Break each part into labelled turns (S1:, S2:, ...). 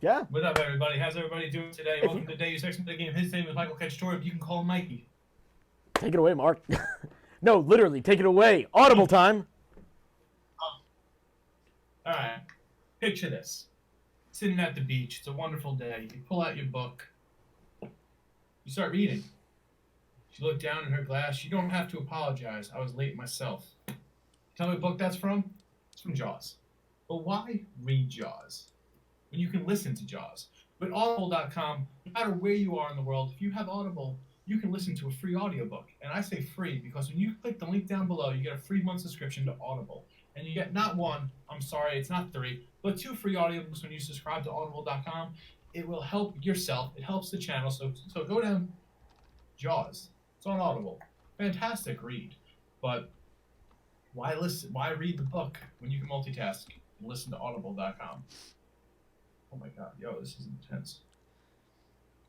S1: Yeah.
S2: What up, everybody? How's everybody doing today? Welcome to Deus Ex Metagame. His name is Mikey Cacciatore, but you can call him Mikey.
S1: Take it away, Mark. No, literally, take it away. Audible time.
S2: All right. Picture this. Sitting at the beach. It's a wonderful day. You pull out your book. You start reading. She looked down in her glass. You don't have to apologize. I was late myself. Tell me what book that's from? It's from Jaws. But why read Jaws when you can listen to Jaws? With Audible.com, no matter where you are in the world, if you have Audible, you can listen to a free audiobook. And I say free because when you click the link down below, you get a free month subscription to Audible. And you get not one, I'm sorry, it's not three, but 2 free audiobooks when you subscribe to Audible.com. It will help yourself. It helps the channel. So go down Jaws. It's on Audible. Fantastic read. But why listen? Why read the book when you can multitask and listen to Audible.com? Oh my God, yo, this is intense.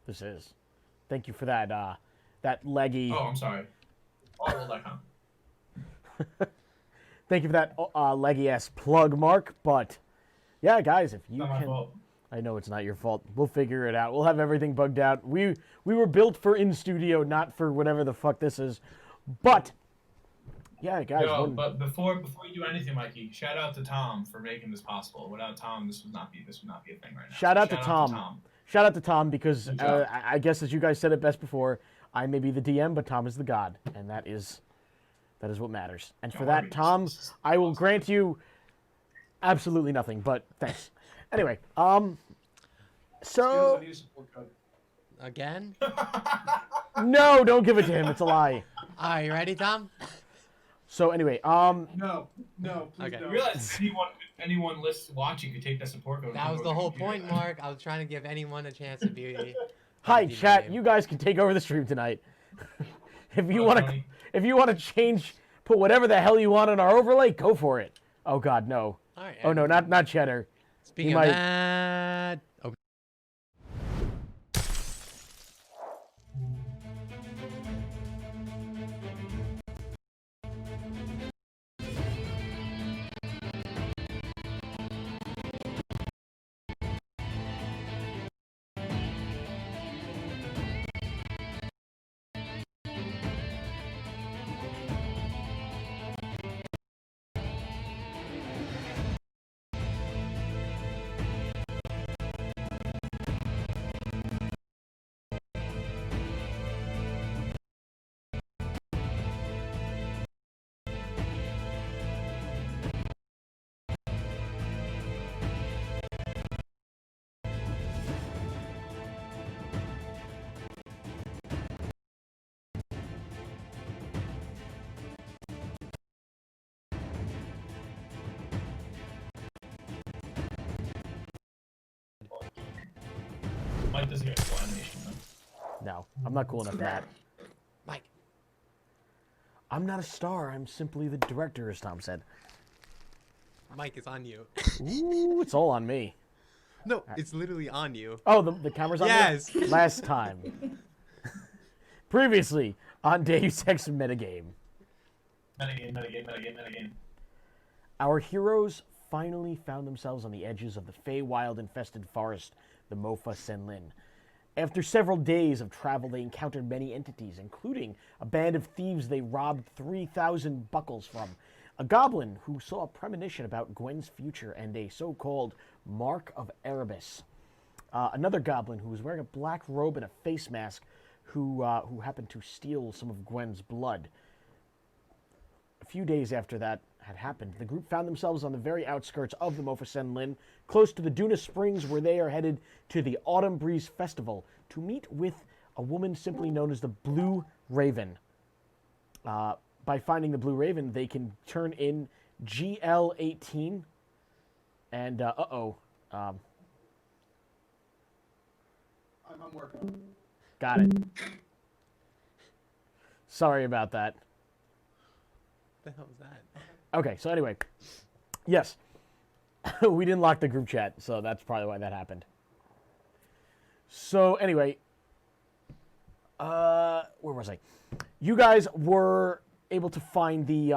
S1: This is. Thank you for that. That leggy.
S2: Oh, I'm sorry. Audible.com.
S1: Thank you for that leggy ass plug, Mark. But yeah, guys, if you
S2: Not my
S1: can,
S2: fault.
S1: I know it's not your fault. We'll figure it out. We'll have everything bugged out. We were built for in studio, not for whatever the fuck this is. But yeah, guys.
S2: Yo, but before you do anything, Mikey, shout out to Tom for making this possible. Without Tom, this would not be a thing right now.
S1: Shout out to Tom. Shout out to Tom because I guess as you guys said it best before, I may be the DM, but Tom is the god, and that is what matters. And for that, Tom, I will grant you absolutely nothing. But thanks. Anyway, so
S3: Again?
S1: no, don't give it to him. It's a lie.
S3: Are you ready, Tom?
S1: So anyway,
S4: No, please
S3: Okay.
S4: don't.
S2: You realize anyone watching could take that support code.
S3: That was the whole point, Mark. I was trying to give anyone a chance to be.
S1: hi
S3: DnD
S1: chat.
S3: game.
S1: You guys can take over the stream tonight. If you want to change, put whatever the hell you want on our overlay, go for it. Oh God, no.
S3: All right.
S1: Oh no, not Cheddar.
S3: Speaking
S1: might-
S3: of that. Oh,
S2: Mike doesn't get full animation, though.
S1: No, I'm not cool enough for that.
S3: Mike.
S1: I'm not a star. I'm simply the director, as Tom said.
S3: Mike is on you.
S1: Ooh, it's all on me.
S3: No, it's literally on you.
S1: Oh, the camera's on.
S3: Yes.
S1: me? Last time. Previously on Deus Ex Metagame.
S2: Metagame.
S1: Our heroes finally found themselves on the edges of the Feywild-infested forest, the Mofa Senlin. After several days of travel, they encountered many entities, including a band of thieves they robbed 3,000 buckles from, a goblin who saw a premonition about Gwen's future, and a so-called Mark of Erebus. Another goblin who was wearing a black robe and a face mask who happened to steal some of Gwen's blood. A few days after that had happened, the group found themselves on the very outskirts of the Mofa Senlin, close to the Duna Springs, where they are headed to the Autumn Breeze Festival to meet with a woman simply known as the Blue Raven. By finding the Blue Raven, they can turn in GL18, and,
S4: I'm working on it.
S1: got it. Sorry about that.
S3: What the hell is that?
S1: Okay, so anyway, yes, we didn't lock the group chat, so that's probably why that happened. So anyway, where was I? You guys were able to find the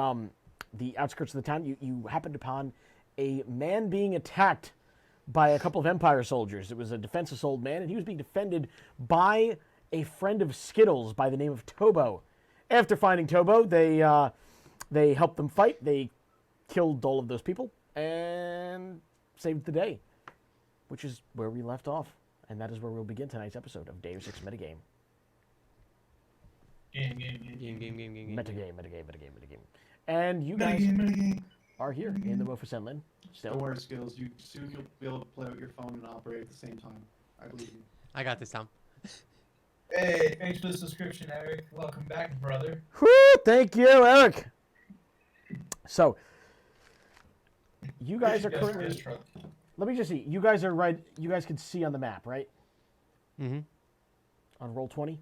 S1: outskirts of the town. You happened upon a man being attacked by a couple of Empire soldiers. It was a defenseless old man, and he was being defended by a friend of Skittles by the name of Tobo. After finding Tobo, they helped them fight. They killed all of those people and saved the day, which is where we left off. And that is where we'll begin tonight's episode of Deus Ex Metagame.
S3: Game.
S1: Metagame. And you guys are here in the Mofa Senlin.
S4: Don't
S1: Still.
S4: worry, Skittles. Soon you'll be able to play with your phone and operate at the same time. I believe you.
S3: I got this, Tom.
S2: Hey, thanks for the subscription, Eric. Welcome back, brother.
S1: Whoo! Thank you, Eric. So, you guys are currently. Let me just see. You guys are right. You guys can see on the map, right?
S3: Mm-hmm.
S1: On Roll20.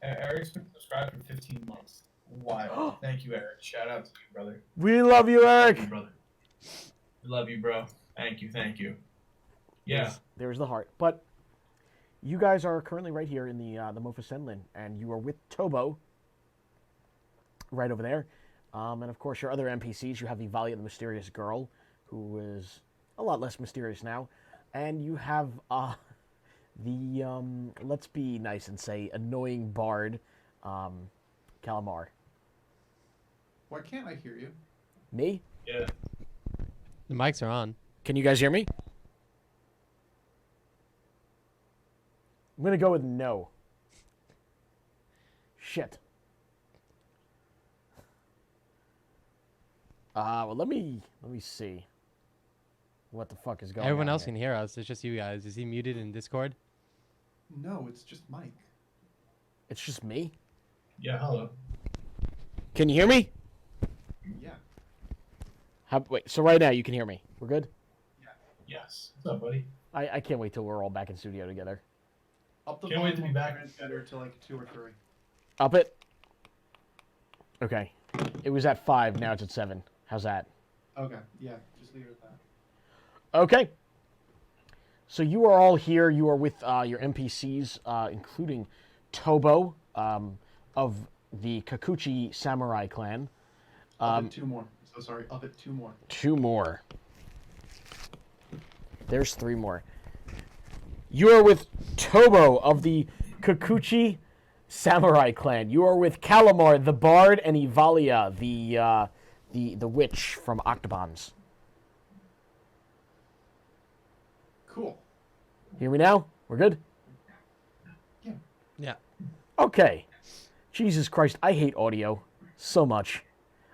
S2: Eric's been subscribed for 15 months. Wow. Thank you, Eric. Shout out to you, brother.
S1: We love you, Eric.
S2: Love you, brother. We love you, bro. Thank you. Yeah.
S1: There's the heart. But you guys are currently right here in the Mofa Senlin, and you are with Tobo right over there. And of course, your other NPCs. You have Evalia, the mysterious girl, who is a lot less mysterious now, and you have the let's be nice and say annoying bard, Calamar.
S4: Why can't I hear you?
S1: Me?
S2: Yeah.
S3: The mics are on.
S1: Can you guys hear me? I'm gonna go with no. Shit. Well, let me see. What the fuck is going on?
S3: Everyone else
S1: here.
S3: can hear us. It's just you guys. Is he muted in Discord?
S4: No, it's just Mike.
S1: It's just me?
S2: Yeah, hello.
S1: Can you hear me?
S4: Yeah.
S1: Wait, so right now you can hear me. We're good?
S2: Yes. What's up, buddy?
S1: I can't wait till we're all back in studio together.
S4: Up the
S2: Can't wait to
S4: volume
S2: be
S4: on
S2: back.
S4: the internet better to like 2 or 3.
S1: Up it? Okay. It was at 5, now it's at 7. How's that?
S4: Okay. Yeah. Just leave it at that.
S1: Okay. So you are all here. You are with your NPCs, including Tobo of the Kikuchi Samurai clan.
S4: Up it 2 more. So sorry. Up it 2 more.
S1: 2 more. There's 3 more. You are with Tobo of the Kikuchi Samurai clan. You are with Calamar, the bard, and Evalia, the witch from Octobons.
S4: Cool.
S1: Hear me now? We're good?
S3: Yeah.
S1: Okay. Jesus Christ, I hate audio so much.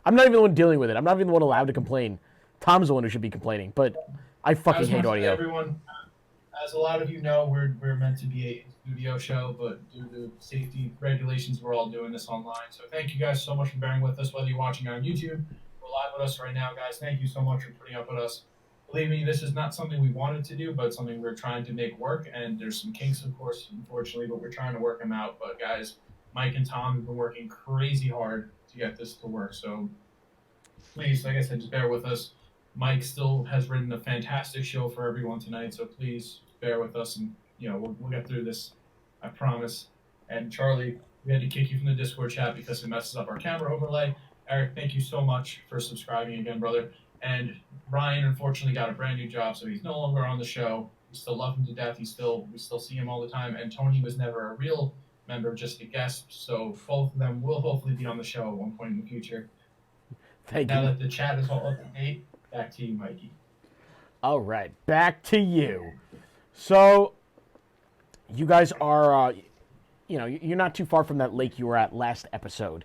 S1: I'm not even the one dealing with it. I'm not even the one allowed to complain. Tom's the one who should be complaining, but I fucking hate audio.
S2: Everyone, as a lot of you know, we're meant to be a studio show, but due to safety regulations, we're all doing this online. So thank you guys so much for bearing with us, whether you're watching on YouTube or live with us right now, guys. Thank you so much for putting up with us. Believe me, this is not something we wanted to do, but something we're trying to make work. And there's some kinks, of course, unfortunately, but we're trying to work them out. But guys, Mike and Tom have been working crazy hard to get this to work. So please, like I said, just bear with us. Mike still has written a fantastic show for everyone tonight, so please bear with us, and we'll get through this, I promise. And Charlie, we had to kick you from the Discord chat because it messes up our camera overlay. Eric, thank you so much for subscribing again, brother. And Ryan, unfortunately, got a brand new job, so he's no longer on the show. We still love him to death. We still see him all the time. And Tony was never a real member, just a guest. So both of them will hopefully be on the show at one point in the future.
S1: Thank
S2: Now
S1: you.
S2: that the chat is all up to date, back to you, Mikey.
S1: All right, back to you. So, you guys are, you're not too far from that lake you were at last episode.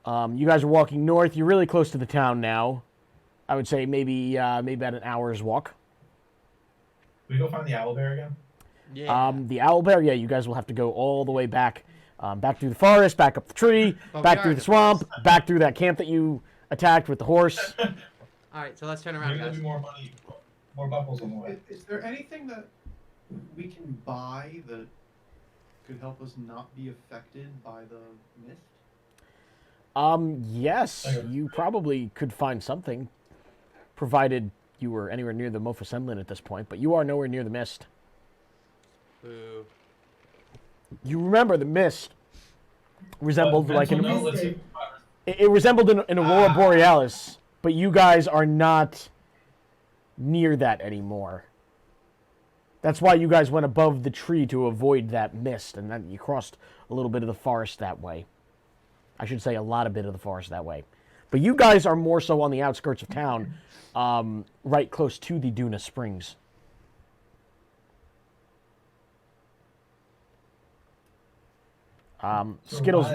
S1: You guys are walking north. You're really close to the town now. I would say maybe about an hour's walk.
S2: Can we go find the owlbear again?
S3: Yeah.
S1: The owlbear, yeah, you guys will have to go all the way back, back through the forest, back up the tree,
S3: But we
S1: back
S3: are
S1: through
S3: in
S1: the
S3: the
S1: swamp, back through that camp that you attacked with the horse.
S3: All right, so let's turn around,
S2: Maybe there'll
S3: guys.
S2: be more money, more buffaloes on the way.
S4: Is there anything that we can buy that could help us not be affected by the mist?
S1: Yes,
S2: Okay.
S1: you probably could find something, provided you were anywhere near the Mofa Senlin at this point, but you are nowhere near the mist.
S3: Boo.
S1: You remember the mist resembled like
S2: mental
S1: an,
S2: note, let's see.
S1: it resembled an aurora borealis, but you guys are not near that anymore. That's why you guys went above the tree to avoid that mist, and then you crossed a little bit of the forest that way. I should say a lot of bit of the forest that way. But you guys are more so on the outskirts of town, right close to the Duna Springs. Skittles,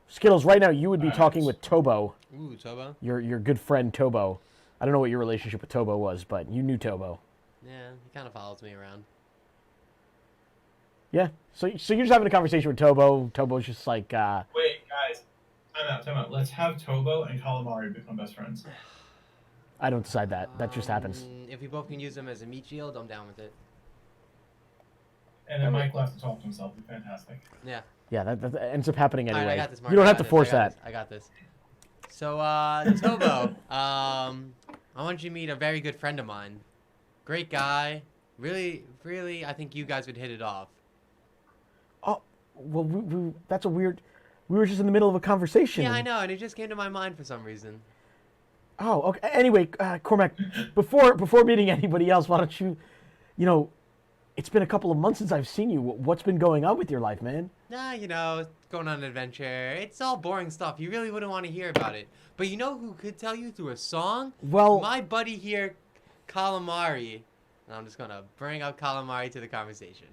S1: Skittles. Right now, you would be talking with Tobo.
S3: Ooh, Tobo.
S1: Your good friend Tobo. I don't know what your relationship with Tobo was, but you knew Tobo.
S3: Yeah, he kind of follows me around.
S1: Yeah. So you're just having a conversation with Tobo. Tobo's just like.
S2: Wait, guys. Time out. Let's have Tobo and Calamari become best friends.
S1: I don't decide that. That just happens.
S3: If we both can use them as a meat shield, I'm down with it.
S2: And then Mike will have to talk to himself. It'd be fantastic.
S3: Yeah.
S1: Yeah, that ends up happening anyway.
S3: All right, I got this, Mark.
S1: You don't
S3: I
S1: have
S3: got
S1: to force that.
S3: I got this. So, Tobo, I want you to meet a very good friend of mine. Great guy. Really, I think you guys would hit it off.
S1: Oh, well, that's a weird. We were just in the middle of a conversation.
S3: Yeah, I know, and it just came to my mind for some reason.
S1: Oh, okay. Anyway, Cormac, before meeting anybody else, why don't you, it's been a couple of months since I've seen you. What's been going on with your life, man?
S3: Nah, going on an adventure. It's all boring stuff. You really wouldn't want to hear about it. But you know who could tell you through a song?
S1: Well,
S3: my buddy here, Calamari. And I'm just gonna bring up Calamari to the conversation.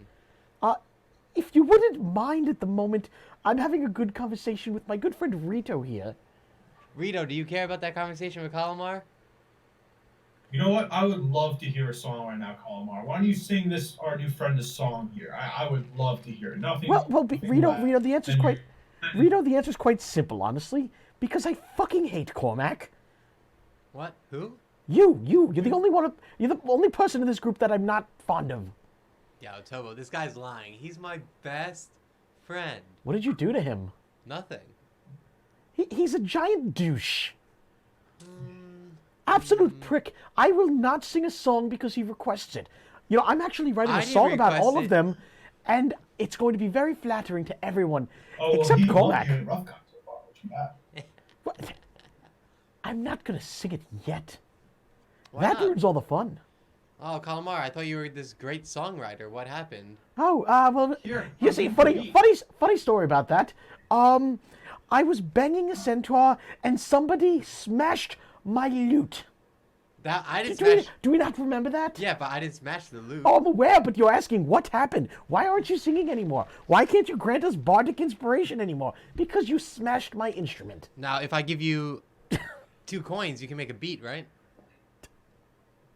S1: If you wouldn't mind at the moment, I'm having a good conversation with my good friend Rito here.
S3: Rito, do you care about that conversation with Calamar?
S2: You know what? I would love to hear a song right now, Calamar. Why don't you sing our new friend this song here? I would love to hear it. Nothing.
S1: Rito, the answer's quite simple, honestly, because I fucking hate Cormac.
S3: What? Who?
S1: You're the only one. You're the only person in this group that I'm not fond of.
S3: Yo, Tobo, this guy's lying. He's my best friend.
S1: What did you do to him?
S3: Nothing.
S1: He's a giant douche. Absolute prick. I will not sing a song because he requests it. I'm actually writing a song about all of them, and it's going to be very flattering to everyone, except Cormac. What? I'm not going to sing it yet. That ruins all the fun.
S3: Oh, Calamar, I thought you were this great songwriter. What happened?
S1: Oh, well, you see, funny story about that. I was banging a centaur, and somebody smashed my lute.
S3: I didn't smash.
S1: Do we not remember that?
S3: Yeah, but I didn't smash the lute.
S1: Oh, I'm aware, but you're asking what happened. Why aren't you singing anymore? Why can't you grant us bardic inspiration anymore? Because you smashed my instrument.
S3: Now, if I give you 2 coins, you can make a beat, right?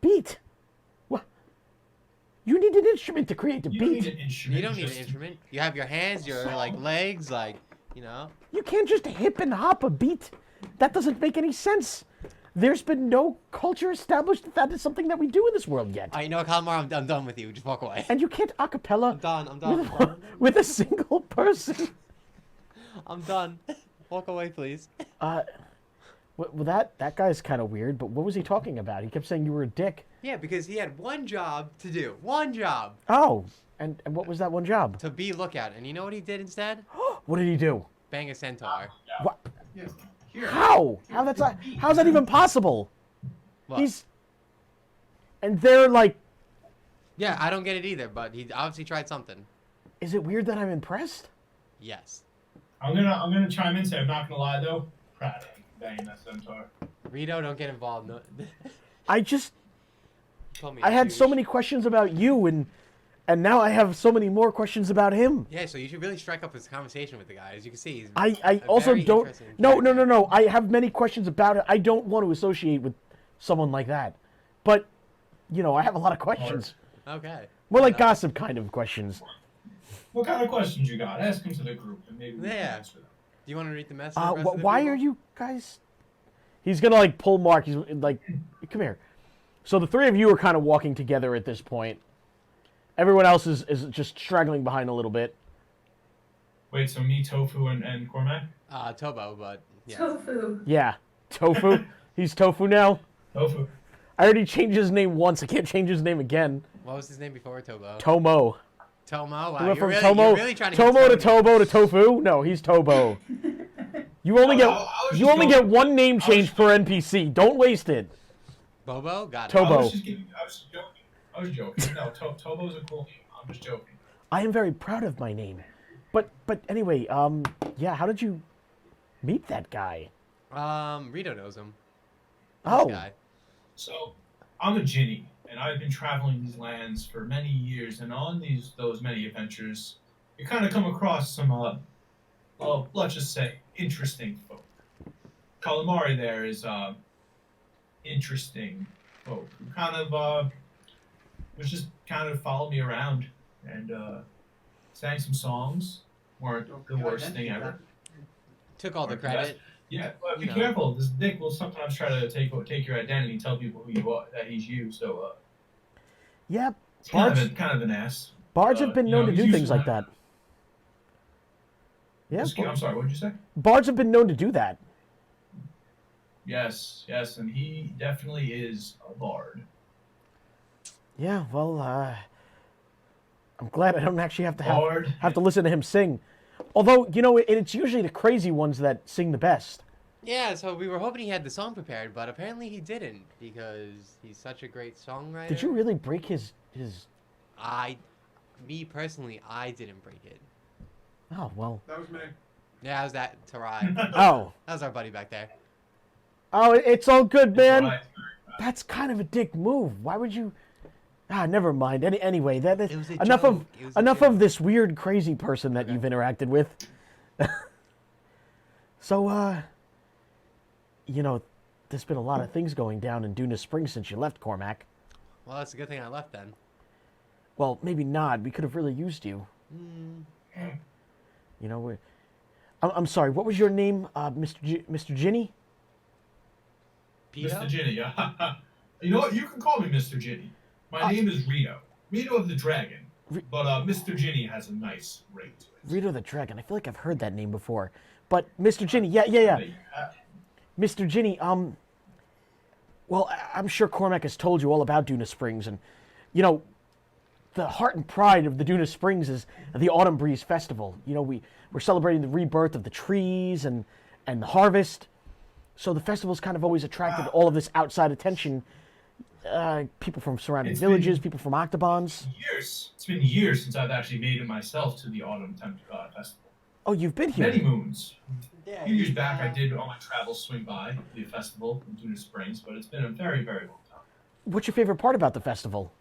S1: Beat? What? You need an instrument to create a beat.
S2: You don't need an instrument.
S3: You don't need an instrument. You have your hands, your legs,
S1: You can't just hip and hop a beat. That doesn't make any sense. There's been no culture established that is something that we do in this world yet.
S3: I know, Calamar, I'm done with you. Just walk away.
S1: And you can't a cappella.
S3: I'm done.
S1: With a single person.
S3: I'm done. Walk away, please.
S1: Well, that guy's kind of weird, but what was he talking about? He kept saying you were a dick.
S3: Yeah, because he had one job to do. One job.
S1: Oh, and what was that one job?
S3: To be lookout. And you know what he did instead?
S1: What did he do?
S3: Bang a centaur.
S1: What?
S4: Yes. Here.
S1: How? How's that even possible?
S3: What?
S1: And they're like...
S3: Yeah, I don't get it either, but he obviously tried something.
S1: Is it weird that I'm impressed?
S3: Yes.
S2: I'm gonna chime in and say I'm not gonna lie though. Proud of you banging that centaur.
S3: Rito, don't get involved. No.
S1: I had so many questions about you, and now I have so many more questions about him.
S3: Yeah, so you should really strike up this conversation with the guy. As you can see, he's
S1: I also don't... No. I have many questions about it. I don't want to associate with someone like that. But, I have a lot of questions.
S3: Okay.
S1: More like gossip kind of questions.
S2: What kind of questions you got? Ask them to the group, and maybe we can answer them.
S3: Do you want to read the message?
S1: Why are you guys... He's gonna, pull Mark. He's like, come here. So the 3 of you are kind of walking together at this point. Everyone else is just straggling behind a little bit.
S2: Wait, so me, Tofu, and Cormac?
S3: Tobo, but yeah.
S5: Tofu.
S1: Yeah, Tofu. He's Tofu now.
S2: Tofu.
S1: I already changed his name once. I can't change his name again.
S3: What was his name before Tobo?
S1: Tomo.
S3: Tomo?
S1: He
S3: Wow,
S1: went from
S3: you're really trying to
S1: Tomo to Tobo to Tofu? No, he's Tobo. You only get one name change per NPC. Don't waste it.
S3: Bobo? Got it.
S1: Tobo.
S2: I was just I was joking. No, Tobo's a cool name. I'm just joking.
S1: I am very proud of my name. But anyway, yeah, how did you meet that guy?
S3: Rito knows him.
S1: Oh,
S3: Guy.
S2: So, I'm a Ginny, and I've been traveling these lands for many years, and on those many adventures, you kind of come across some, let's just say, interesting folk. Calamari there is, interesting folk who kind of, was just kind of followed me around and, sang some songs. Weren't the worst thing ever.
S3: Took all the credit.
S2: Yeah, but be
S3: You know.
S2: careful. This Dick will sometimes try to take your identity and tell people who you are, that he's you. So,
S1: yeah,
S2: it's
S1: bards,
S2: kind of an ass.
S1: bards have been
S2: you
S1: known
S2: know,
S1: to
S2: he's
S1: do things
S2: usually-
S1: like that. Yeah,
S2: I'm sorry. What did you say?
S1: bards have been known to do that.
S2: Yes, and he definitely is a bard.
S1: Yeah, well, I'm glad I don't actually have to
S2: Bard.
S1: have to listen to him sing. Although, you know, it's usually the crazy ones that sing the best.
S3: Yeah, so we were hoping he had the song prepared, but apparently he didn't because he's such a great songwriter.
S1: Did you really break his...
S3: Me personally, I didn't break it.
S1: Oh, well.
S4: That was me.
S3: Yeah, how's that, Tarai?
S1: Oh.
S3: That was our buddy back there.
S1: Oh, it's all good, man.
S2: Right.
S1: That's kind of a dick move. Why would you... never mind. Anyway, that
S3: It was a
S1: enough
S3: joke. It was a
S1: enough
S3: joke.
S1: of this weird, crazy person that
S3: Okay.
S1: you've interacted with. So, you know, there's been a lot of things going down in Duna Springs since you left, Cormac.
S3: Well, that's a good thing I left then.
S1: Well, maybe not. We could have really used you.
S3: Mm.
S1: You know, I'm sorry. What was your name, Mr. Ginny?
S3: Pito?
S2: Mr. Ginny. You know what? You can call me Mr. Ginny. My name is Rito. Rito of the Dragon. But Mr. Ginny has a nice ring to it.
S1: Rito the Dragon. I feel like I've heard that name before. But Mr. Ginny, yeah. Mr. Ginny, well, I'm sure Cormac has told you all about Duna Springs, and, you know, the heart and pride of the Duna Springs is the Autumn Breeze Festival. You know, we're celebrating the rebirth of the trees and the harvest. So the festival's kind of always attracted all of this outside attention. People from surrounding villages, people from Octobons.
S2: It's been years since I've actually made it myself to the Autumn Festival.
S1: Oh, you've been here.
S2: Many moons.
S3: Yeah,
S2: A few years back, I did on my travels swing by the festival in Duna Springs, but it's been a very, very long time.
S1: What's your favorite part about the festival?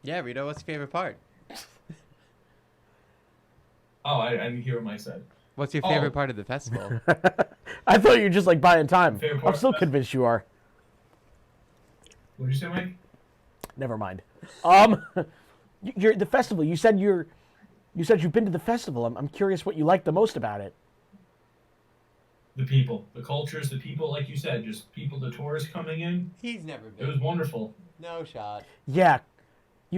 S3: Yeah, Rito, what's your favorite part?
S2: Oh, I didn't hear what Mike said.
S3: What's your favorite part of the festival?
S1: I thought you were just like buying time.
S2: Favorite
S1: I'm
S2: part
S1: still
S2: of the
S1: convinced you are.
S2: What did you say, Mike?
S1: Never mind. You're the festival. You said you've been to the festival. I'm curious what you like the most about it.
S2: The people, the cultures, the people, like you said, just people, the tourists coming in.
S3: He's never
S2: It was
S3: been.
S2: wonderful.
S3: No shot.
S1: Yeah.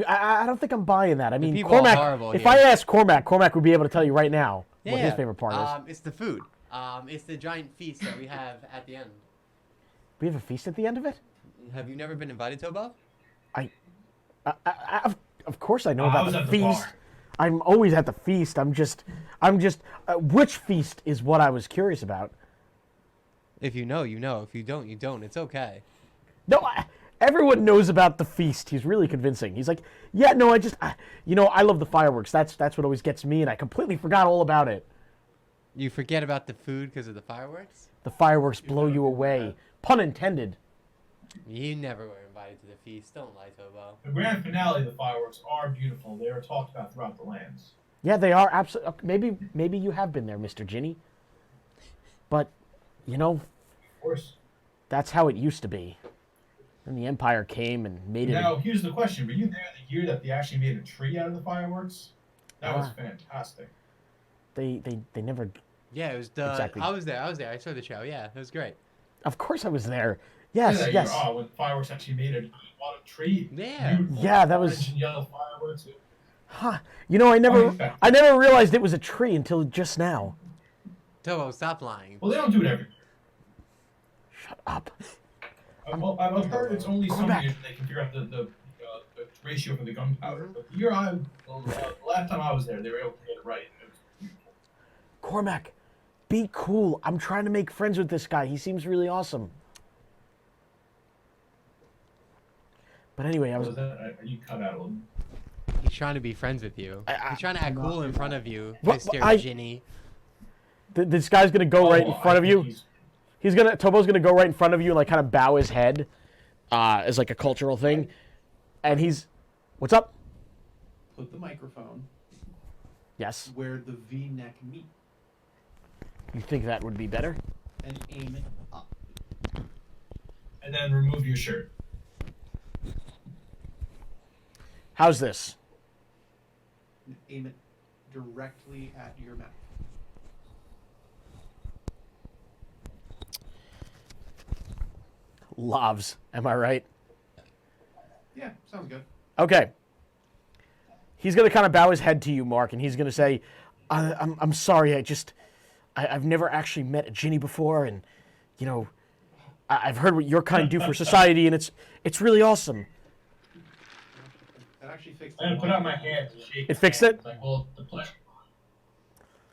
S1: I don't think I'm buying that. I mean,
S3: people are
S1: Cormac.
S3: horrible
S1: If
S3: here.
S1: I asked Cormac would be able to tell you right now what his favorite part is.
S3: It's the food. It's the giant feast that we have at the end.
S1: We have a feast at the end of it.
S3: Have you never been invited, Tobo?
S1: Of course I know
S2: I
S1: about
S2: was
S1: the
S2: at the
S1: feast.
S2: bar.
S1: I'm always at the feast. I'm just. Which feast is what I was curious about.
S3: If you know, you know. If you don't, you don't. It's okay.
S1: No, everyone knows about the feast. He's really convincing. He's like, yeah, no, I love the fireworks. That's what always gets me, and I completely forgot all about it.
S3: You forget about the food because of the fireworks?
S1: The fireworks blow you away. Pun intended.
S3: You never were invited to the feast. Don't lie, Tobo.
S2: The grand finale, the fireworks are beautiful. They are talked about throughout the lands.
S1: Yeah, they are absolutely. Maybe you have been there, Mr. Ginny. But, you know,
S2: Of course.
S1: that's how it used to be. And the Empire came and made it.
S2: Now, here's the question. Were you there the year that they actually made a tree out of the fireworks? That was fantastic.
S1: They never.
S3: Yeah, it was the.
S1: Exactly.
S3: I was there. I saw the show. Yeah, it was great.
S1: Of course, I was there. Yes,
S2: That
S1: yes.
S2: year, when fireworks actually made a tree.
S3: Yeah.
S2: Beautiful
S1: Yeah, that was-
S2: orange and yellow fireworks.
S1: Huh. You know, I never
S2: Unexpected.
S1: realized it was a tree until just now.
S3: Tobo, stop lying.
S2: Well, they don't do it every year.
S1: Shut up.
S2: I've heard it's only some
S1: Cormac.
S2: years that they can figure out the ratio for the gunpowder. But the last time I was there, they were able to get it right. It was beautiful.
S1: Cormac, be cool. I'm trying to make friends with this guy. He seems really awesome. But anyway, I
S2: What
S1: was.
S2: was that? You cut out a little.
S3: He's trying to be friends with you. He's trying to act cool in front of you,
S1: What-
S3: Mr. Ginny.
S1: This guy's gonna go right in front of you.
S2: He's,
S1: Tobo's gonna go right in front of you and like kind of bow his head, as like a cultural thing, and he's, what's up?
S4: Put the microphone
S1: Yes.
S4: where the V-neck meet
S1: You think that would be better?
S4: and aim it up.
S2: and then remove your shirt.
S1: How's this?
S4: And aim it directly at your mouth.
S1: Lavs, am I right?
S4: Yeah, sounds good.
S1: Okay. He's gonna kind of bow his head to you, Mark, and he's gonna say, "I'm sorry. I've never actually met a Ginny before, and you know, I've heard what your kind do for society, and it's really awesome."
S4: That actually fixed
S2: I'm gonna put out my hand to shake.
S1: It fixed it?
S2: Like, well, the pleasure.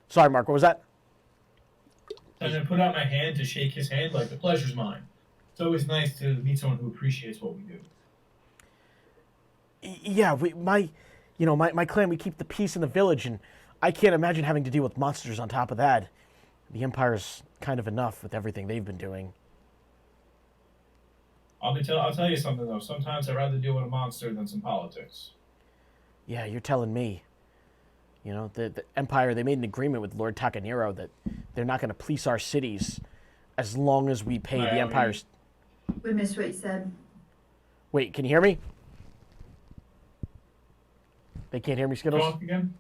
S1: Sorry, Mark. What was that?
S2: I'm gonna put out my hand to shake his hand. Like, the pleasure's mine. It's always nice to meet someone who appreciates what we do.
S1: Yeah, my clan, we keep the peace in the village, and I can't imagine having to deal with monsters on top of that. The Empire's kind of enough with everything they've been doing.
S2: I'll tell you something though. Sometimes I'd rather deal with a monster than some politics.
S1: Yeah, you're telling me. You know, the Empire, they made an agreement with Lord Takanero that they're not going to police our cities as long as we pay the Empire's...
S5: We missed what you said.
S1: Wait, can you hear me? They can't hear me, Skittles?
S2: Talk again?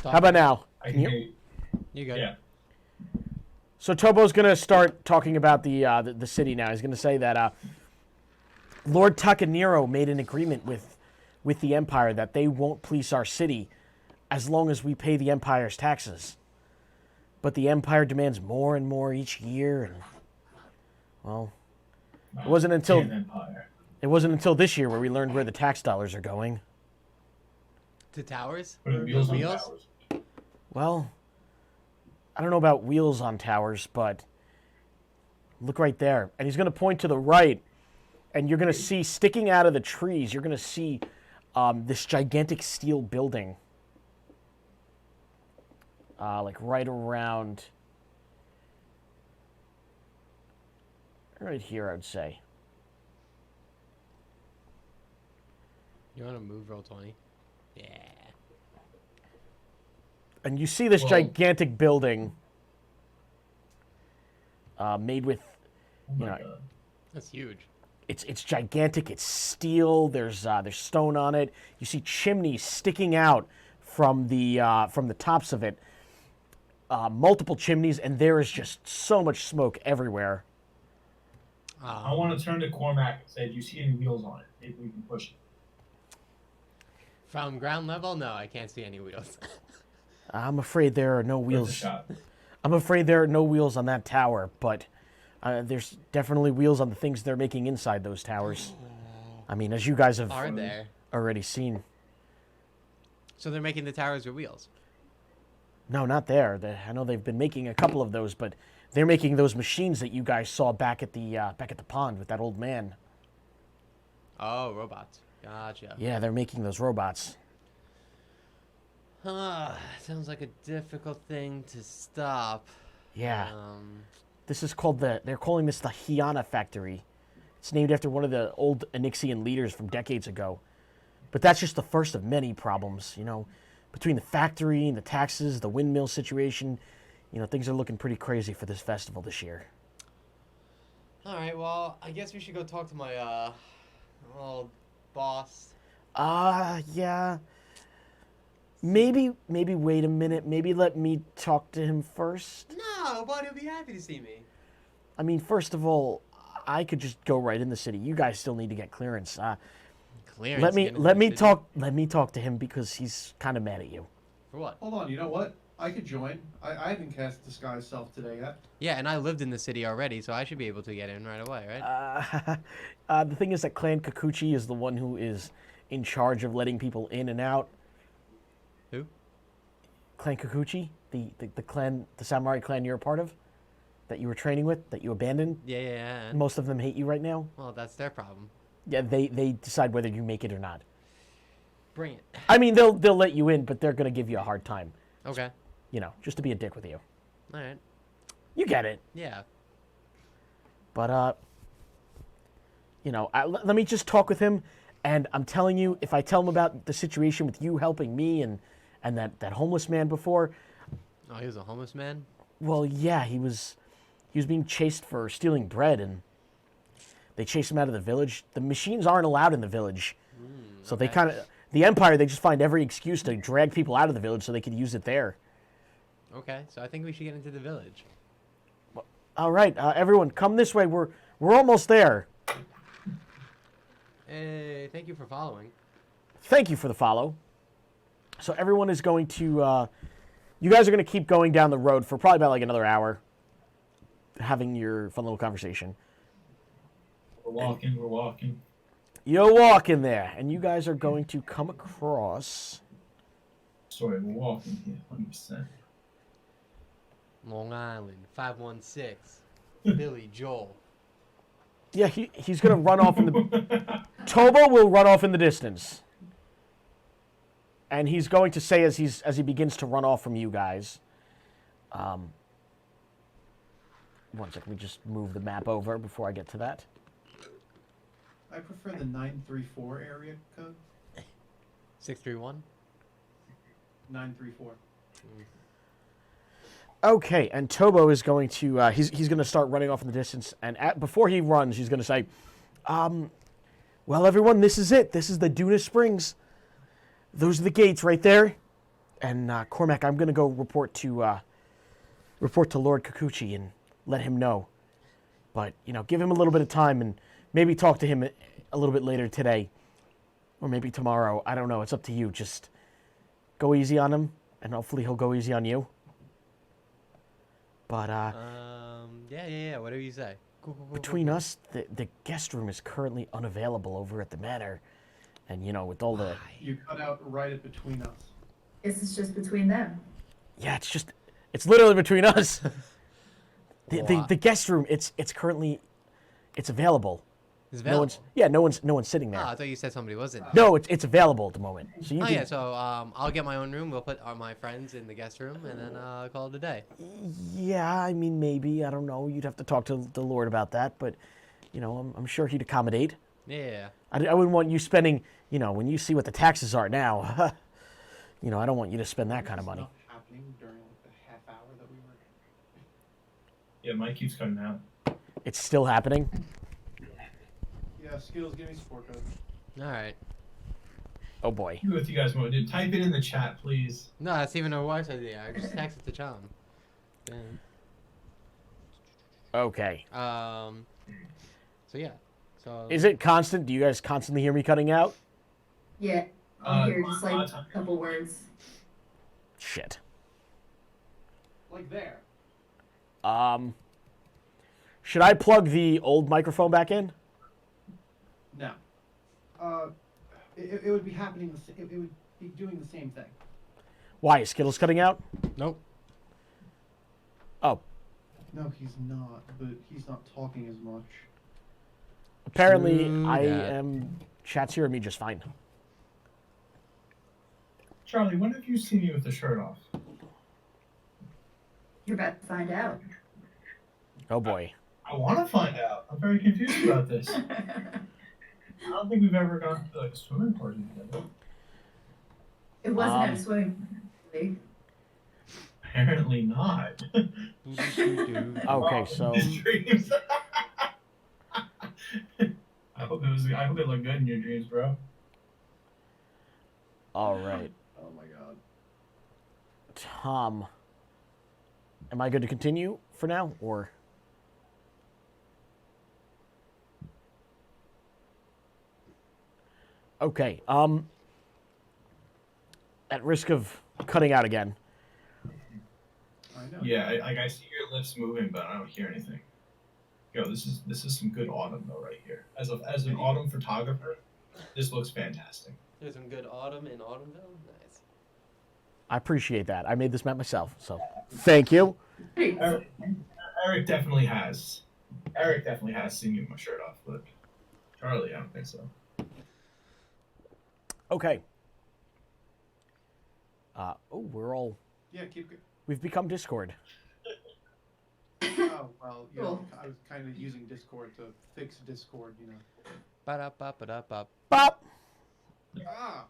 S1: How about now?
S2: I
S1: Can
S2: can
S1: you-
S2: hear you.
S3: You good?
S2: Yeah.
S1: So Tobo's going to start talking about the city now. He's going to say that Lord Takanero made an agreement with the Empire that they won't police our city as long as we pay the Empire's taxes. But the Empire demands more and more each year, and, well, it wasn't until
S2: Damn Empire.
S1: this year where we learned where the tax dollars are going.
S3: To towers?
S2: Putting wheels on
S3: Wheels?
S2: towers.
S1: Well, I don't know about wheels on towers, but look right there. And he's going to point to the right, and you're going to see sticking out of the trees, you're going to see this gigantic steel building. Like right around... right here, I would say.
S3: You want to move roll 20? Yeah.
S1: And you see this
S2: Well-
S1: gigantic building made with,
S2: Oh my
S1: You know,
S2: God.
S3: That's huge.
S1: it's gigantic. It's steel. There's stone on it. You see chimneys sticking out from the tops of it. Multiple chimneys, and there is just so much smoke everywhere.
S2: I want to turn to Cormac and say, "Do you see any wheels on it? Maybe we can push it."
S3: From ground level? No, I can't see any wheels.
S1: I'm afraid there are no
S2: Worth a
S1: wheels.
S2: shot.
S1: I'm afraid there are no wheels on that tower, but there's definitely wheels on the things they're making inside those towers. I mean, as you guys have
S3: Are there?
S1: already seen.
S3: So they're making the towers with wheels.
S1: No, not there. I know they've been making a couple of those, but they're making those machines that you guys saw back at the pond with that old man.
S3: Oh, robots. Gotcha.
S1: Yeah, they're making those robots.
S3: Sounds like a difficult thing to stop.
S1: Yeah,
S3: Um,
S1: this is called they're calling this the Hyana Factory. It's named after one of the old Onyxian leaders from decades ago. But that's just the first of many problems, you know. Between the factory and the taxes, the windmill situation, you know, things are looking pretty crazy for this festival this year.
S3: all right, well, I guess we should go talk to my old boss.
S1: Yeah. Maybe wait a minute. Maybe let me talk to him first.
S3: No, but he'll be happy to see me.
S1: I mean, first of all, I could just go right in the city. You guys still need to get clearance.
S3: Clearance.
S1: Let
S3: to
S1: me
S3: get into
S1: let
S3: the
S1: me
S3: city?
S1: talk. Let me talk to him because he's kind of mad at you.
S3: For what?
S4: Hold on, you know what? I could join. I haven't cast Disguise Self today yet.
S3: Yeah, and I lived in the city already, so I should be able to get in right away, right?
S1: The thing is that Clan Kikuchi is the one who is in charge of letting people in and out.
S3: Who?
S1: Clan Kikuchi, the clan, the samurai clan you're a part of, that you were training with, that you abandoned.
S3: Yeah.
S1: Most of them hate you right now.
S3: Well, that's their problem.
S1: Yeah, they decide whether you make it or not.
S3: Bring it.
S1: I mean, they'll let you in, but they're gonna give you a hard time.
S3: Okay.
S1: You know, just to be a dick with you.
S3: All right.
S1: You get it.
S3: Yeah.
S1: But you know, let me just talk with him. And I'm telling you, if I tell him about the situation with you helping me and that homeless man before,
S3: Oh, he was a homeless man?
S1: well, yeah, he was being chased for stealing bread, and they chased him out of the village. The machines aren't allowed in the village, so they
S3: okay.
S1: the Empire, they just find every excuse to drag people out of the village so they could use it there.
S3: Okay, so I think we should get into the village.
S1: All right, everyone, come this way. We're almost there.
S3: Hey, thank you for following.
S1: Thank you for the follow. So everyone is going to, you guys are going to keep going down the road for probably about like another hour, having your fun little conversation.
S2: We're walking.
S1: You're walking there, and you guys are going to come across.
S2: Sorry, we're walking here, 100%.
S3: Long Island, 516. Billy Joel.
S1: Yeah, he's going to run off in the. Tobo will run off in the distance, and he's going to say as he begins to run off from you guys. One second, let me just move the map over before I get to that.
S4: I prefer the 934 area code.
S3: 631.
S4: 934.
S1: Okay, and Tobo is going to he's going to start running off in the distance, and before he runs, he's going to say, "Well, everyone, this is it. This is the Duna Springs. Those are the gates right there." And Cormac, I'm going to go report to Lord Kikuchi and let him know. But you know, give him a little bit of time and maybe talk to him a little bit later today, or maybe tomorrow. I don't know. It's up to you. Just go easy on him, and hopefully he'll go easy on you. But
S3: yeah, whatever you say. Cool.
S1: between us, the guest room is currently unavailable over at the manor, and you know, with all the
S4: You cut out right at between us.
S5: Guess it's just between them.
S1: yeah, it's literally between us. the
S3: What?
S1: guest room, it's currently available.
S3: It's
S1: No one's sitting there.
S3: Oh, I thought you said somebody wasn't.
S1: No, it's available at the moment. So you
S3: Oh
S1: can,
S3: yeah, so I'll get my own room. We'll put my friends in the guest room, and then call it a day.
S1: yeah, I mean maybe, I don't know. You'd have to talk to the Lord about that, but you know, I'm sure he'd accommodate.
S3: Yeah.
S1: I wouldn't want you spending, you know, when you see what the taxes are now, you know, I don't want you to spend that kind of money.
S4: Not happening during like the half hour that we were.
S2: Yeah, Mike keeps cutting out.
S1: It's still happening.
S4: Yeah, Skittles, give me support code.
S3: All right.
S1: Oh boy.
S2: Do what you guys want to do. Type it in the chat, please.
S3: No, that's even a worse idea. I just texted to Chum.
S1: Okay.
S3: So yeah. So
S1: Is it constant? Do you guys constantly hear me cutting out?
S5: Yeah, I'll hear just like
S2: time.
S5: a couple words.
S1: Shit.
S4: Like there.
S1: Should I plug the old microphone back in?
S4: No. It would be happening. It would be doing the same thing.
S1: Why? Is Skittles cutting out?
S3: nope.
S1: Oh,
S4: No, he's not. But he's not talking as much.
S1: apparently
S3: True
S1: I
S3: that.
S1: am. Chat's hearing me just fine.
S2: Charlie, when have you seen me with the shirt off?
S5: You're about to find out.
S1: Oh boy.
S2: I want to find out. I'm very confused about this. I don't think we've ever gone to like a swimming party together.
S5: It wasn't at
S1: Um,
S5: a swimming pool.
S2: Apparently not.
S1: Okay, so
S2: His dreams. I hope it looked good in your dreams, bro.
S1: all right,
S4: Oh my god.
S1: Tom. Am I good to continue for now, or? Okay. At risk of cutting out again.
S4: I know.
S2: Yeah, I see your lips moving, but I don't hear anything. Yo, this is some good autumn though, right here. As an autumn photographer, this looks fantastic.
S3: There's some good autumn in Autumnville. Nice.
S1: I appreciate that. I made this map myself, so thank you.
S2: Eric definitely has seen you with my shirt off, but Charlie, I don't think so.
S1: Okay.
S4: Yeah, keep good.
S1: We've become Discord.
S4: Oh, well, you know,
S5: Cool.
S4: I was kind of using Discord to fix Discord, you know.
S3: Ba-da-ba-ba-da-ba.
S1: Bop!
S4: Ah!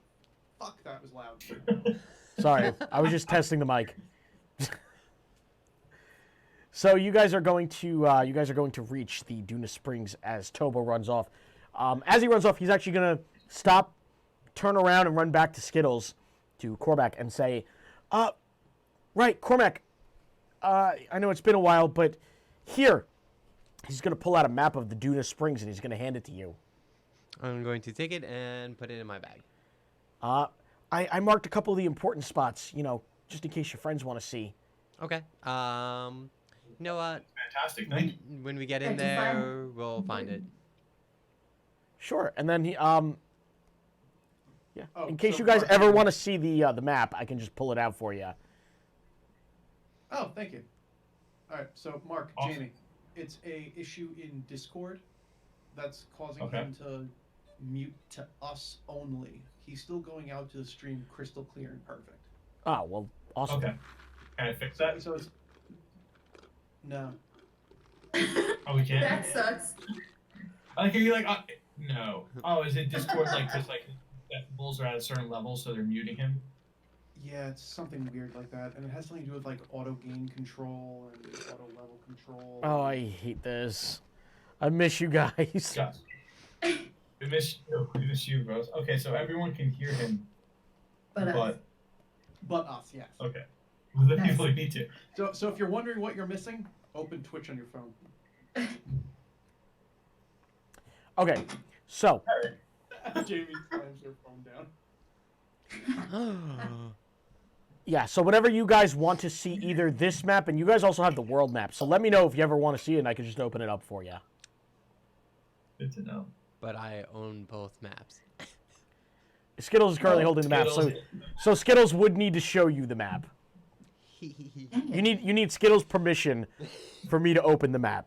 S4: Fuck, that was loud.
S1: Sorry, I was just testing the mic. So you guys are going to reach the Duna Springs as Tobo runs off. As he runs off, he's actually going to stop, turn around, and run back to Skittles, to Cormac, and say, right, Cormac, I know it's been a while, but here. He's going to pull out a map of the Duna Springs, and he's going to hand it to you.
S3: I'm going to take it and put it in my bag.
S1: I marked a couple of the important spots, you know, just in case your friends want to see.
S3: Okay. You know what?
S2: Fantastic. Thank you.
S3: When we get
S5: Yeah,
S3: in
S5: can you find-
S3: there, we'll find it.
S1: Sure, and then he, yeah.
S4: Oh,
S1: In case
S4: so
S1: you guys
S4: Mark,
S1: ever
S4: you-
S1: want to see the map, I can just pull it out for you.
S4: Oh, thank you. All right, so Mark,
S2: Awesome.
S4: Jamie, it's a issue in Discord that's causing
S2: Okay.
S4: him to mute to us only. He's still going out to the stream crystal clear and perfect.
S1: Oh, well, awesome.
S2: Okay. Can I fix that?
S4: So it's no.
S2: Oh, we can't?
S5: That sucks.
S2: I like, are you like, no. Oh, is it Discord like, just like, decibels are at a certain level, so they're muting him?
S4: Yeah, it's something weird like that, and it has something to do with like auto gain control and auto level control.
S1: Oh, I hate this. I miss you guys.
S2: Gus. We miss you. We miss you, bros. Okay, so everyone can hear him,
S5: But
S4: But us, yes.
S2: okay. Well, the
S5: Nice.
S2: people who need to.
S4: So if you're wondering what you're missing, open Twitch on your phone.
S1: Okay, so
S4: Jamie slams her phone down.
S1: yeah, so whatever you guys want to see, either this map, and you guys also have the world map. So let me know if you ever want to see it, and I can just open it up for you.
S2: Good to know.
S3: But I own both maps.
S1: Skittles is currently holding the map,
S2: Skittles.
S1: so Skittles would need to show you the map. You need Skittles' permission for me to open the map.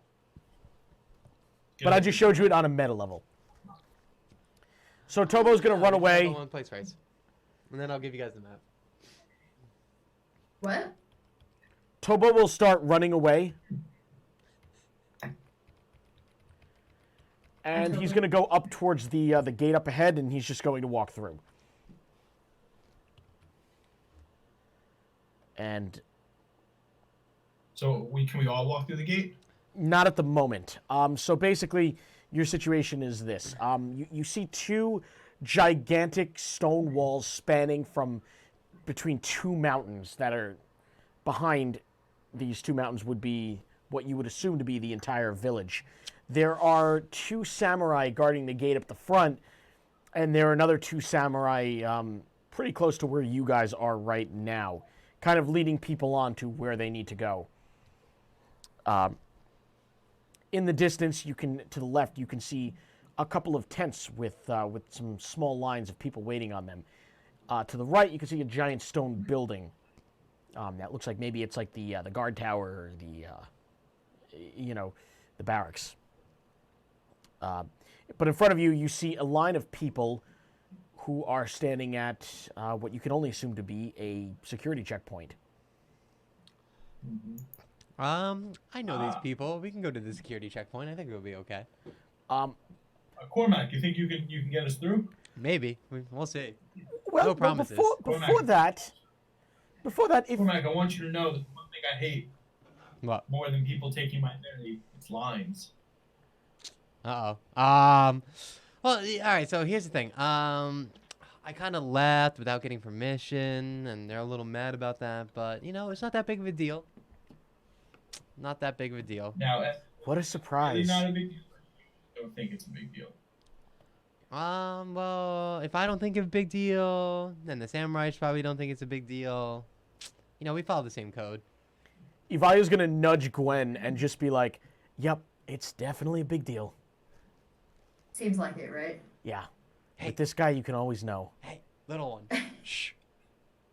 S1: But I just showed you it on a meta level. So Tobo's gonna run away.
S3: One place race, and then I'll give you guys the map.
S5: what?
S1: Tobo will start running away. And he's going to go up towards the gate up ahead, and he's just going to walk through. And
S2: So can we all walk through the gate?
S1: not at the moment. So basically, your situation is this. You see two gigantic stone walls spanning from between two mountains that are behind these two mountains would be what you would assume to be the entire village. There are two samurai guarding the gate up the front, and there are another two samurai pretty close to where you guys are right now, kind of leading people on to where they need to go. In the distance, to the left, you can see a couple of tents with some small lines of people waiting on them. To the right, you can see a giant stone building. That looks like maybe it's like the guard tower or the barracks. But in front of you, you see a line of people who are standing at what you can only assume to be a security checkpoint.
S3: I know these people. We can go to the security checkpoint. I think it'll be okay.
S2: Cormac, you think you can get us through?
S3: Maybe. We'll see.
S1: Well,
S3: No
S1: but
S3: promises.
S1: before that, if
S2: Cormac, I want you to know that the one thing I hate
S3: What?
S2: more than people taking my identity, it's lines.
S3: Uh-oh. Well, all right, so here's the thing. I kind of left without getting permission, and they're a little mad about that, but, it's not that big of a deal. Not that big of a deal.
S2: Now,
S1: what a
S2: it's
S1: surprise!
S2: not a big deal. I don't think it's a big deal.
S3: Well, if I don't think it's a big deal, then the samurais probably don't think it's a big deal. We follow the same code.
S1: Ivaya's gonna nudge Gwen and just be like, "Yep, it's definitely a big deal."
S5: Seems like it, right?
S1: Yeah.
S3: Hey.
S1: With this guy, you can always know.
S3: Hey, little one. Shh.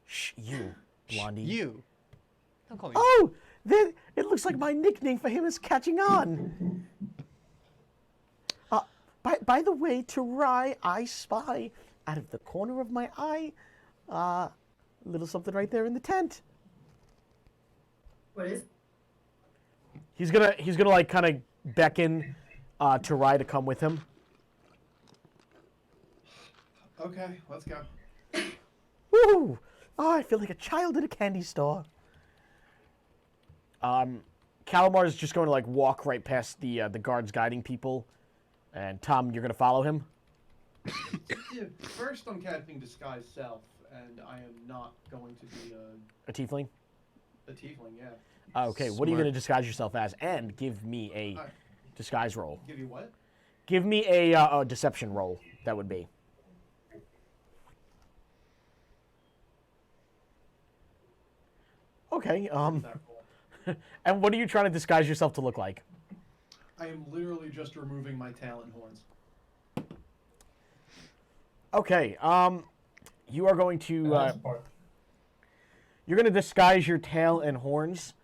S1: Shh, you, Blondie.
S3: You. Don't call me.
S1: Oh, it looks like my nickname for him is catching on. By the way, to Rye, I spy out of the corner of my eye, a little something right there in the tent.
S5: What is?
S1: He's gonna like kind of beckon to Rye to come with him.
S4: Okay, let's go.
S1: Woo! Oh, I feel like a child in a candy store. Calamar's just going to like walk right past the guards guiding people, and Tom, you're gonna follow him.
S4: Yeah, first, I'm casting disguise self, and I am not going to be
S1: A tiefling.
S4: a tiefling. Yeah.
S1: Okay, what are you
S3: Smart.
S1: gonna disguise yourself as? And give me a
S4: Alright.
S1: disguise roll.
S4: Give you what?
S1: Give me a deception roll. That would be. Okay.
S4: That roll.
S1: And what are you trying to disguise yourself to look like?
S4: I am literally just removing my tail and horns.
S1: Okay. You are going to
S2: That's the part.
S1: you're going to disguise your tail and horns.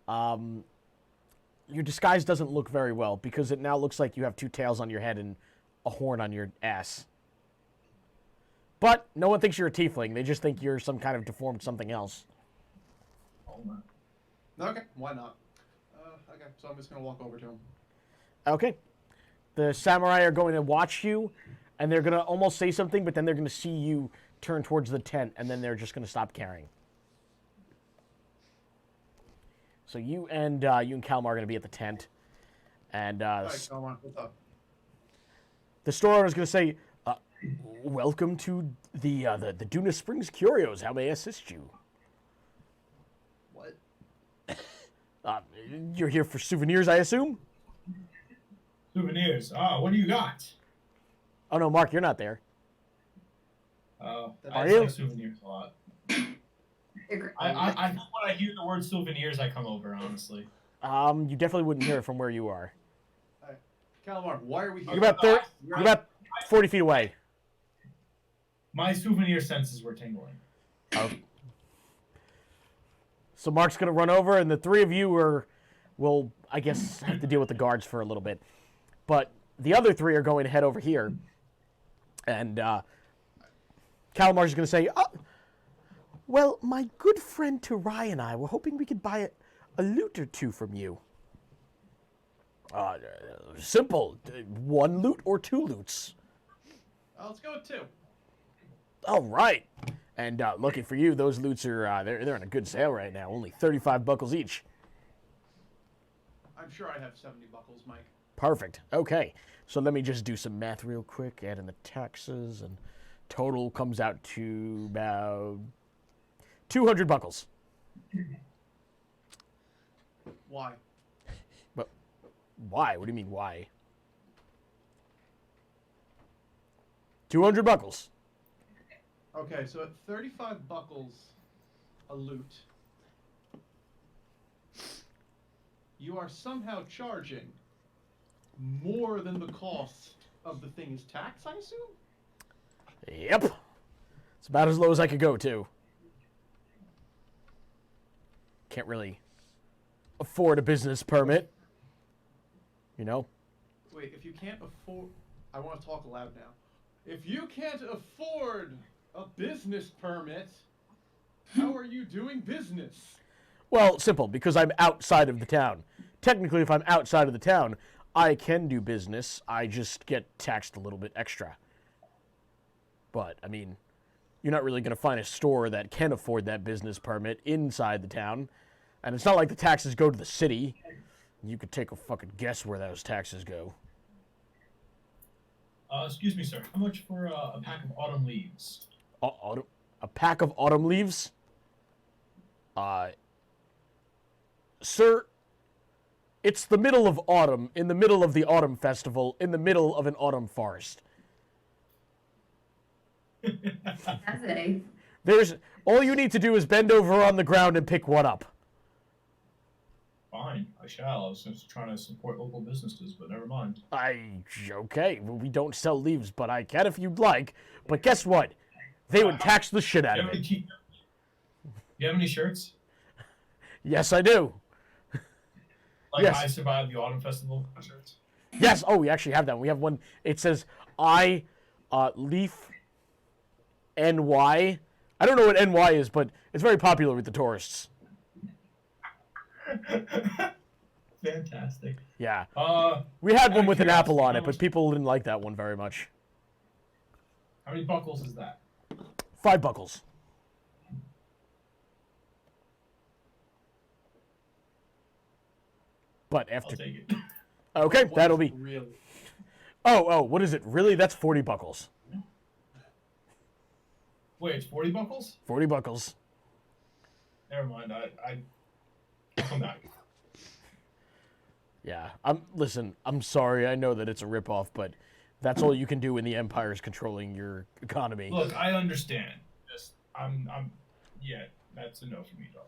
S1: Your disguise doesn't look very well because it now looks like you have two tails on your head and a horn on your ass. But no one thinks you're a tiefling. They just think you're some kind of deformed something else.
S2: Oh, man.
S4: Okay, why not? Okay, so I'm just gonna walk over to him.
S1: Okay. The samurai are going to watch you, and they're going to almost say something, but then they're going to see you turn towards the tent, and then they're just going to stop caring. So you and Kalmar are going to be at the tent, and
S4: Alright, come on, what's up?
S1: the store owner is going to say, "Welcome to the Duna Springs Curios. How may I assist you?
S4: What?
S1: You're here for souvenirs, I assume?
S2: Souvenirs. Ah, what do you got?
S1: Oh no, Mark, you're not there.
S2: I
S1: Are
S2: just
S1: you?
S2: like souvenirs a lot.
S5: Agree.
S2: I when I hear the word souvenirs, I come over, honestly.
S1: You definitely wouldn't hear it from where you are.
S4: Alright, Calamar, why are we here?
S1: You're about 40 feet away.
S2: My souvenir senses were tingling.
S1: Oh. So Mark's gonna run over, and the three of you will, I guess, have to deal with the guards for a little bit. But the other three are going to head over here, and Calamar's gonna say, well, my good friend Tarai and I were hoping we could buy a loot or two from you. Simple. One loot or two loots.
S4: Let's go with 2.
S1: All right. And lucky for you, those loots are they're on a good sale right now. Only 35 buckles each.
S4: I'm sure I have 70 buckles, Mike.
S1: Perfect. Okay. So let me just do some math real quick, add in the taxes, and total comes out to about 200 buckles.
S4: Why?
S1: But why? What do you mean why? 200 buckles.
S4: Okay, so at 35 buckles a loot, you are somehow charging more than the cost of the thing is tax, I assume?
S1: Yep. It's about as low as I could go, too. Can't really afford a business permit. You know?
S4: Wait, if you can't afford... I want to talk loud now. If you can't afford a business permit, how are you doing business?
S1: Well, simple, because I'm outside of the town. Technically, if I'm outside of the town, I can do business. I just get taxed a little bit extra. But, I mean, you're not really going to find a store that can afford that business permit inside the town. And it's not like the taxes go to the city. You could take a fucking guess where those taxes go.
S2: Excuse me, sir. How much for a pack of autumn leaves?
S1: A pack of autumn leaves? Sir, it's the middle of autumn, in the middle of the autumn festival, in the middle of an autumn forest.
S5: That's a.
S1: There's all you need to do is bend over on the ground and pick one up.
S2: Fine, I shall. I was just trying to support local businesses, but never mind.
S1: Okay, well, we don't sell leaves, but I can if you'd like. But guess what? They would tax the shit out of it.
S2: You have any shirts?
S1: Yes, I do.
S2: Like
S1: Yes.
S2: I survived the autumn festival shirts?
S1: Yes. Oh, we actually have that. We have one. It says Leaf NY. I don't know what NY is, but it's very popular with the tourists.
S2: Fantastic.
S1: Yeah. We
S2: out
S1: had one
S2: of
S1: with an apple
S2: curiosity,
S1: on
S2: how
S1: it, but
S2: much-
S1: people didn't like that one very much.
S2: How many buckles is that?
S1: 5 buckles. But
S2: I'll
S1: after...
S2: take it.
S1: Okay,
S4: What
S1: that'll
S4: is
S1: be...
S4: really.
S1: Oh, what is it? Really? That's 40 buckles.
S2: Wait, it's 40 buckles?
S1: 40 buckles.
S2: Never mind. I'll come back.
S1: Yeah. Listen, I'm sorry. I know that it's a ripoff, but that's all you can do when the Empire is controlling your economy.
S2: Look, I understand. Just, yeah, that's a no for me, dog.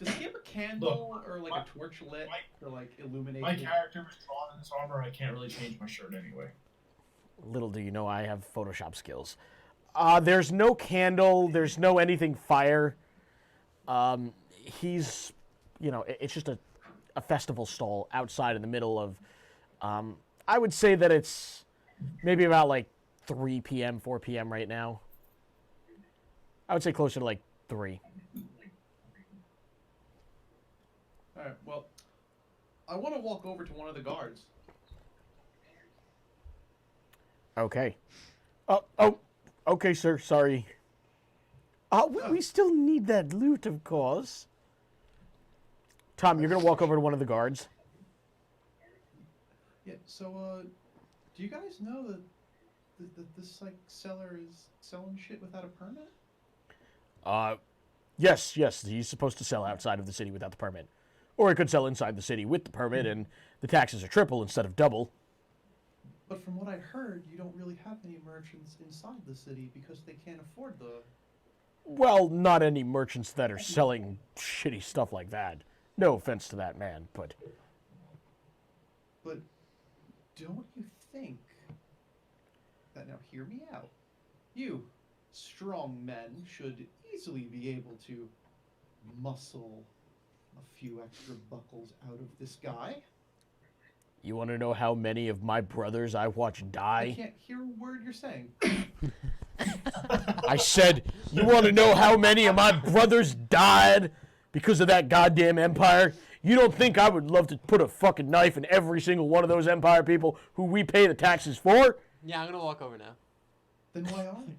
S4: Does he have a candle or like a torch lit to like illuminate?
S2: My character was drawn in this armor. I can't really change my shirt anyway.
S1: Little do you know, I have Photoshop skills. There's no candle. There's no anything fire. He's, it's just a festival stall outside in the middle of, I would say that it's maybe about like 3 p.m., 4 p.m. right now. I would say closer to like 3.
S4: All right. Well, I want to walk over to one of the guards.
S1: Okay. Okay, sir. Sorry. We still need that loot, of course. Tom, you're gonna walk over to one of the guards.
S4: Yeah. So, do you guys know that this like seller is selling shit without a permit?
S1: Yes. He's supposed to sell outside of the city without the permit, or he could sell inside the city with the permit, and the taxes are triple instead of double.
S4: But from what I heard, you don't really have any merchants inside the city because they can't afford the.
S1: Well, not any merchants that are selling shitty stuff like that. No offense to that man, but
S4: But don't you think that, now hear me out, you strong men should easily be able to muscle a few extra buckles out of this guy?
S1: you want to know how many of my brothers I watch
S4: I
S1: die?
S4: can't hear a word you're saying.
S1: I said, you want to know how many of my brothers died because of that goddamn empire? You don't think I would love to put a fucking knife in every single one of those empire people who we pay the taxes for?
S3: Yeah, I'm gonna walk over now.
S4: Then why aren't you?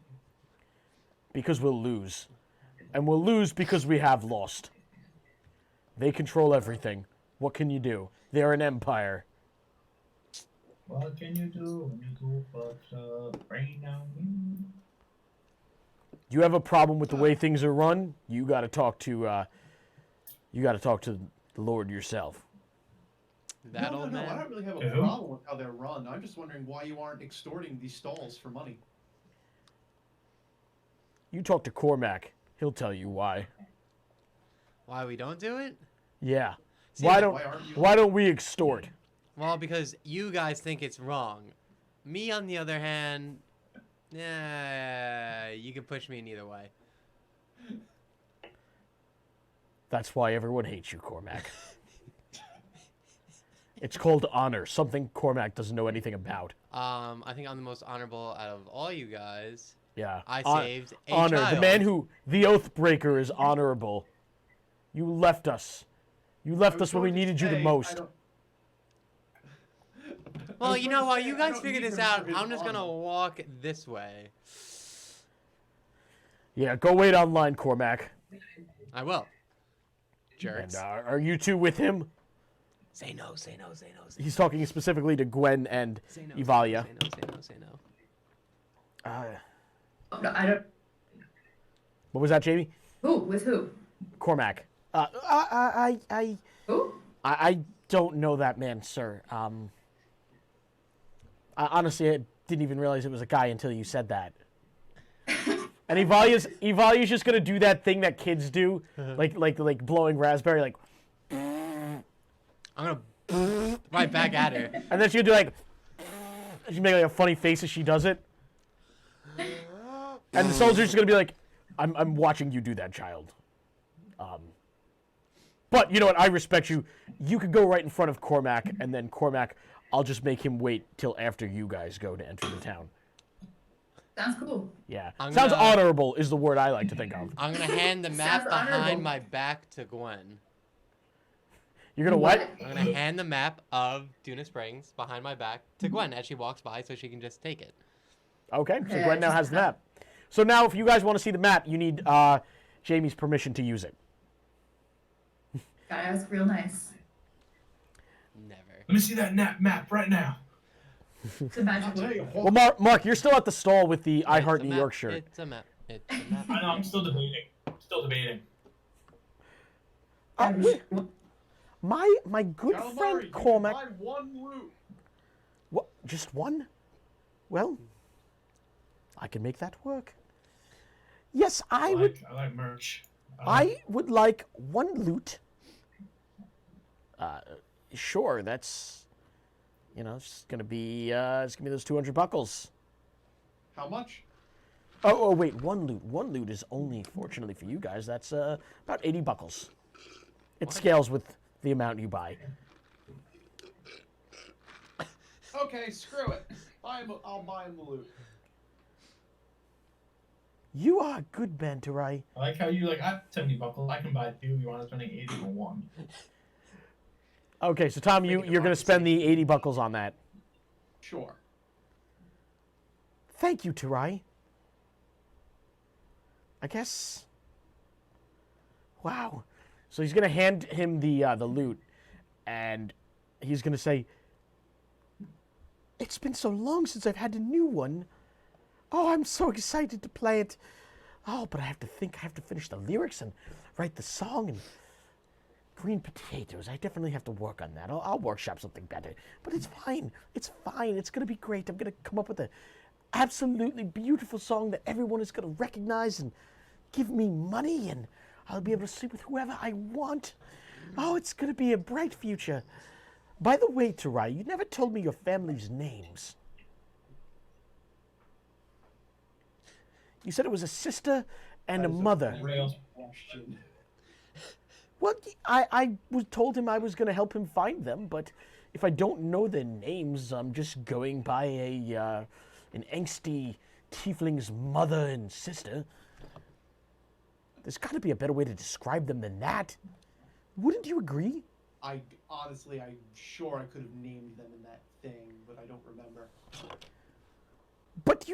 S1: Because we'll lose. And we'll lose because we have lost. They control everything. What can you do? They're an empire.
S2: What can you do when you go but rain down?
S1: You have a problem with the way things are run? You got to talk to the Lord yourself.
S3: That
S4: no,
S3: old
S4: no,
S3: man.
S4: I don't really have a
S2: Who?
S4: problem with how they're run. I'm just wondering why you aren't extorting these stalls for money.
S1: You talk to Cormac. He'll tell you why.
S3: Why we don't do it?
S1: Yeah.
S3: See,
S1: Why
S3: like,
S1: don't why don't we extort?
S3: Well, because you guys think it's wrong. Me, on the other hand, you can push me in either way.
S1: That's why everyone hates you, Cormac. It's called honor, something Cormac doesn't know anything about.
S3: I think I'm the most honorable out of all you guys.
S1: Yeah.
S3: I saved a
S1: honor.
S3: child.
S1: The man who, the oath breaker, is honorable. You left us. You left us when we needed you the most.
S3: Well, you know what? You guys
S4: don't
S3: figure
S4: need
S3: this
S4: him
S3: out.
S4: for his
S3: I'm just gonna
S4: honor.
S3: walk this way.
S1: Yeah, go wait online, Cormac.
S3: I will. Jerks.
S1: And are you two with him?
S3: Say no, say no, say no, say
S1: He's talking specifically to Gwen and
S3: say no,
S1: Evalia.
S3: Say no, say no, say no.
S5: Oh, no, I don't.
S1: What was that, Jamie?
S5: Who? With who?
S1: Cormac.
S5: Who?
S1: I don't know that man, sir. Honestly, I didn't even realize it was a guy until you said that. And Evalia's just gonna do that thing that kids do, like blowing raspberry, like,
S3: I'm gonna right back at her.
S1: and then she'll do like, she make like a funny face as she does it. And the soldier's just gonna be like, I'm watching you do that, child. But you know what? I respect you. You could go right in front of Cormac, and then Cormac, I'll just make him wait till after you guys go to enter the town.
S5: Sounds cool.
S1: Yeah.
S3: I'm
S1: Sounds
S3: gonna-
S1: honorable is the word I like to think of.
S3: I'm gonna hand the map
S5: Sounds
S3: behind
S5: honorable.
S3: my back to Gwen.
S1: You're gonna what?
S3: I'm gonna hand the map of Duna Springs behind my back to Gwen as she walks by, so she can just take it.
S1: Okay, so
S5: Okay,
S1: Gwen now
S5: just-
S1: has the map. So now, if you guys want to see the map, you need Jamie's permission to use it.
S5: Gotta ask real nice.
S3: Never.
S2: Let me see that map right now.
S5: It's a
S4: I'll
S5: magic
S4: tell
S5: word.
S4: you
S1: Well,
S4: what.
S1: Mark, you're still at the stall with the I
S3: It's
S1: Heart
S3: a
S1: New
S3: map.
S1: York shirt.
S3: It's a map. It's a map.
S2: I know, I'm still debating.
S1: Wait, my good
S4: Calamari,
S1: friend
S4: you can
S1: Cormac.
S4: buy one loot.
S1: What? Just one? Well, I can make that work. Yes, I
S2: like merch.
S1: I would like one loot. Sure, that's, it's gonna be those 200 buckles.
S4: How much?
S1: Oh, wait, one loot. One loot is only, fortunately for you guys, that's about 80 buckles. It scales with the amount you buy.
S4: Okay, screw it. I'll buy him the loot.
S1: You are a good man, Terai.
S2: I like how you I have 70 buckles. I can buy 2. You want to spend 80 for 1.
S1: Okay, so Tom, you're gonna spend the 80 buckles on that.
S4: Sure.
S1: Thank you, Terai. I guess. Wow. So he's gonna hand him the loot, and he's gonna say, "It's been so long since I've had a new one. Oh, I'm so excited to play it. Oh, but I have to finish the lyrics and write the song and green potatoes. I definitely have to work on that. I'll workshop something better. But it's fine. It's fine. It's gonna be great. I'm gonna come up with a absolutely beautiful song that everyone is gonna recognize and give me money, and I'll be able to sleep with whoever I want. Oh, it's gonna be a bright future. By the way, Terai, you never told me your family's names. You said it was a sister and a
S4: That is
S1: mother.
S4: great question.
S1: Well, I was told him I was going to help him find them, but if I don't know their names, I'm just going by an angsty tiefling's mother and sister. There's got to be a better way to describe them than that. Wouldn't you agree?
S4: I'm sure I could have named them in that thing, but I don't remember.
S1: But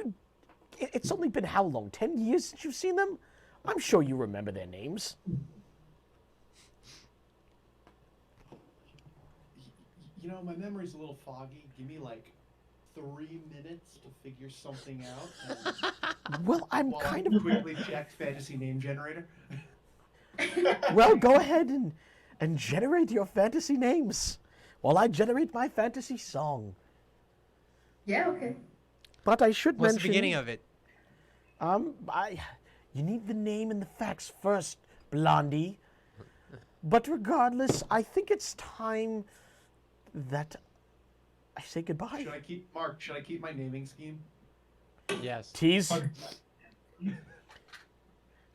S1: it's only been how long? 10 years since you've seen them? I'm sure you remember their names.
S4: My memory's a little foggy. Give me 3 minutes to figure something out.
S1: Well, I'm
S4: While
S1: kind
S4: I
S1: of...
S4: quickly check fantasy name generator.
S1: Well, go ahead and generate your fantasy names while I generate my fantasy song.
S5: Yeah, okay.
S1: But I should
S3: What's
S1: mention...
S3: the beginning of it?
S1: You need the name and the facts first, Blondie. But regardless, I think it's time that I say goodbye.
S4: Should I keep my naming scheme?
S3: Yes.
S1: Tease.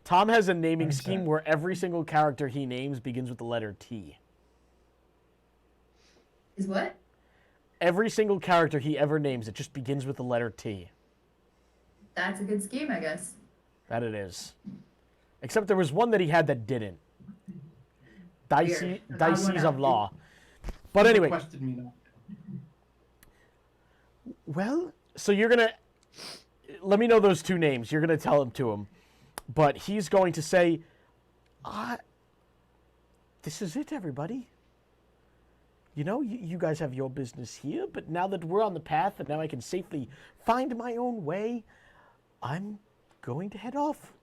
S1: Tom has a naming scheme where every single character he names begins with the letter T.
S5: Is what?
S1: Every single character he ever names, it just begins with the letter T.
S5: That's a good scheme, I guess.
S1: That it is. Except there was one that he had that didn't.
S5: Weird.
S1: Dices of Law. But anyway.
S4: Requested me now.
S1: Well, so you're going to... Let me know those two names. You're going to tell them to him. But he's going to say, this is it, everybody. You guys have your business here, but now that we're on the path and now I can safely find my own way, I'm going to head off.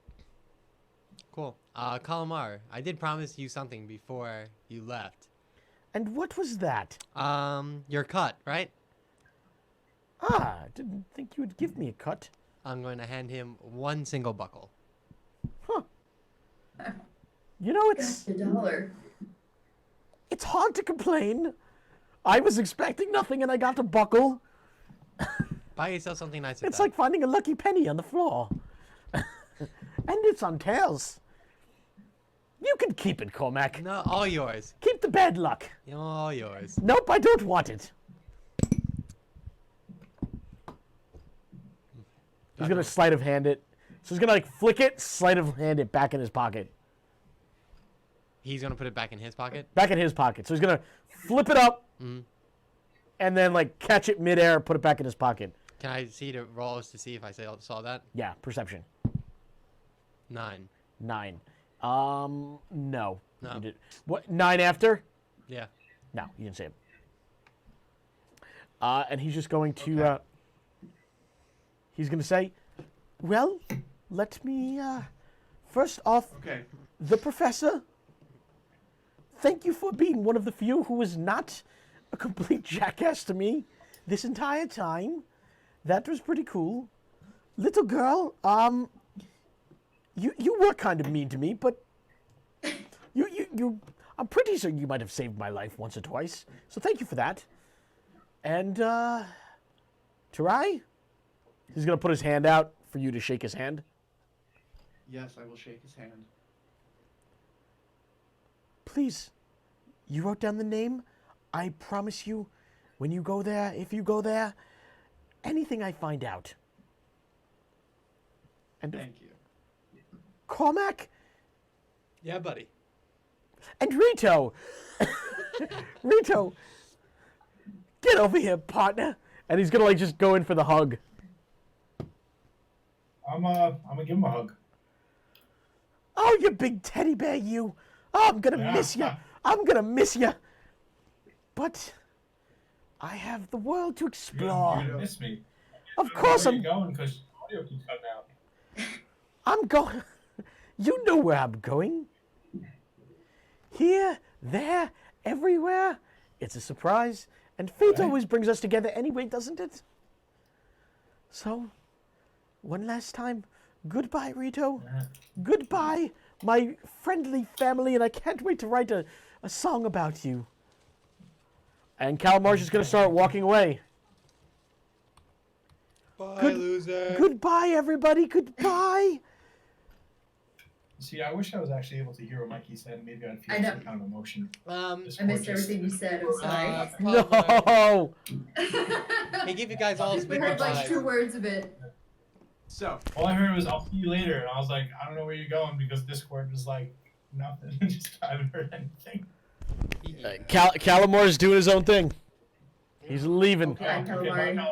S3: Cool. Calamar, I did promise you something before you left.
S1: And what was that?
S3: Your cut, right?
S1: Didn't think you would give me a cut.
S3: I'm going to hand him one single buckle.
S1: Huh.
S5: That's $1.
S1: It's hard to complain. I was expecting nothing and I got a buckle.
S3: Buy yourself something nice. with
S1: It's
S3: that.
S1: like finding a lucky penny on the floor. And it's on tails. You can keep it, Cormac.
S3: No, all yours.
S1: Keep the bad luck.
S3: All yours.
S1: Nope, I don't want it. He's gonna sleight of hand it. So he's gonna like flick it, sleight of hand it back in his pocket.
S3: He's gonna put it back in his pocket.
S1: Back in his pocket. So he's gonna flip it up, and then like catch it midair, put it back in his pocket.
S3: Can I see the rolls to see if I saw that?
S1: Yeah, perception.
S3: 9.
S1: 9. No.
S3: No.
S1: You did. What? 9 after?
S3: Yeah.
S1: No, you didn't see it. And he's just going to.
S4: Okay.
S1: He's gonna say, "Well, let me. First off,
S4: Okay.
S1: the professor. Thank you for being one of the few who was not a complete jackass to me this entire time. That was pretty cool. Little girl, you were kind of mean to me, but I'm pretty sure you might have saved my life once or twice. So thank you for that. And Tarai, he's gonna put his hand out for you to shake his hand.
S4: Yes, I will shake his hand.
S1: Please, you wrote down the name. I promise you, when you go there, if you go there, anything I find out. And
S4: Thank you.
S1: Cormac
S3: Yeah, buddy.
S1: and Rito. Rito, get over here, partner. And he's gonna like just go in for the hug.
S2: I'm gonna give him a hug.
S1: Oh, you big teddy bear, you. Oh, I'm gonna miss you. I'm gonna miss you. But I have the world to
S2: You're
S1: explore.
S2: gonna miss me.
S1: Of course
S2: Where
S1: I'm
S2: you going? Because audio keeps cutting out.
S1: I'm going. You know where I'm going. Here, there, everywhere. It's a surprise. And fate
S2: Right.
S1: always brings us together anyway, doesn't it? So, one last time, goodbye, Rito. Goodbye, my friendly family, and I can't wait to write a song about you. And Calamar's just going to start walking away.
S3: Bye,
S1: Good-
S3: loser.
S1: Goodbye, everybody. Goodbye.
S2: See, I wish I was actually able to hear what Mikey said. Maybe I'd feel
S5: I know.
S2: some kind of emotion.
S3: This
S5: I missed
S2: gorgeous.
S5: everything you said. I'm sorry.
S1: No.
S3: He gave you guys all
S5: we
S3: speak
S5: heard like
S3: goodbyes.
S5: 2 words of it.
S4: So,
S2: All I heard was "I'll see you later," and I was like, I don't know where you're going because Discord was like nothing. Just I haven't heard anything.
S1: Calamar's doing his own thing. He's leaving.
S4: Okay.
S5: Bye,
S2: Okay,
S5: Calamari.
S2: bye,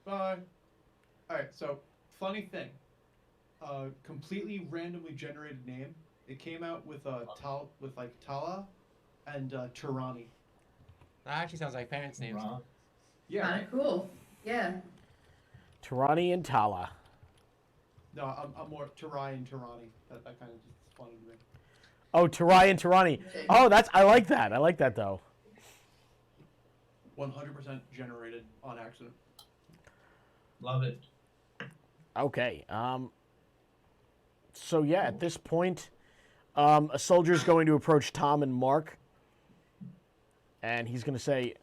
S4: bye. Alright, so, funny thing. Completely randomly generated name. It came out with Tala and Tirani.
S3: That actually sounds like parents' names.
S2: Ron.
S4: Yeah.
S5: Kind of cool. Yeah.
S1: Tirani and Tala.
S4: No, I'm more Tirai and Tirani. That kind of just funny to me.
S1: Oh, Tarai and Tirani. Oh, I like that. I like that though.
S4: 100% generated on accident.
S2: Love it.
S1: Okay. So yeah, at this point, a soldier's going to approach Tom and Mark, and he's going to say,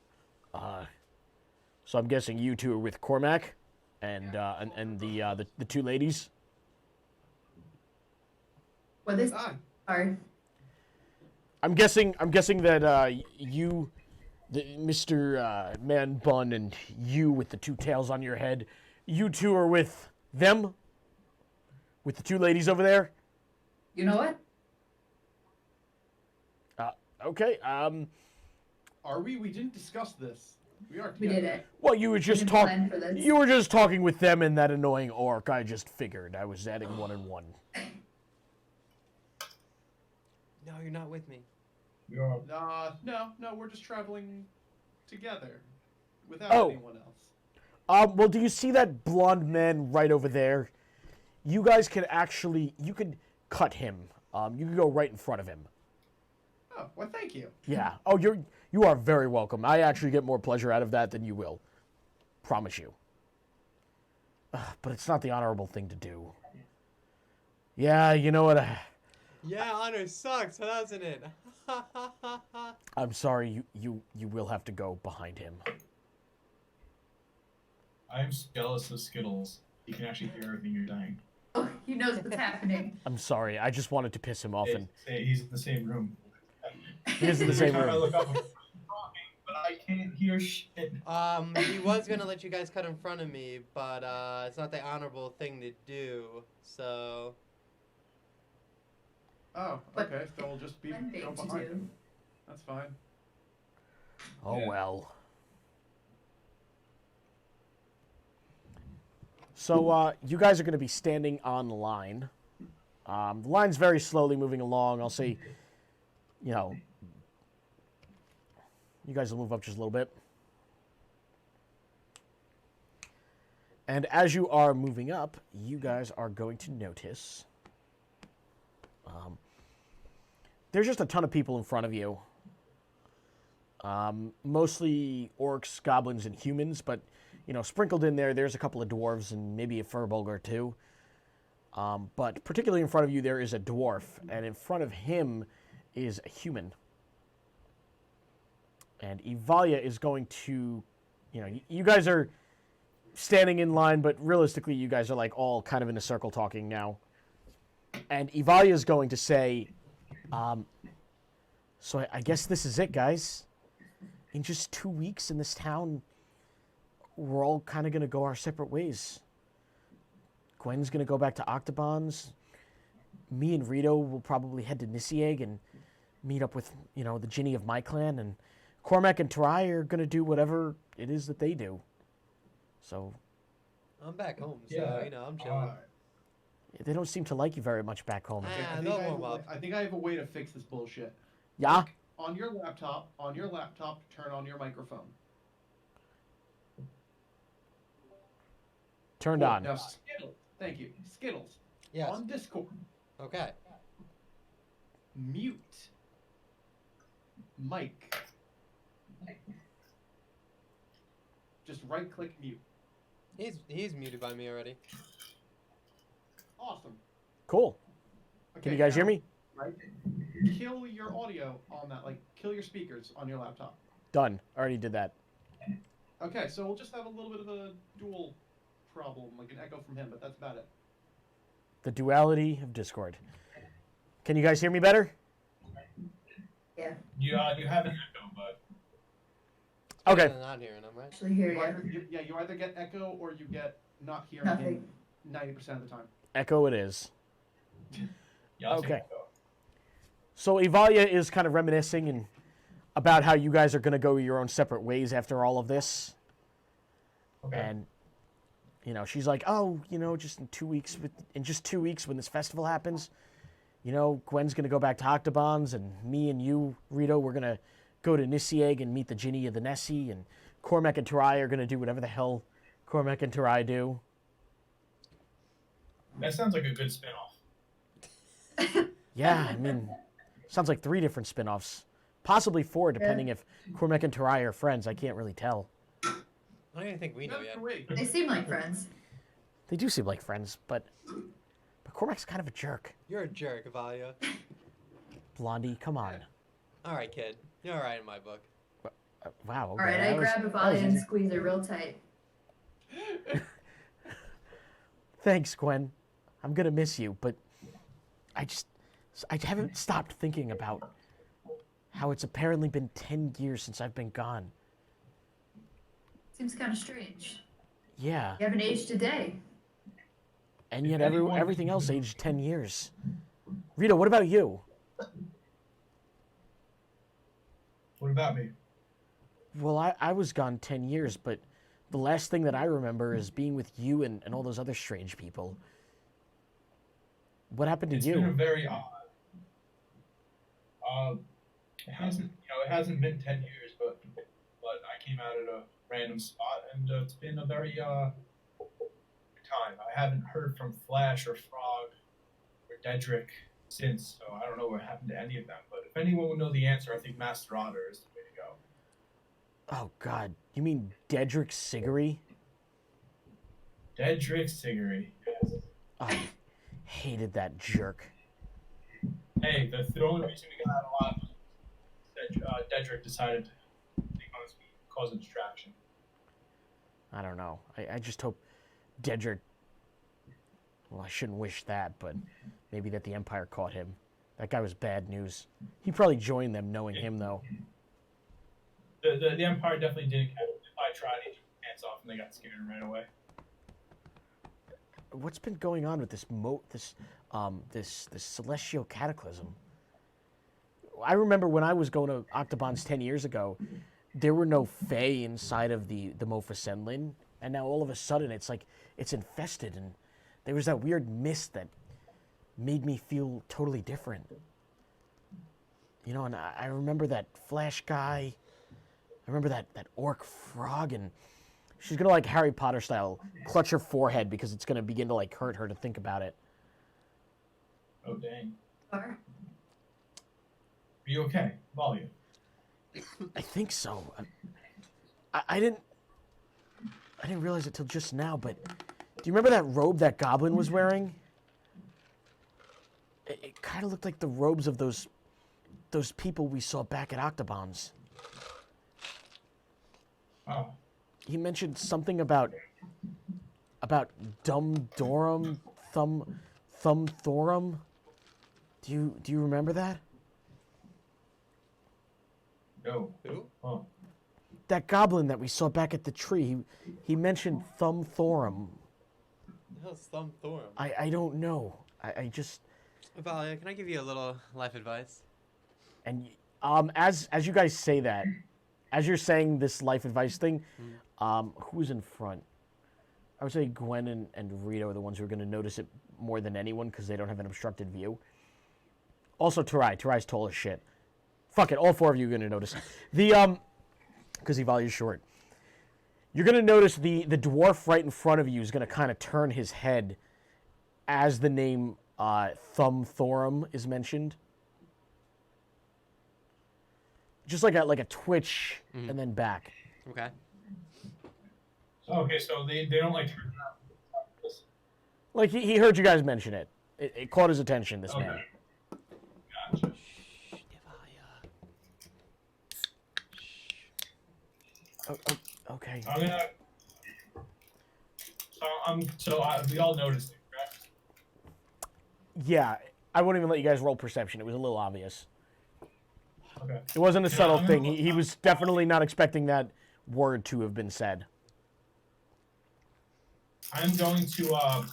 S1: "So I'm guessing you two are with Cormac, and the 2 ladies."
S5: Well, this
S4: Ah,
S5: are.
S1: I'm guessing that you, Mr. Man Bun, and you with the 2 tails on your head, you 2 are with them, with the 2 ladies over there.
S5: You know what?
S1: Okay.
S4: are we? We didn't discuss this. We are
S5: We
S4: together.
S5: did it.
S1: Well, you were just
S5: didn't
S1: talking.
S5: plan for this.
S1: You were just talking with them and that annoying orc. I just figured. I was adding 1 and 1.
S3: No, you're not with me.
S2: We are.
S4: No, we're just traveling together without
S1: Oh.
S4: anyone else.
S1: Well, do you see that blonde man right over there? You guys could you could cut him. You could go right in front of him.
S4: Oh, well, thank you.
S1: Yeah. Oh, you are very welcome. I actually get more pleasure out of that than you will. Promise you. But it's not the honorable thing to do. Yeah, you know what?
S3: Yeah, honor sucks, doesn't it?
S1: I'm sorry. You will have to go behind him.
S2: I'm jealous of Skittles. He can actually hear everything you're dying.
S5: Oh, he knows what's happening.
S1: I'm sorry. I just wanted to piss him off, and
S2: He's in the same room.
S1: he is in the
S2: Every
S1: same
S2: time I
S1: room.
S2: look up, I'm talking, but I can't hear shit.
S3: He was gonna let you guys cut in front of me, but it's not the honorable thing to do. So.
S4: Oh,
S5: But
S4: okay. So we'll just
S5: One thing
S4: go
S5: to
S4: behind
S5: do.
S4: him. That's fine.
S1: Oh,
S2: Yeah.
S1: well. So, you guys are going to be standing on the line. The line's very slowly moving along. I'll say, you know, you guys will move up just a little bit. And as you are moving up, you guys are going to notice there's just a ton of people in front of you. Mostly orcs, goblins, and humans, but, you know, sprinkled in there's a couple of dwarves and maybe a furbolg or two. But particularly in front of you, there is a dwarf, and in front of him is a human. And Evalia is going to, you know, you guys are standing in line, but realistically, you guys are like all kind of in a circle talking now. And Evalia is going to say, so I guess this is it, guys. In just 2 weeks in this town, we're all kind of going to go our separate ways. Gwen's going to go back to Octobon's. Me and Rito will probably head to Nisieg and meet up with, you know, the Ginny of my clan. And Cormac and Tarai are going to do whatever it is that they do. So
S3: I'm back home, so,
S2: Yeah.
S3: you know, I'm chilling.
S1: they don't seem to like you very much back home.
S3: Ah,
S4: I
S3: they'll
S4: think I, have
S3: warm
S4: a way,
S3: up.
S4: I think I have a way to fix this bullshit.
S1: Yeah?
S4: Look, on your laptop, turn on your microphone.
S1: Turned
S4: Cool.
S1: on.
S4: Now, Skittles. Thank you. Skittles.
S3: Yes.
S4: On Discord,
S3: Okay.
S4: mute Mike. Just right-click mute.
S3: He's muted by me already.
S4: Awesome.
S1: Cool.
S4: Okay,
S1: Can you guys hear
S4: now,
S1: me?
S4: Right. Kill your audio on that. Like, kill your speakers on your laptop.
S1: Done. Already did that.
S4: Okay, so we'll just have a little bit of a dual problem, like an echo from him, but that's about it.
S1: The duality of Discord. Can you guys hear me better?
S5: Yeah,
S2: You have an echo, but
S1: Okay.
S3: I'm not hearing him, right?
S5: actually hear
S4: You
S5: you.
S4: you either get echo or you get not hearing
S5: Nothing.
S4: him 90% of the time.
S1: Echo it is.
S2: yeah, I'll
S1: Okay.
S2: take echo.
S1: So Evalia is kind of reminiscing and about how you guys are going to go your own separate ways after all of this.
S2: Okay.
S1: And, you know, she's like, oh, you know, just in 2 weeks, in just 2 weeks when this festival happens, you know, Gwen's going to go back to Octobon's, and me and you, Rito, we're going to go to Nisieg and meet the Ginny of the Nessie, and Cormac and Tarai are going to do whatever the hell Cormac and Tarai do.
S2: That sounds like a good spinoff.
S1: Yeah, I mean, sounds like 3 different spin-offs. Possibly 4, depending if Cormac and Tarai are friends. I can't really tell.
S3: I don't even think we know
S4: That's
S3: yet.
S4: great.
S5: They seem like friends.
S1: They do seem like friends, but Cormac's kind of a jerk.
S3: You're a jerk, Avalia.
S1: Blondie, come on.
S3: All right, kid. You're all right in my book.
S1: Wow.
S5: All right,
S1: okay,
S5: I
S1: that was-
S5: grab
S1: that was
S5: Evalia and
S1: easy.
S5: squeeze her real tight.
S1: Thanks, Gwen. I'm gonna miss you, but I haven't stopped thinking about how it's apparently been 10 years since I've been gone.
S5: Seems kind of strange.
S1: Yeah,
S5: You haven't aged a day.
S1: and yet
S2: If anyone-
S1: everything else aged 10 years. Rita, what about you?
S2: What about me?
S1: Well, I was gone 10 years, but the last thing that I remember is being with you and all those other strange people. What happened to
S2: It's
S1: you?
S2: been a very odd. It hasn't been 10 years, but I came out at a random spot, and it's been a very time. I haven't heard from Flash or Frog or Dedrick since, so I don't know what happened to any of them. But if anyone would know the answer, I think Master Otter is the way to go.
S1: Oh, God. You mean Dedrick Sigary?
S2: Dedrick Sigary. Yes.
S1: I hated that jerk.
S2: Hey, the only reason we got out alive was that Dedrick decided to take on speed, cause a distraction.
S1: I don't know. I just hope Dedrick... Well, I shouldn't wish that, but maybe that the Empire caught him. That guy was bad news. He probably joined them knowing him, though.
S2: The Empire definitely didn't catch it. I tried to take their pants off and they got scared and ran away.
S1: What's been going on with this celestial cataclysm? I remember when I was going to Octobon's 10 years ago, there were no Fae inside of the Mofa Senlin, and now all of a sudden it's like it's infested, and there was that weird mist that made me feel totally different. You know, and I remember that Flash guy. I remember that orc frog, and she's gonna, like Harry Potter style, clutch her forehead because it's gonna begin to like hurt her to think about it.
S2: Oh dang.
S5: Or
S2: Are you okay? Volume.
S1: I think so. I didn't realize it till just now, but do you remember that robe that goblin was wearing? It kind of looked like the robes of those people we saw back at Octobon's.
S2: Oh.
S1: He mentioned something about Dum Dorum, Thumb Thorum. Do you remember that?
S2: No.
S3: Who?
S2: Oh.
S1: That goblin that we saw back at the tree. He mentioned Thumb Thorum.
S3: The hell's Thumb Thorum?
S1: I don't know. I just
S3: Valia, can I give you a little life advice?
S1: and as you guys say that, as you're saying this life advice thing, who's in front? I would say Gwen and Rito are the ones who are going to notice it more than anyone because they don't have an obstructed view. Also, Tarai. Tarai's tall as shit. Fuck it, all four of you are going to notice. Because Ivalia's short. You're going to notice the dwarf right in front of you is going to kind of turn his head as the name Thumb Thorum is mentioned. Just like a twitch and then back.
S3: Okay.
S2: Okay, so they don't like.
S1: Like he heard you guys mention it. It caught his attention, this man.
S2: Gotcha.
S1: Okay.
S2: I'm gonna. We all noticed it, correct?
S1: Yeah, I won't even let you guys roll perception. It was a little obvious.
S2: Okay.
S1: It wasn't a subtle
S2: I'm
S1: thing.
S2: gonna-
S1: He was definitely not expecting that word to have been said.
S2: I'm going to try to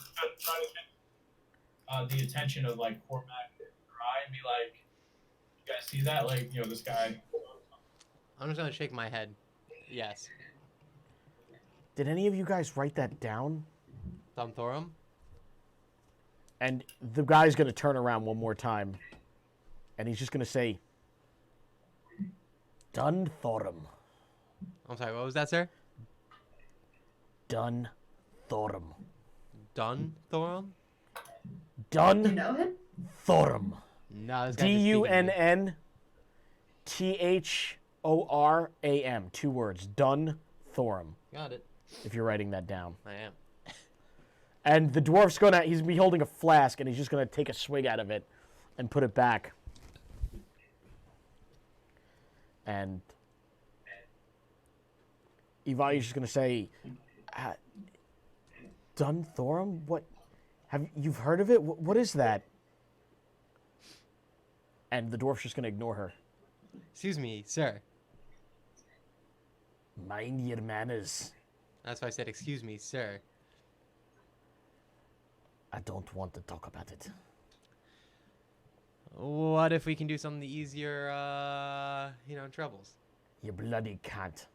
S2: get the attention of like Cormac and Ryan and be like, "You guys see that? Like, this guy."
S3: I'm just gonna shake my head. Yes.
S1: Did any of you guys write that down?
S3: Thumb Thorum?
S1: And the guy's going to turn around one more time. And he's just going to say, Dun Thorum.
S3: I'm sorry, what was that, sir?
S1: Dun Thorum.
S3: Dun Thorum?
S5: do you
S1: Dun
S5: know him?
S1: Thorum.
S3: No, this guy's just speaking to me.
S1: DUNNTHORAM. 2 words. Dun Thorum.
S3: Got it.
S1: If you're writing that down.
S3: I am.
S1: And the dwarf's he's be holding a flask, and he's just gonna take a swig out of it and put it back. And Ivalia's just gonna say, Dun Thorum? What? You've heard of it? What is that? And the dwarf's just gonna ignore her.
S3: Excuse me, sir.
S1: Mind your manners.
S3: That's why I said, excuse me, sir.
S1: I don't want to talk about it.
S3: What if we can do something easier, troubles?
S1: You bloody can't.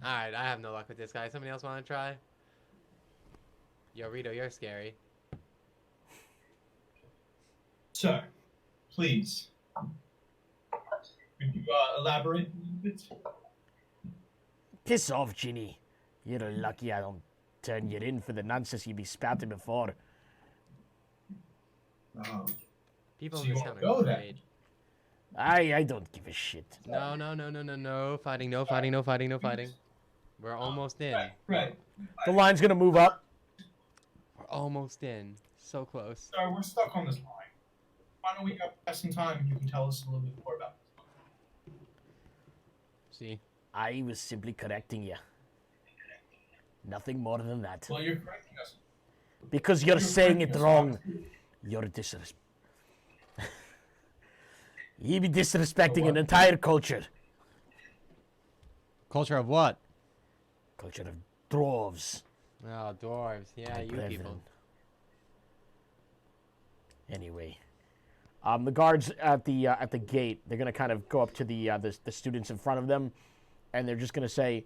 S3: Alright, I have no luck with this guy. Somebody else want to try? Yo, Rito, you're scary.
S2: Sir, please. Could you elaborate a little bit?
S1: Piss off, Ginny. You're lucky I don't turn you in for the nonsense you be spouting before.
S3: People
S2: So
S3: in
S2: you
S3: this
S2: wanna
S3: town are
S2: go then?
S3: afraid.
S1: I don't give a shit.
S3: No, no, no, no, no, no. Fighting, no fighting, no fighting, no fighting. We're almost in.
S2: Right.
S1: The line's gonna move up.
S3: We're almost in. So close.
S2: Sir, we're stuck on this line. Why don't we have some time and you can tell us a little bit more about this?
S3: See?
S1: I was simply correcting you. Nothing more than that.
S2: Well, you're correcting us.
S1: Because you're saying it wrong. You're You be disrespecting an entire culture.
S3: Culture of what?
S1: Culture of dwarves.
S3: Oh, dwarves. Yeah, you
S1: Brethren.
S3: people.
S1: Anyway, the guards at the gate, they're gonna kind of go up to the students in front of them, and they're just gonna say,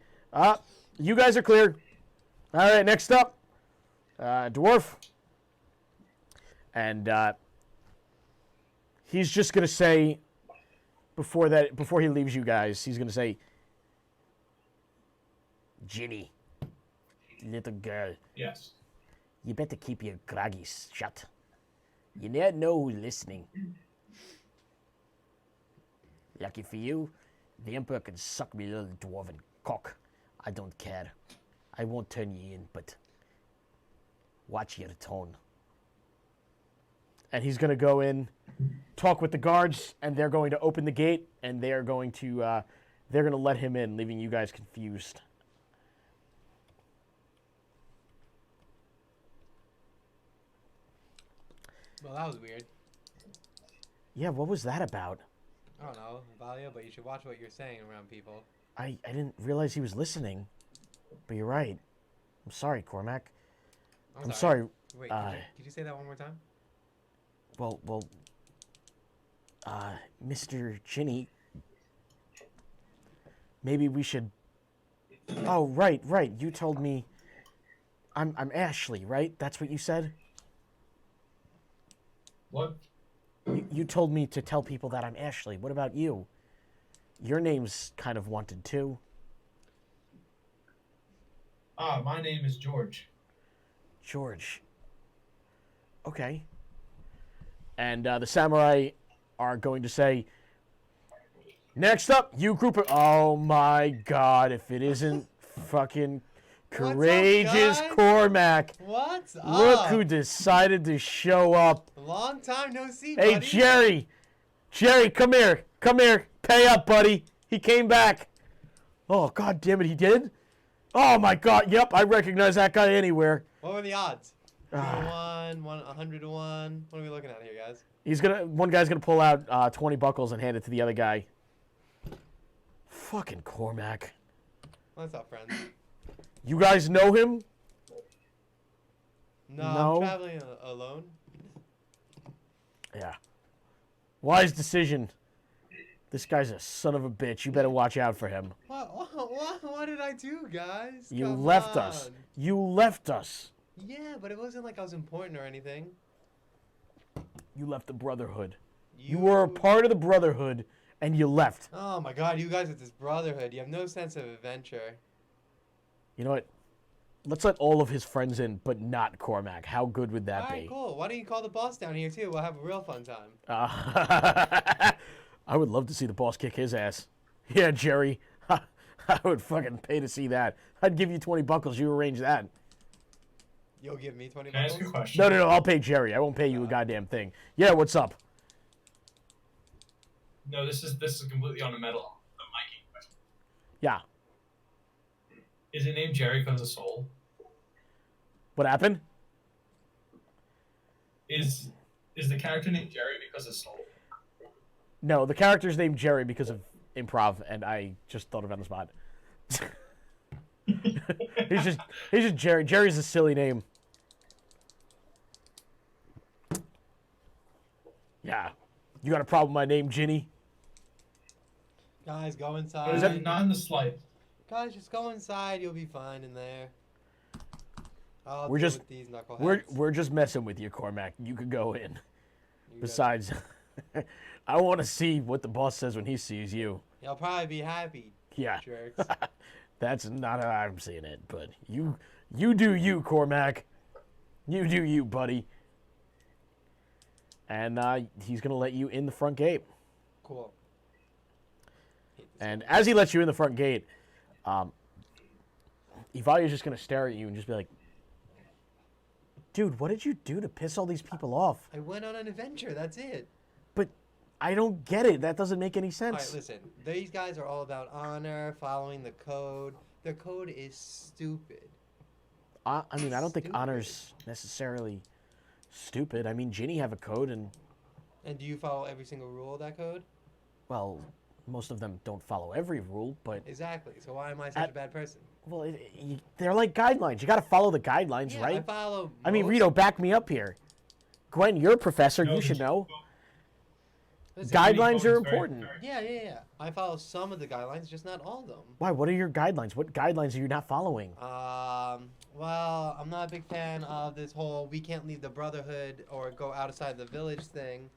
S1: you guys are clear. All right, next up, dwarf. And he's just gonna say, before he leaves you guys, he's gonna say, Ginny, little girl,
S2: Yes.
S1: you better keep your groggies shut. You never know who's listening. Lucky for you, the Emperor can suck me little dwarven cock. I don't care. I won't turn you in, but watch your tone. And he's going to go in, talk with the guards, and they're going to open the gate, and they're going to let him in, leaving you guys confused.
S3: Well, that was weird.
S1: Yeah, what was that about?
S3: I don't know, Valia, but you should watch what you're saying around people.
S1: I didn't realize he was listening, but you're right. I'm sorry, Cormac. I'm sorry.
S3: Wait, could you say that one more time?
S1: Well, Mr. Ginny, maybe we should... Oh, right. You told me I'm Ashley, right? That's what you said?
S2: What?
S1: You told me to tell people that I'm Ashley. What about you? Your name's kind of wanted, too.
S2: My name is George.
S1: George. Okay. And the samurai are going to say, next up, you group of... Oh, my God, if it isn't fucking courageous
S3: guys?
S1: Cormac.
S3: What's up?
S1: Look who decided to show up.
S3: Long time no see,
S1: Hey,
S3: buddy.
S1: Jerry. Jerry, come here. Come here. Pay up, buddy. He came back. Oh, God damn it, he did? Oh, my God. Yep, I recognize that guy anywhere.
S3: What were the odds? 2 to 1, 100 to 1. What are we looking at here, guys?
S1: One guy's gonna pull out 20 buckles and hand it to the other guy. Fucking Cormac.
S3: What's up, friends?
S1: You guys know him?
S3: No,
S1: No.
S3: I'm traveling alone.
S1: Yeah. Wise decision. This guy's a son of a bitch. You better watch out for him.
S3: What did I do, guys?
S1: You
S3: Come
S1: left us.
S3: on.
S1: You left us.
S3: Yeah, but it wasn't like I was important or anything.
S1: You left the Brotherhood. You were a part of the Brotherhood, and you left.
S3: Oh my God, you guys with this brotherhood. You have no sense of adventure.
S1: You know what? Let's let all of his friends in, but not Cormac. How good would that
S3: All right,
S1: be?
S3: cool. Why don't you call the boss down here too? We'll have a real fun time.
S1: I would love to see the boss kick his ass. Yeah, Jerry. I would fucking pay to see that. I'd give you 20 buckles. You arrange that.
S3: You'll give me 20
S2: Can I ask you a
S3: bucks?
S2: question?
S1: No. I'll pay Jerry. I won't pay you a goddamn thing. Yeah, what's up?
S2: No, this is completely on the metal. The Mikey question.
S1: Yeah.
S2: Is it named Jerry because of soul?
S1: What happened?
S2: Is the character named Jerry because of soul?
S1: No, the character's named Jerry because of improv, and I just thought of it on the spot. he's just Jerry. Jerry's a silly name. Yeah. You got a problem with my name, Ginny?
S3: Guys, go
S2: Is
S3: inside.
S2: that not in the slight?
S3: Guys, just go inside. You'll be fine in there. I'll
S1: We're
S3: deal
S1: just-
S3: with these knuckleheads.
S1: We're just messing with you, Cormac. You could go in.
S3: You guys-
S1: Besides, I want to see what the boss says when he sees you.
S3: You'll probably be happy,
S1: Yeah.
S3: jerks.
S1: That's not how I'm seeing it, but you do you, Cormac. You do you, buddy. And he's gonna let you in the front gate.
S3: Cool. Hate this
S1: And as he lets you in the front gate, Ivalia's just gonna stare at you and just be like, "Dude, what did you do to piss all these people off?"
S3: I went on an adventure. That's it.
S1: But I don't get it. That doesn't make any
S3: All right,
S1: sense.
S3: listen. These guys are all about honor, following the code. The code is stupid.
S1: I mean, I don't think
S3: Stupid.
S1: honor's necessarily stupid. I mean, Ginny have a code, and
S3: And do you follow every single rule of that code?
S1: well, most of them don't follow every rule, but
S3: Exactly. So why am I such a bad person?
S1: well, they're like guidelines. You got to follow the guidelines,
S3: Yeah,
S1: right?
S3: I follow.
S1: I mean,
S3: most-
S1: Rito, back me up here. Gwen, you're a professor.
S2: No,
S1: You should know.
S3: Listen,
S1: Guidelines are
S2: Very-
S1: important.
S2: very-
S3: Yeah. I follow some of the guidelines, just not all of them.
S1: Why? What are your guidelines? What guidelines are you not following?
S3: Well, I'm not a big fan of this whole we can't leave the Brotherhood or go outside the village thing.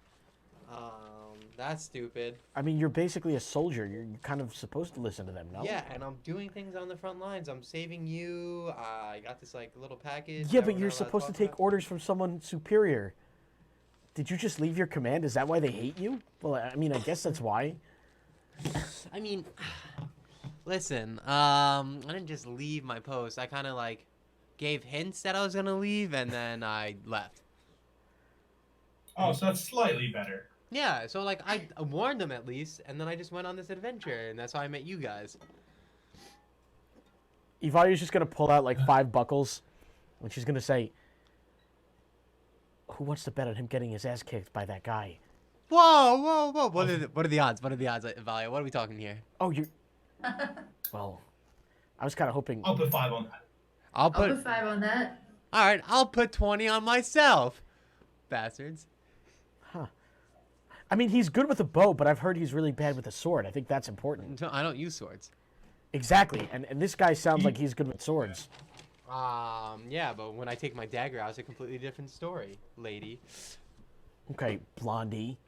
S3: That's stupid.
S1: I mean, you're basically a soldier. You're kind of supposed to listen to them, no?
S3: Yeah, and I'm doing things on the front lines. I'm saving you. I got this like little package.
S1: Yeah,
S3: that
S1: but
S3: we're
S1: you're
S3: not allowed
S1: supposed to
S3: talk
S1: take
S3: about.
S1: orders from someone superior. Did you just leave your command? Is that why they hate you? Well, I mean, I guess that's why.
S3: I mean, listen. I didn't just leave my post. I kind of like gave hints that I was gonna leave, and then I left.
S2: Oh, so that's slightly better.
S3: Yeah, so like I warned them at least, and then I just went on this adventure, and that's how I met you guys.
S1: Evalia's just gonna pull out like 5 buckles, and she's gonna say, "Who wants to bet on him getting his ass kicked by that guy?"
S3: Whoa! What are the odds? What are the odds, Valia? What are we talking here?
S1: Oh, you. Well, I was kind of hoping.
S2: I'll put 5 on that.
S3: I'll
S6: I'll
S3: put.
S6: put 5 on that.
S3: All right, I'll put 20 on myself. Bastards.
S1: I mean, he's good with a bow, but I've heard he's really bad with a sword. I think that's important.
S3: I don't use swords.
S1: Exactly, and this guy sounds like he's good with swords.
S3: Yeah, but when I take my dagger out, it's a completely different story, lady.
S1: Okay, Blondie.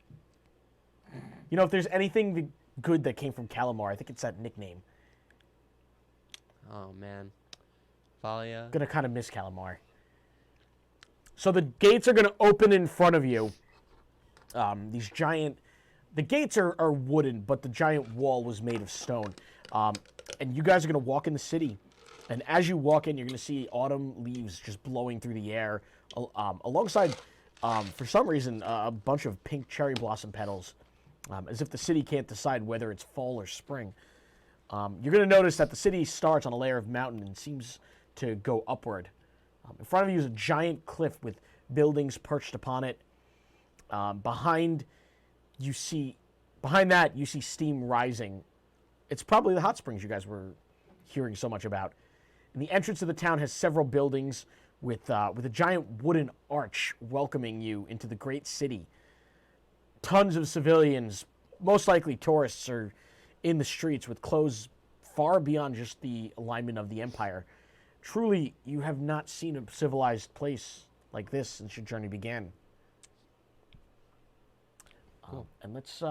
S1: You know, if there's anything good that came from Calamar, I think it's that nickname.
S3: Oh man, Valia.
S1: Gonna kind of miss Calamar. So the gates are gonna open in front of you. These giant, the gates are wooden, but the giant wall was made of stone. And you guys are gonna walk in the city, and as you walk in, you're gonna see autumn leaves just blowing through the air, alongside, for some reason, a bunch of pink cherry blossom petals, as if the city can't decide whether it's fall or spring. You're gonna notice that the city starts on a layer of mountain and seems to go upward. In front of you is a giant cliff with buildings perched upon it. Behind that, you see steam rising. It's probably the hot springs you guys were hearing so much about. And the entrance of the town has several buildings with a giant wooden arch welcoming you into the great city. Tons of civilians, most likely tourists, are in the streets with clothes far beyond just the alignment of the empire. Truly, you have not seen a civilized place like this since your journey began.
S3: Cool.
S1: And let's,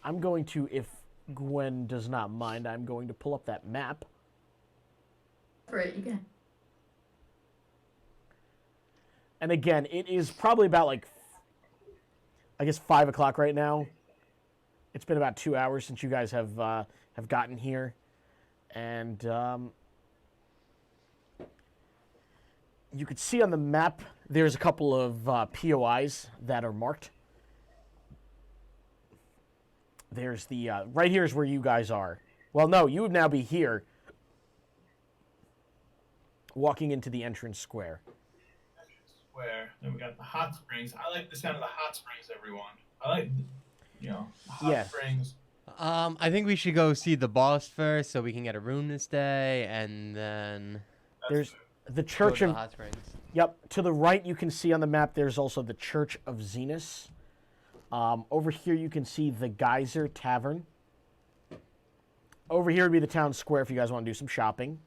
S1: I'm going to, if Gwen does not mind, I'm going to pull up that map.
S6: For it, you can.
S1: And again, it is probably about like, I guess 5 o'clock right now. It's been about 2 hours since you guys have gotten here. And you could see on the map, there's a couple of POIs that are marked. There's the, right here is where you guys are. Well, no, you would now be here, walking into the entrance square.
S2: Square. Then we got the hot springs. I like the sound of the hot springs, everyone. I like, the hot
S1: Yeah.
S2: springs.
S3: I think we should go see the boss first, so we can get a room to stay, and then
S1: There's the
S3: go
S1: Church
S3: to
S1: of...
S3: the hot springs.
S1: Yep, to the right you can see on the map there's also the Church of Zenus. Over here you can see the Geyser Tavern. Over here would be the town square if you guys want to do some shopping.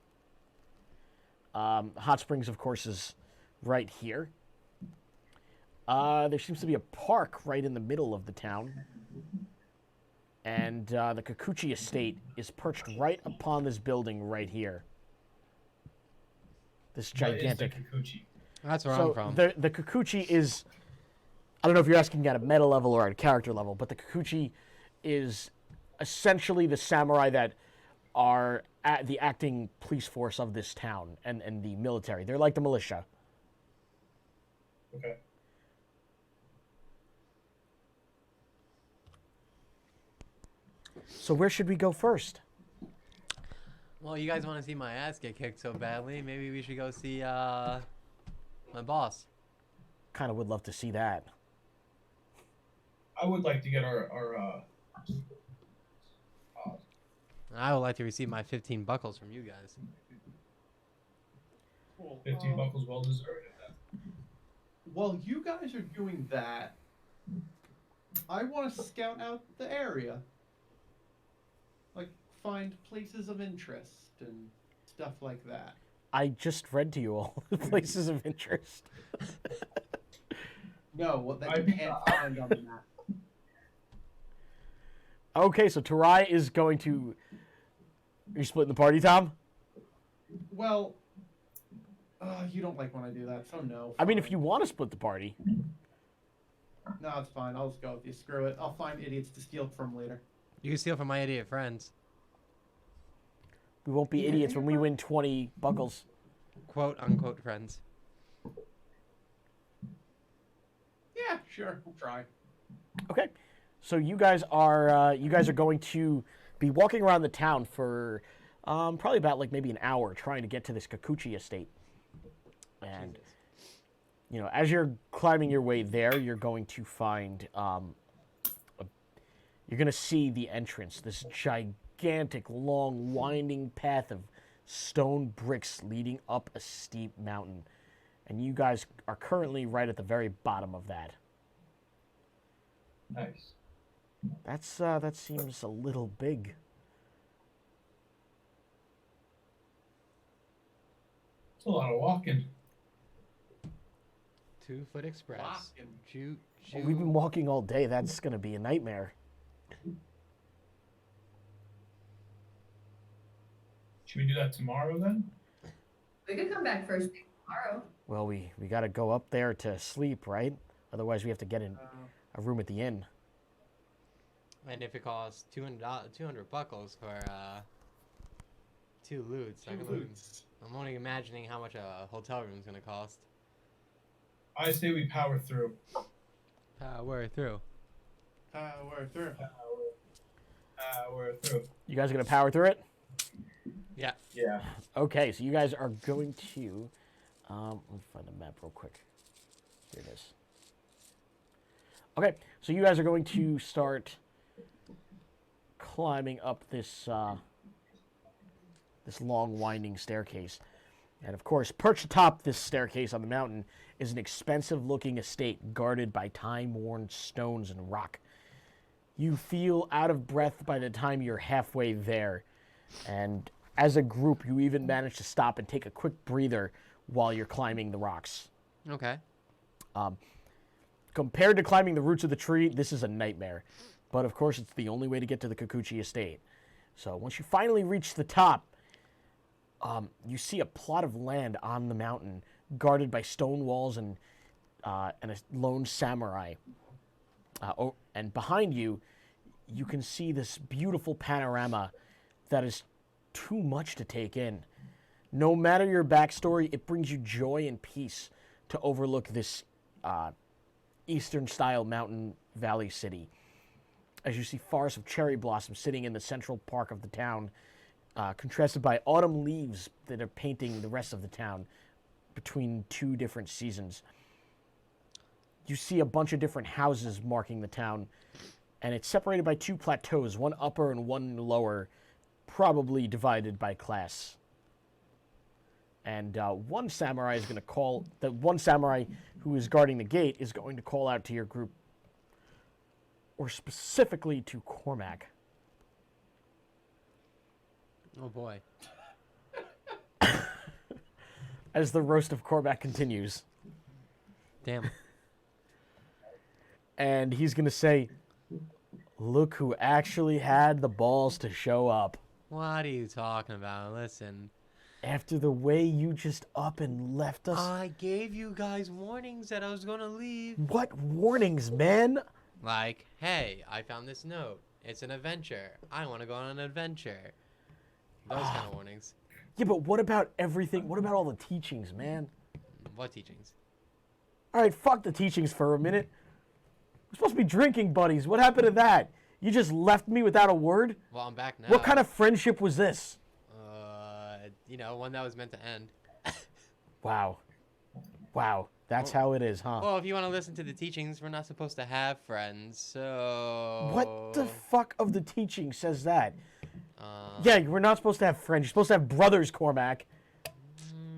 S1: Hot Springs, of course, is right here. There seems to be a park right in the middle of the town. And the Kikuchi estate is perched right upon this building right here. This gigantic...
S2: What is the Kikuchi?
S3: That's where
S1: So
S3: I'm from.
S1: the Kikuchi is, I don't know if you're asking at a meta level or at a character level, but the Kikuchi is essentially the samurai that are at the acting police force of this town and the military. They're like the militia.
S2: Okay.
S1: So where should we go first?
S3: Well, you guys want to see my ass get kicked so badly? Maybe we should go see my boss.
S1: Kind of would love to see that.
S2: I would like to get our
S3: I would like to receive my 15 buckles from you guys.
S4: Cool.
S2: 15 buckles well deserved at that.
S4: While you guys are doing that, I want to scout out the area. Like, find places of interest and stuff like that.
S1: I just read to you all the places of interest.
S4: No, what that you can't find on the map.
S1: Okay, so Tarai is going to... Are you splitting the party, Tom?
S4: Well, you don't like when I do that, so no.
S1: I mean, if
S4: fine.
S1: you want to split the party.
S4: No, it's fine. I'll just go with you. Screw it. I'll find idiots to steal from later.
S3: You can steal from my idiot friends.
S1: We won't be
S4: Yeah,
S1: idiots when we
S4: you're
S1: win 20 buckles.
S3: Quote unquote friends.
S4: Yeah, sure. We'll try.
S1: Okay, so you guys are going to be walking around the town for probably about like maybe an hour, trying to get to this Kikuchi estate. And
S3: Jesus.
S1: you know, as you're climbing your way there, you're going to find you're going to see the entrance, this gigantic, long, winding path of stone bricks leading up a steep mountain. And you guys are currently right at the very bottom of that.
S2: Nice.
S1: That seems a little big.
S2: It's a lot of walking.
S3: 2 Foot Express.
S4: Walking.
S3: Choo choo.
S1: We've been walking all day. That's going to be a nightmare.
S2: Should we do that tomorrow then?
S6: We could come back first thing tomorrow.
S1: Well, we got to go up there to sleep, right? Otherwise, we have to get in a room at the inn.
S3: And if it costs 200 buckles for 2 loots, I'm only imagining how much a hotel room is going to cost.
S2: I say we power through.
S3: Power through.
S4: We're through.
S2: Power through.
S1: You guys are going to power through it?
S3: Yeah.
S2: Yeah.
S1: Okay, so you guys are going to... let me find the map real quick. Here it is. Okay, so you guys are going to start climbing up this this long, winding staircase. And of course, perched atop this staircase on the mountain is an expensive-looking estate guarded by time-worn stones and rock. You feel out of breath by the time you're halfway there. And as a group, you even manage to stop and take a quick breather while you're climbing the rocks.
S3: Okay.
S1: Compared to climbing the roots of the tree, this is a nightmare. But of course, it's the only way to get to the Kikuchi estate. So once you finally reach the top, you see a plot of land on the mountain, guarded by stone walls and a lone samurai. And behind you, you can see this beautiful panorama that is too much to take in. No matter your backstory, it brings you joy and peace to overlook this Eastern-style mountain valley city. As you see forests of cherry blossoms sitting in the central park of the town, contrasted by autumn leaves that are painting the rest of the town between 2 different seasons. You see a bunch of different houses marking the town, and it's separated by 2 plateaus, one upper and one lower, probably divided by class. And one samurai is going to call... The one samurai who is guarding the gate is going to call out to your group, or specifically to Cormac.
S3: Oh boy.
S1: As the roast of Cormac continues.
S3: Damn.
S1: And he's going to say, "Look who actually had the balls to show up.
S3: What are you talking about? Listen.
S1: After the way you just up and left us."
S3: I gave you guys warnings that I was going to leave.
S1: What warnings, man?
S3: Like, hey, I found this note. It's an adventure. I want to go on an adventure. Those kind of warnings.
S1: Yeah, but what about everything? What about all the teachings, man?
S3: What teachings?
S1: All right, fuck the teachings for a minute. We're supposed to be drinking buddies. What happened to that? You just left me without a word?
S3: Well, I'm back now.
S1: What kind of friendship was this?
S3: You know, one that was meant to end.
S1: Wow. Wow. That's how it is, huh?
S3: Well, if you want to listen to the teachings, we're not supposed to have friends, so...
S1: What the fuck of the teaching says that? Yeah, we're not supposed to have friends. You're supposed to have brothers, Cormac.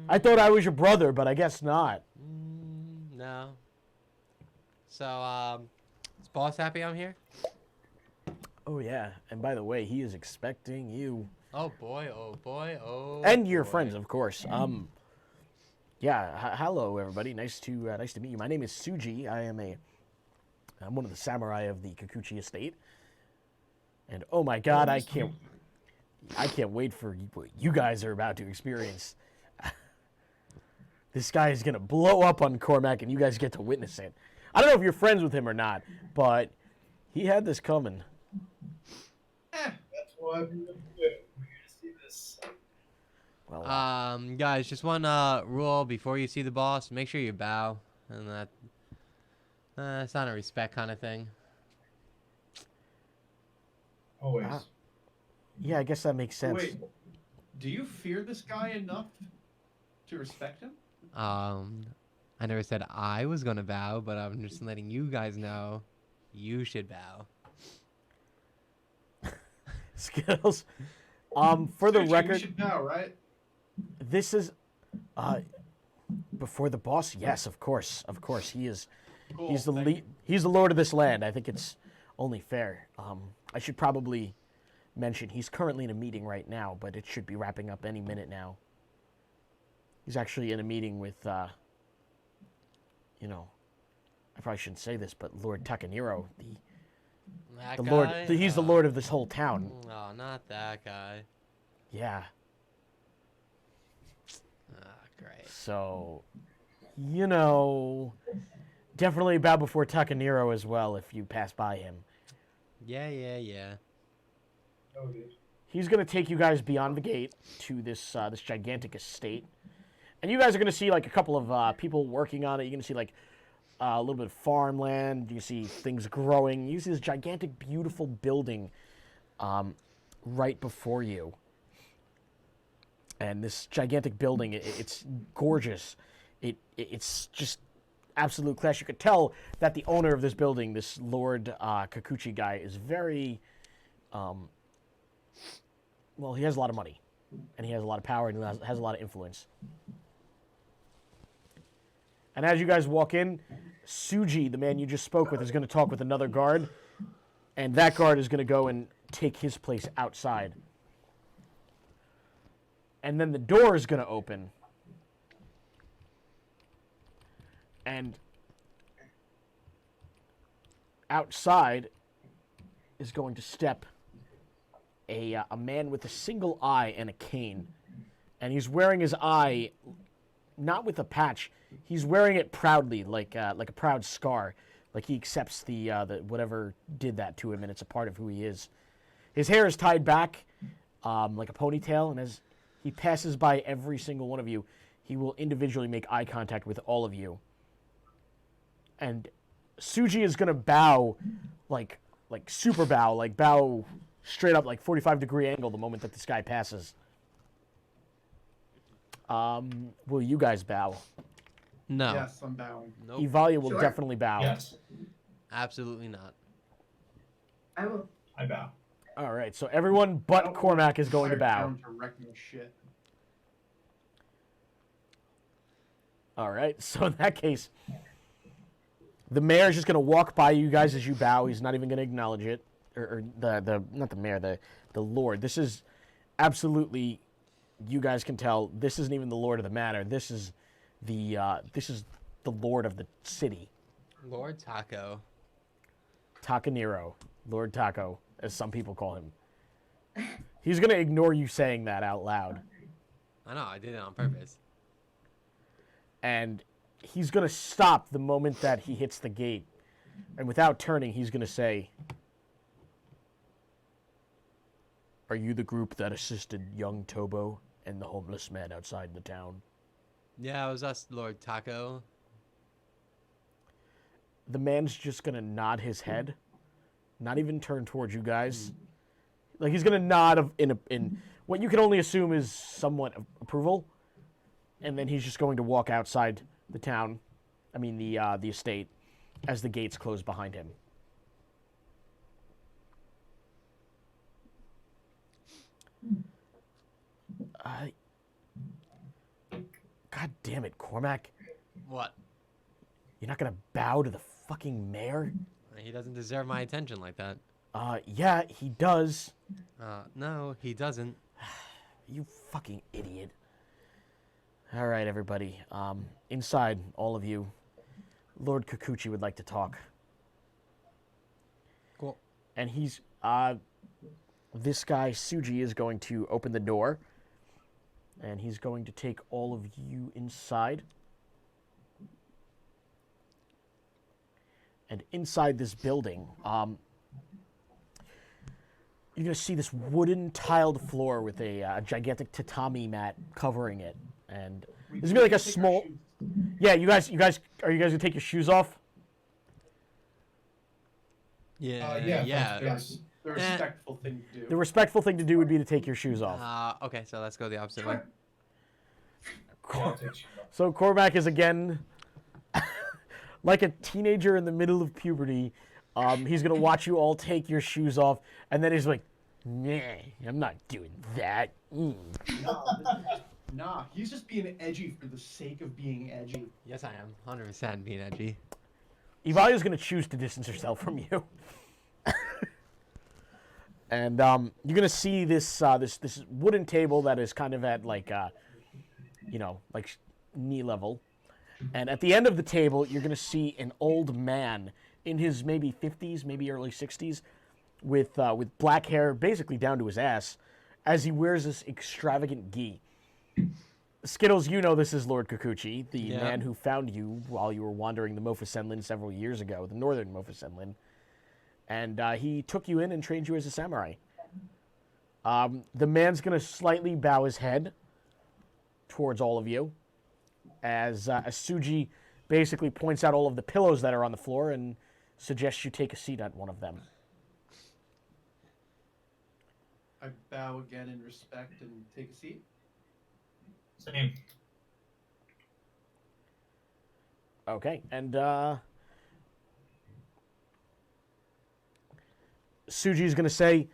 S1: I thought I was your brother, but I guess not.
S3: No. So, is boss happy I'm here?
S1: Oh, yeah. And by the way, he is expecting you.
S3: Oh, boy. Oh, boy. Oh,
S1: And your
S3: boy.
S1: friends, of course. Yeah, hello, everybody. Nice to meet you. My name is Suji. I'm one of the samurai of the Kikuchi estate. And oh my god, I can't wait for what you guys are about to experience. This guy is going to blow up on Cormac, and you guys get to witness it. I don't know if you're friends with him or not, but he had this coming.
S2: That's what I'm going to do. We're going to see this.
S1: Well,
S3: guys, just one rule before you see the boss: make sure you bow, and that it's not a respect kind of thing.
S2: Always.
S1: yeah, I guess that makes sense.
S4: Wait, do you fear this guy enough to respect him?
S3: I never said I was gonna bow, but I'm just letting you guys know you should bow.
S1: Skittles. For the
S4: Suji, we
S1: record,
S4: should know, right?
S1: this is before the boss. Yes, of course, he is.
S4: Cool,
S1: He's the
S4: thank
S1: lead. He's the lord of this land. I think it's only fair. I should probably mention he's currently in a meeting right now, but it should be wrapping up any minute now. He's actually in a meeting with, I probably shouldn't say this, but Lord Takaniro,
S3: That
S1: the
S3: guy?
S1: lord. He's the lord of this whole town.
S3: Oh, not that guy.
S1: Yeah.
S3: Great.
S1: So, definitely bow before Takaniro as well if you pass by him.
S3: Yeah.
S2: Noted.
S1: He's going to take you guys beyond the gate to this this gigantic estate. And you guys are going to see like a couple of people working on it. You're going to see like a little bit of farmland. You see things growing. You see this gigantic, beautiful building right before you. And this gigantic building, it's gorgeous. It's just absolute class. You could tell that the owner of this building, this Lord Kikuchi guy, is very... well, he has a lot of money, and he has a lot of power, and he has a lot of influence. And as you guys walk in, Suji, the man you just spoke with, is going to talk with another guard, and that guard is going to go and take his place outside. And then the door is going to open, and outside is going to step a man with a single eye and a cane. And he's wearing his eye not with a patch. He's wearing it proudly, like a proud scar. Like he accepts the whatever did that to him, and it's a part of who he is. His hair is tied back like a ponytail, and as he passes by every single one of you, he will individually make eye contact with all of you. And Suji is going to bow like super bow, like bow straight up, like 45-degree angle the moment that this guy passes. Will you guys bow?
S3: No.
S4: Yes, I'm bowing.
S3: Nope.
S1: Evalia will
S6: Sure.
S1: definitely bow.
S2: Yes.
S3: Absolutely not.
S6: I will.
S2: I bow.
S1: All right, so everyone but Cormac is going to bow.
S4: Down to wrecking shit.
S1: All right, so in that case, the mayor is just going to walk by you guys as you bow. He's not even going to acknowledge it. Or not the mayor, the lord. This is absolutely, you guys can tell, this isn't even the lord of the manor. This is the lord of the city.
S3: Lord Taco.
S1: Takaniro, Lord Taco, as some people call him. He's going to ignore you saying that out loud.
S3: I know, I did it on purpose.
S1: And he's going to stop the moment that he hits the gate. And without turning, he's going to say, "Are you the group that assisted young Tobo and the homeless man outside the town?"
S3: Yeah, it was us, Lord Taco.
S1: The man's just going to nod his head, not even turn towards you guys. Like, he's going to nod in what you can only assume is somewhat of approval. And then he's just going to walk outside the town, the estate, as the gates close behind him. damn it, Cormac.
S3: What?
S1: You're not gonna bow to the fucking mayor?
S3: He doesn't deserve my attention like that.
S1: Yeah, he does.
S3: No, he doesn't.
S1: You fucking idiot. All right, everybody. Inside, all of you, Lord Kikuchi would like to talk.
S3: Cool.
S1: And he's, this guy, Suji, is going to open the door. And he's going to take all of you inside. And inside this building, you're going to see this wooden tiled floor with a gigantic tatami mat covering it. And there's going to be like a small... Yeah, you guys, are you guys going to take your shoes off?
S3: Yeah.
S2: Yeah.
S4: Yes. The respectful thing to do.
S1: The respectful thing to do would be to take your shoes off.
S3: Okay, so let's go the opposite way.
S1: So Cormac is again like a teenager in the middle of puberty. He's going to watch you all take your shoes off, and then he's like, nah, I'm not doing that.
S4: Nah, he's just being edgy for the sake of being edgy.
S3: Yes, I am. 100% being edgy.
S1: Evalia's going to choose to distance herself from you. And you're going to see this this wooden table that is kind of at like, like knee level. And at the end of the table, you're going to see an old man in his maybe 50s, maybe early 60s, with black hair basically down to his ass, as he wears this extravagant gi. Skittles, you know this is Lord Kikuchi, the man who found you while you were wandering the Mofa-Senlin several years ago, the northern Mofa-Senlin. And he took you in and trained you as a samurai. The man's going to slightly bow his head towards all of you, as Suji basically points out all of the pillows that are on the floor and suggests you take a seat at one of them.
S4: I bow again in respect and take a seat.
S2: Same.
S1: Okay, and Suji's going to say,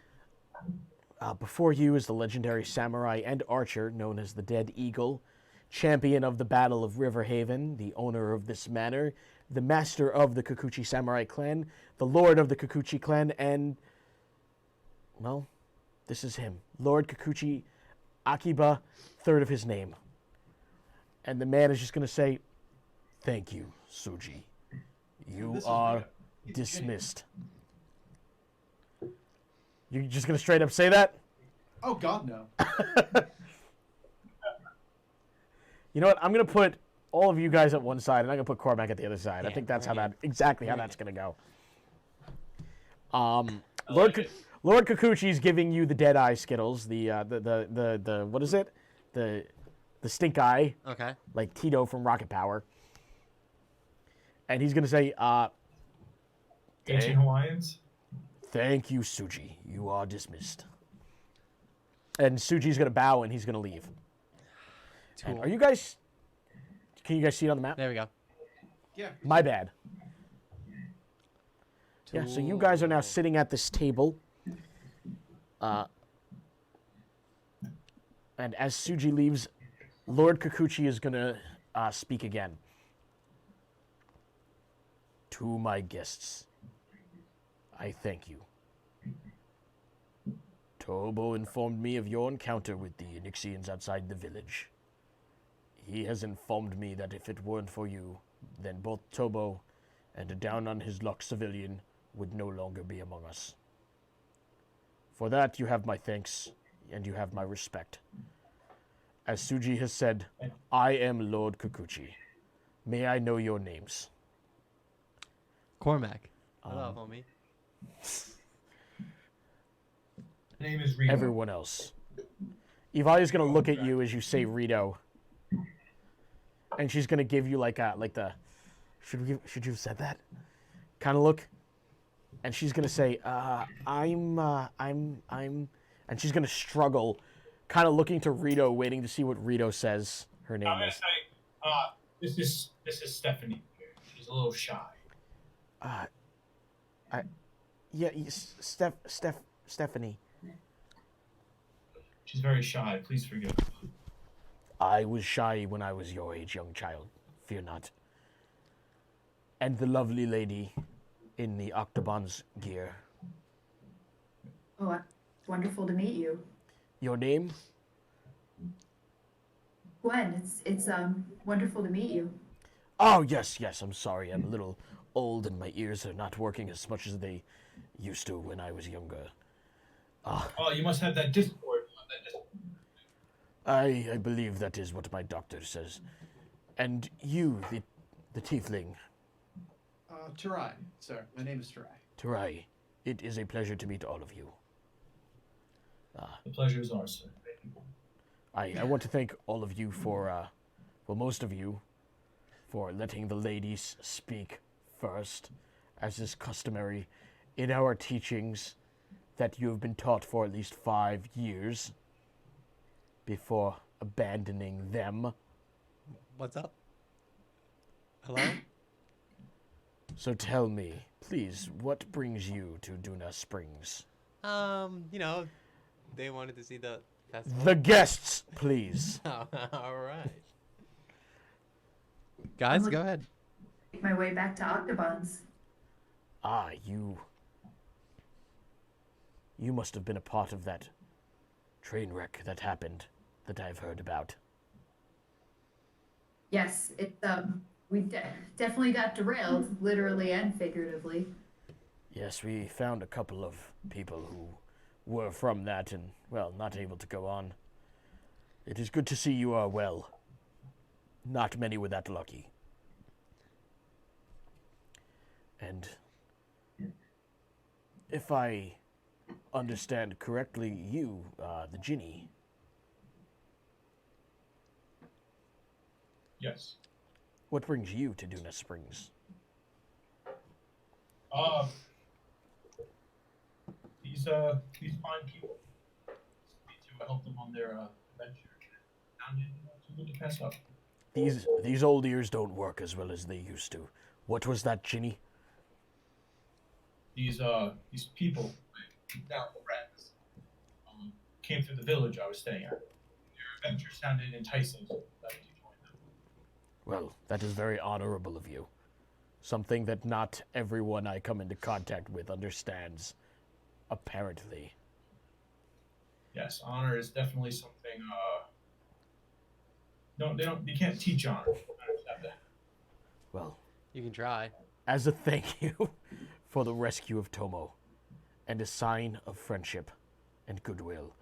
S1: before you is the legendary samurai and archer known as the Dead Eagle, champion of the Battle of Riverhaven, the owner of this manor, the master of the Kikuchi Samurai clan, the lord of the Kikuchi clan, and, well, this is him, Lord Kikuchi Akiba, third of his name. And the man is just going to say, thank you, Suji. You are dismissed. You're just going to straight up say that?
S4: Oh, God, no.
S1: You know what? I'm going to put all of you guys at one side, and I'm going to put Cormac at the other side. I
S3: Yeah,
S1: think that's how
S3: very
S1: that exactly how
S3: Very
S1: that's going to go. Lord Kikuchi's giving you the dead eye Skittles, the what is it? The stink eye,
S3: Okay.
S1: like Tito from Rocket Power. And he's going to say,
S2: Ancient Hawaiians.
S1: thank you, Suji. You are dismissed. And Suji's going to bow, and he's going to leave. And
S3: Cool.
S1: are you guys... Can you guys see it on the map?
S3: There we go.
S4: Yeah.
S1: My bad. Yeah, so you guys are now
S3: Tool.
S1: sitting at this table. And as Suji leaves, Lord Kikuchi is going to speak again. To my guests, I thank you. Tobo informed me of your encounter with the Onyxians outside the village. He has informed me that if it weren't for you, then both Tobo and a down-on-his-luck civilian would no longer be among us. For that, you have my thanks, and you have my respect. As Suji has said, I am Lord Kikuchi. May I know your names?
S3: Cormac. Hello, homie.
S2: The name is Rito.
S1: Everyone else. Evalia's gonna look at you as you say Rito, and she's gonna give you like the should you have said that kind of look, and she's gonna say I'm, and she's gonna struggle, kind of looking to Rito, waiting to see what Rito says her name
S2: I'm gonna
S1: is.
S2: say, this is Stephanie. She's a little shy.
S1: Stephanie.
S2: She's very shy. Please forgive her.
S1: I was shy when I was your age, young child. Fear not. And the lovely lady in the Octobon's gear.
S6: Oh, it's wonderful to meet you.
S1: Your name?
S6: Gwen, it's wonderful to meet you.
S1: Oh, yes, I'm sorry. I'm a little old and my ears are not working as much as they used to when I was younger.
S2: Oh, you must have that Discord.
S1: I believe that is what my doctor says. And you, the tiefling.
S4: Tarai, sir. My name is Tarai.
S1: Tarai, it is a pleasure to meet all of you.
S2: The pleasure is ours, sir.
S1: I want to thank all of you for, most of you, for letting the ladies speak first, as is customary in our teachings that you have been taught for at least 5 years before abandoning them.
S3: What's up? Hello?
S1: So tell me, please, what brings you to Duna Springs?
S3: They wanted to see the festival.
S1: The guests, please.
S3: All right. Guys, go ahead.
S6: Make my way back to Octobon's.
S1: You must have been a part of that train wreck that happened that I've heard about.
S6: Yes, we definitely got derailed, literally and figuratively.
S1: Yes, we found a couple of people who were from that and, well, not able to go on. It is good to see you are well. Not many were that lucky. And if I understand correctly, you, the Ginny.
S2: Yes.
S1: What brings you to Duna Springs?
S2: These fine people need to help them on their adventure. Too good to pass up.
S1: These old ears don't work as well as they used to. What was that, Ginny?
S2: These people, now friends, came through the village I was staying at. Their adventure sounded enticing, so I decided to join them.
S1: Well, that is very honorable of you. Something that not everyone I come into contact with understands, apparently.
S2: Yes, honor is definitely something. You can't teach honor.
S1: Well,
S3: You can try.
S1: as a thank you for the rescue of Tomo, and a sign of friendship and goodwill,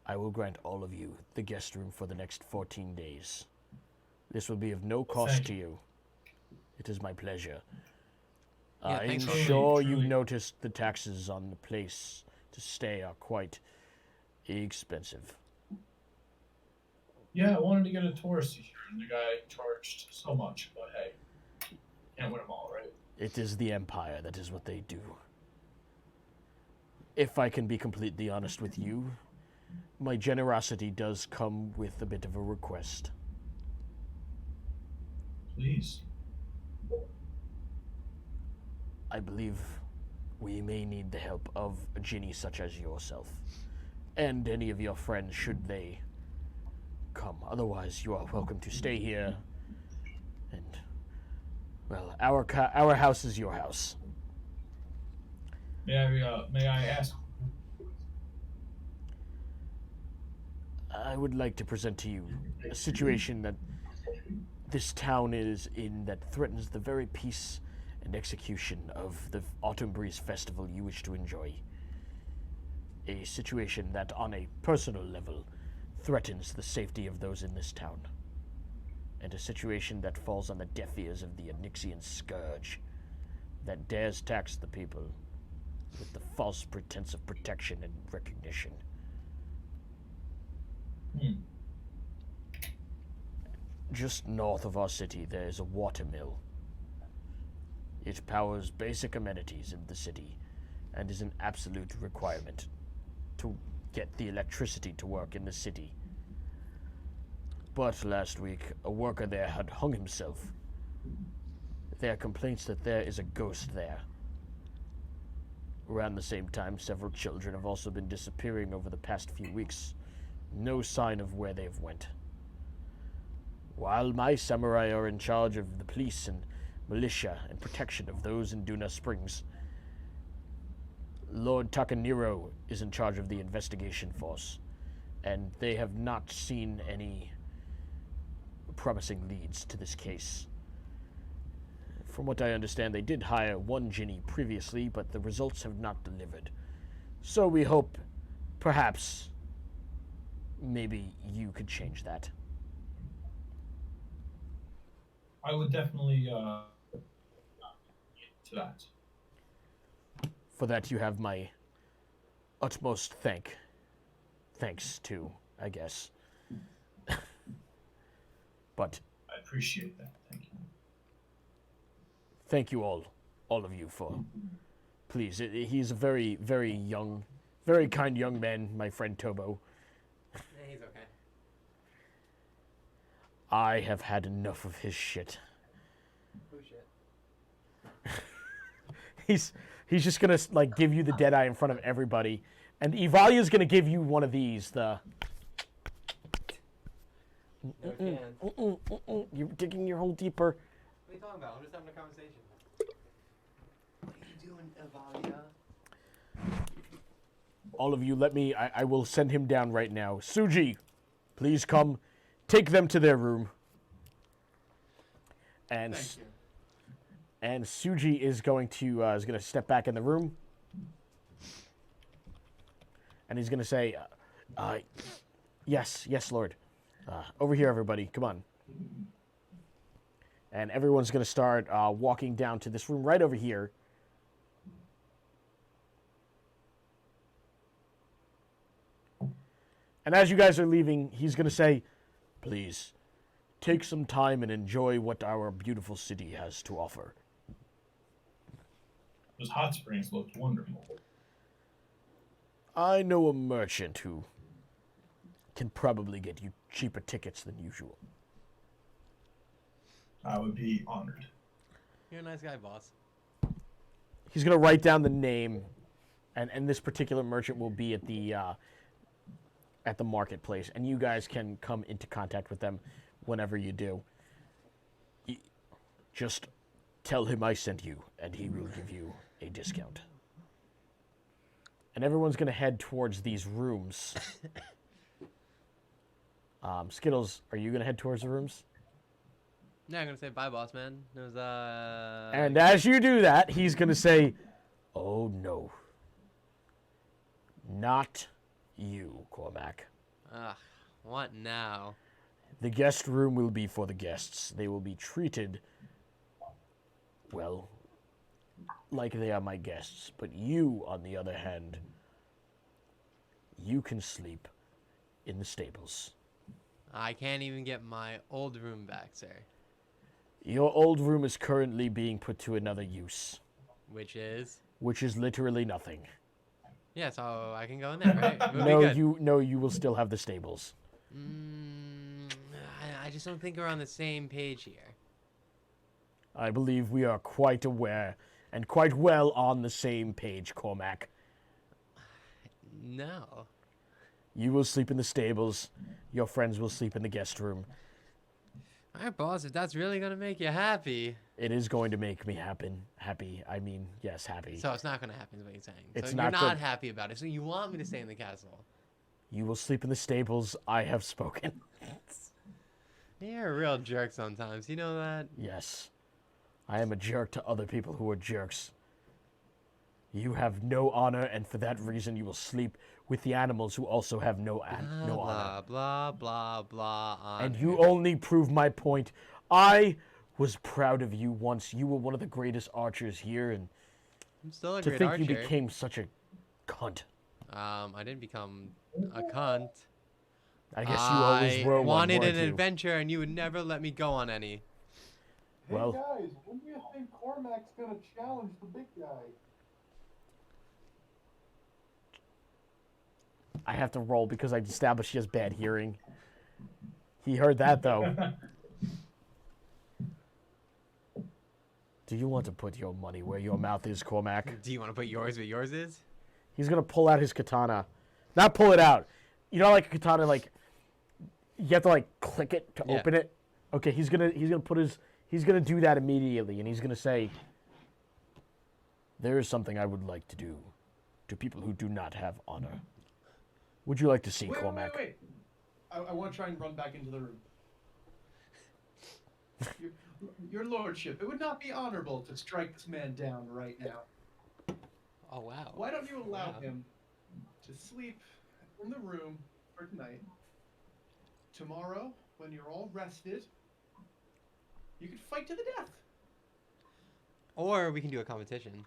S1: I will grant all of you the guest room for the next 14 days. This will be of no cost
S2: thank
S1: to you. It is my pleasure.
S3: Yeah,
S1: I'm
S3: thanks for-
S1: sure you
S2: Truly.
S1: noticed the taxes on the place to stay are quite expensive.
S2: Yeah, I wanted to get a tourist t-shirt, and the guy charged so much. But hey, can't win them all, right?
S1: It is the Empire, that is what they do. If I can be completely honest with you, my generosity does come with a bit of a request.
S2: Please.
S1: I believe we may need the help of a genie such as yourself, and any of your friends should they come. Otherwise, you are welcome to stay here, and, well, our house is your house.
S2: May I ask?
S1: I would like to present to you a situation that this town is in that threatens the very peace and execution of the Autumn Breeze Festival you wish to enjoy. A situation that, on a personal level, threatens the safety of those in this town. And a situation that falls on the deaf ears of the Onyxian scourge that dares tax the people with the false pretense of protection and recognition. Just north of our city, there is a water mill. It powers basic amenities in the city and is an absolute requirement to get the electricity to work in the city. But last week, a worker there had hung himself. There are complaints that there is a ghost there. Around the same time, several children have also been disappearing over the past few weeks. No sign of where they've went. while my samurai are in charge of the police and militia and protection of those in Duna Springs, Lord Takaniro is in charge of the investigation force, and they have not seen any promising leads to this case. From what I understand, they did hire one Ginny previously, but the results have not delivered. So we hope, perhaps, maybe you could change that.
S2: I would definitely to that.
S1: For that, you have my utmost thanks to, I guess. But
S2: I appreciate that. Thank you.
S1: thank you all of you for. Please, he's a very, very young, very kind young man, my friend Tobo.
S3: Yeah, he's okay.
S1: I have had enough of his shit.
S3: Oh shit.
S1: He's just gonna like give you the dead eye in front of everybody, and Ivalia's gonna give you one of these.
S3: No chance.
S1: You're digging your hole deeper.
S3: What are you talking about? I'm just having a conversation. What are you doing, Evalia?
S1: All of you, let me. I will send him down right now. Suji, please come. Take them to their room. And
S4: Thank you.
S1: and Suji is going to step back in the room, and he's gonna say, "Yes, Lord. Over here, everybody. Come on." And everyone's gonna start walking down to this room right over here. And as you guys are leaving, he's gonna say, "Please, take some time and enjoy what our beautiful city has to offer."
S2: Those hot springs looked wonderful.
S1: I know a merchant who can probably get you cheaper tickets than usual.
S2: I would be honored.
S3: You're a nice guy, boss.
S1: He's gonna write down the name, and this particular merchant will be at the marketplace, and you guys can come into contact with them whenever you do. Just tell him I sent you, and he will give you a discount. And everyone's gonna head towards these rooms. Skittles, are you gonna head towards the rooms?
S3: Yeah, I'm gonna say bye, boss man. It was
S1: And as you do that, he's gonna say, "Oh no, not you, Cormac.
S3: Ugh, what now?
S1: The guest room will be for the guests. They will be treated, well, like they are my guests. But you, on the other hand, you can sleep in the stables.
S3: I can't even get my old room back, sir.
S1: Your old room is currently being put to another use,
S3: Which is?
S1: which is literally nothing.
S3: Yeah, so I can go in there, right? It would be good.
S1: You will still have the stables.
S3: I just don't think we're on the same page here.
S1: I believe we are quite aware and quite well on the same page, Cormac.
S3: No.
S1: You will sleep in the stables. Your friends will sleep in the guest room.
S3: All right, boss, if that's really going to make you happy.
S1: It is going to make me happy. I mean, yes, happy.
S3: So it's not going to happen is what you're saying.
S1: It's
S3: so
S1: not
S3: you're not
S1: good.
S3: happy about it. So you want me to stay in the castle.
S1: You will sleep in the stables. I have spoken.
S3: You're a real jerk sometimes. You know that?
S1: Yes. I am a jerk to other people who are jerks. You have no honor, and for that reason you will sleep with the animals who also have no honor.
S3: Blah, blah, blah, blah. Honor.
S1: And you only prove my point. I was proud of you once. You were one of the greatest archers here, and
S3: I'm still a
S1: to
S3: great
S1: think
S3: archer.
S1: you became such a cunt.
S3: I didn't become a cunt.
S1: I guess you always were
S3: I
S1: one,
S3: wanted
S1: weren't
S3: an
S1: you?
S3: adventure, and you would never let me go on any.
S1: Well-
S7: Hey guys, when do you think Cormac's gonna challenge the big guy?
S1: I have to roll because I established he has bad hearing. He heard that, though. Do you want to put your money where your mouth is, Cormac?
S3: Do you want to put yours where yours is?
S1: He's going to pull out his katana. Not pull it out. You know, like a katana, like, you have to, like, click it to
S3: Yeah.
S1: open it? Okay, he's gonna do that immediately, and he's gonna say, "There is something I would like to do to people who do not have honor. Would you like to see Cormac?"
S4: Wait. I want to try and run back into the room. Your lordship, it would not be honorable to strike this man down right now.
S3: Oh wow.
S4: Why don't you allow
S3: Wow.
S4: him to sleep in the room for tonight? Tomorrow, when you're all rested, you could fight to the death.
S3: Or we can do a competition.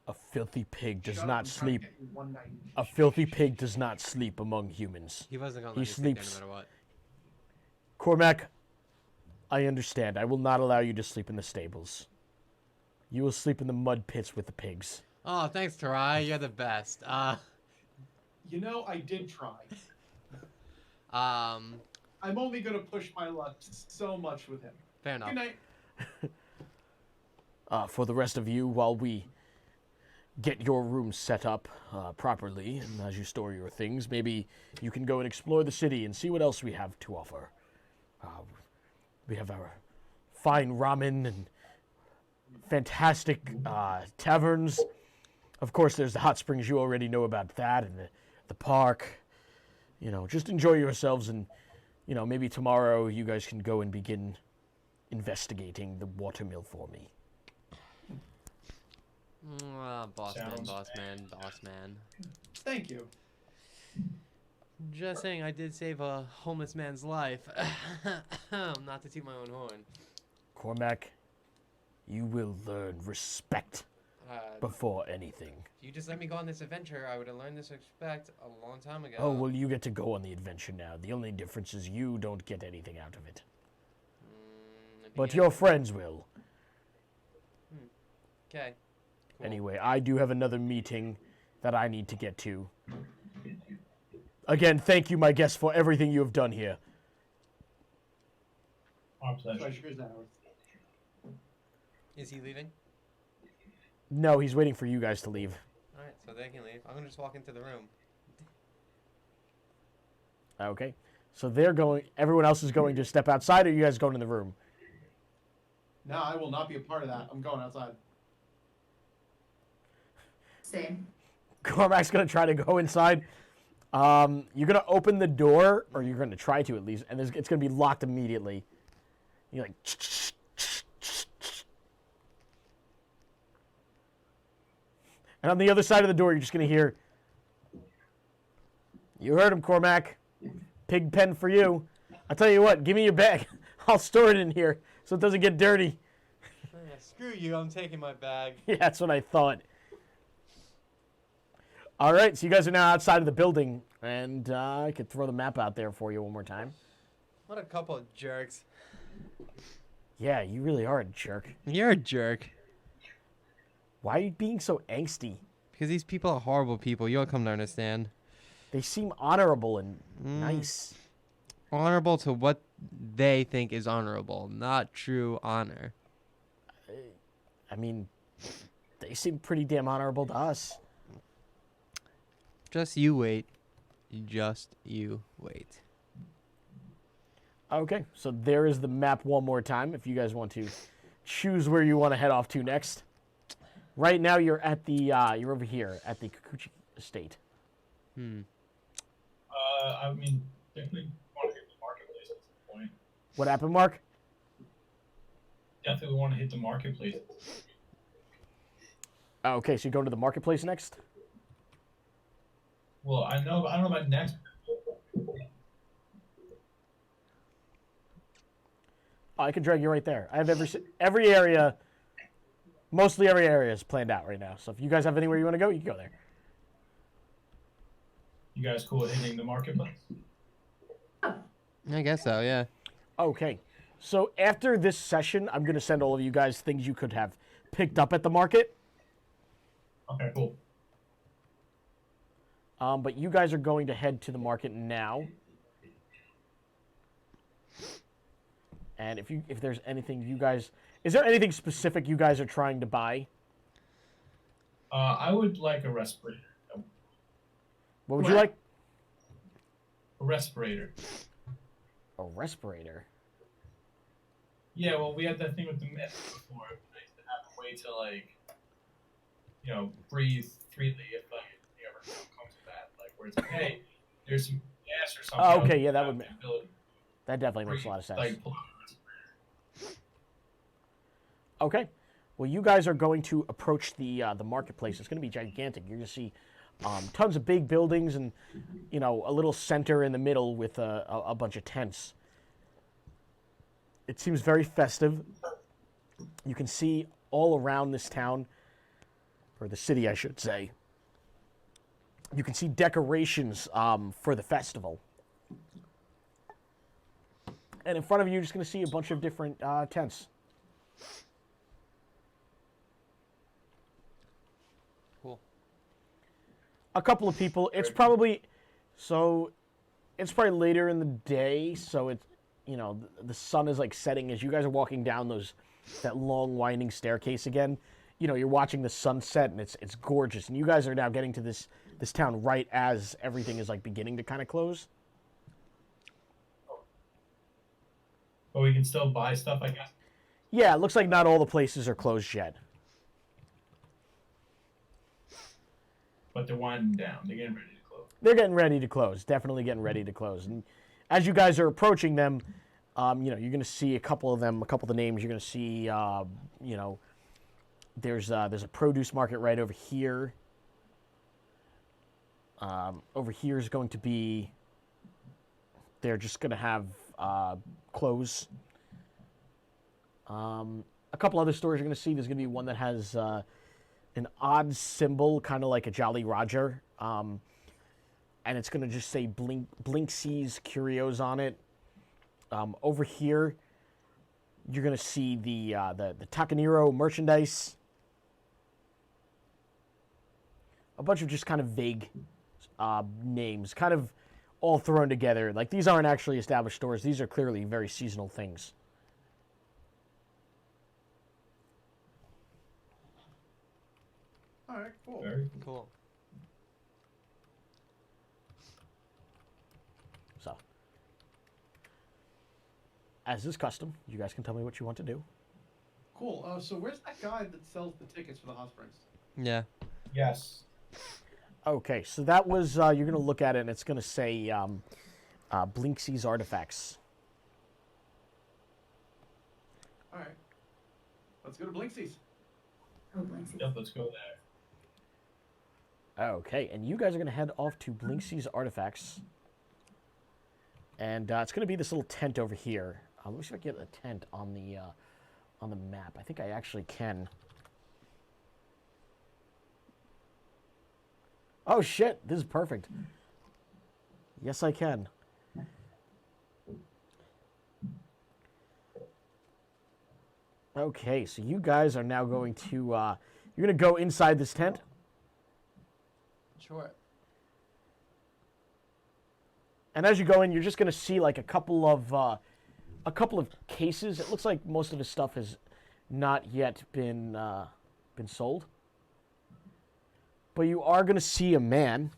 S1: A filthy pig does
S4: Shut up,
S1: not
S4: I'm trying to
S1: sleep.
S4: get you one night.
S1: A filthy pig does not sleep among humans.
S3: He wasn't gonna
S1: He
S3: let me sleep there
S1: sleeps.
S3: no matter what.
S1: Cormac, I understand. I will not allow you to sleep in the stables. You will sleep in the mud pits with the pigs.
S3: Oh, thanks, Tarai. You're the best.
S4: You know, I did try.
S3: Um,
S4: I'm only gonna push my luck so much with him.
S3: fair enough.
S4: Good night.
S1: For the rest of you, while we get your room set up properly, and as you store your things, maybe you can go and explore the city and see what else we have to offer. We have our fine ramen and fantastic taverns. Of course, there's the hot springs. You already know about that, and the park. You know, just enjoy yourselves, and you know, maybe tomorrow you guys can go and begin investigating the watermill for me.
S3: Boss
S2: Sounds
S3: man.
S4: Thank you.
S3: Just saying, I did save a homeless man's life. Not to toot my own horn.
S1: Cormac, you will learn respect before anything.
S3: If you just let me go on this adventure, I would have learned this respect a long time ago.
S1: Oh, well, you get to go on the adventure now. The only difference is you don't get anything out of it. But your friends will.
S3: Okay. Cool.
S1: Anyway, I do have another meeting that I need to get to. Again, thank you, my guests, for everything you have done here.
S2: Our pleasure.
S4: Pleasure is ours.
S3: Is he leaving?
S1: No, he's waiting for you guys to leave.
S3: Alright, so they can leave. I'm gonna just walk into the room.
S1: Okay. So they're going, everyone else is going to step outside, or you guys going in the room?
S4: No, I will not be a part of that. I'm going outside.
S6: Same.
S1: Cormac's going to try to go inside. You're going to open the door, or you're going to try to at least, and it's going to be locked immediately. You're like... And on the other side of the door, you're just going to hear... You heard him, Cormac. Pig pen for you. I'll tell you what, give me your bag. I'll store it in here so it doesn't get dirty.
S3: Yeah, screw you, I'm taking my bag.
S1: Yeah, that's what I thought. All right, so you guys are now outside of the building, and I could throw the map out there for you one more time.
S3: What a couple of jerks.
S1: Yeah, you really are a jerk.
S3: You're a jerk.
S1: Why are you being so angsty?
S3: Because these people are horrible people. You'll come to understand.
S1: They seem honorable and nice.
S3: Honorable to what they think is honorable, not true honor.
S1: I mean, they seem pretty damn honorable to us.
S3: Just you wait. Just you wait.
S1: Okay, so there is the map one more time if you guys want to choose where you want to head off to next. Right now you're at the you're over here at the Kikuchi estate.
S2: I mean, definitely want to hit the marketplace at some point.
S1: What happened, Mark?
S2: Definitely want to hit the marketplace.
S1: Okay, so you're going to the marketplace next?
S2: Well, I don't know about next.
S1: Oh, I can drag you right there. I have every area, mostly every area is planned out right now. So if you guys have anywhere you want to go, you can go there.
S2: You guys cool with hitting the marketplace?
S3: I guess so, yeah.
S1: Okay, so after this session, I'm going to send all of you guys things you could have picked up at the market.
S2: Okay, cool.
S1: But you guys are going to head to the market now. And if there's anything you guys... Is there anything specific you guys are trying to buy?
S2: I would like a respirator.
S1: What would you like?
S2: A respirator.
S1: A respirator.
S2: Yeah, well, we had that thing with the mist before. It was nice to have a way to, like, you know, breathe freely if, like, it ever comes to that. Like, where it's like, hey, there's some gas or something.
S1: Oh, okay,
S2: else,
S1: yeah, that
S2: have
S1: would
S2: the ability
S1: that definitely
S2: to
S1: makes a lot of sense.
S2: Like, pull out a respirator.
S1: Okay. Well, you guys are going to approach the marketplace. It's going to be gigantic. You're going to see tons of big buildings and, you know, a little center in the middle with a bunch of tents. It seems very festive. You can see all around this town, or the city, I should say. You can see decorations for the festival. And in front of you, you're just going to see a bunch of different tents.
S3: Cool.
S1: A couple of people. It's probably later in the day, so it's, you know, the sun is like setting as you guys are walking down that long winding staircase again. You know, you're watching the sunset and it's gorgeous. And you guys are now getting to this town right as everything is like beginning to kind of close.
S2: But we can still buy stuff, I guess.
S1: Yeah, it looks like not all the places are closed yet.
S2: But they're winding down. They're getting ready to close.
S1: They're getting ready to close. Definitely getting ready to close. And as you guys are approaching them, you know, you're going to see a couple of the names. You're going to see, you know, there's a produce market right over here. Over here is going to be, they're just going to have clothes. A couple other stores you're going to see. There's going to be one that has an odd symbol, kind of like a Jolly Roger. And it's going to just say Blinksy's Curios on it. Over here, you're going to see the Takaniro merchandise. A bunch of just kind of vague names, kind of all thrown together. Like, these aren't actually established stores. These are clearly very seasonal things.
S4: All right, cool.
S2: Very
S3: Cool.
S1: So, as is custom, you guys can tell me what you want to do.
S4: Cool. So where's that guy that sells the tickets for the hot springs?
S3: Yeah.
S2: Yes.
S1: Okay, so that was, you're going to look at it, and it's going to say Blinksy's Artifacts.
S4: All right. Let's go to Blinksy's.
S6: Oh, Blinksy.
S2: Yep, let's go there.
S1: Okay, and you guys are going to head off to Blinksy's Artifacts. And it's going to be this little tent over here. Let me see if I can get a tent on the map. I think I actually can. Oh, shit, this is perfect. Yes, I can. Okay, so you guys are now going to, you're going to go inside this tent.
S3: Sure.
S1: And as you go in, you're just going to see like a couple of cases. It looks like most of his stuff has not yet been sold. But you are going to see a man,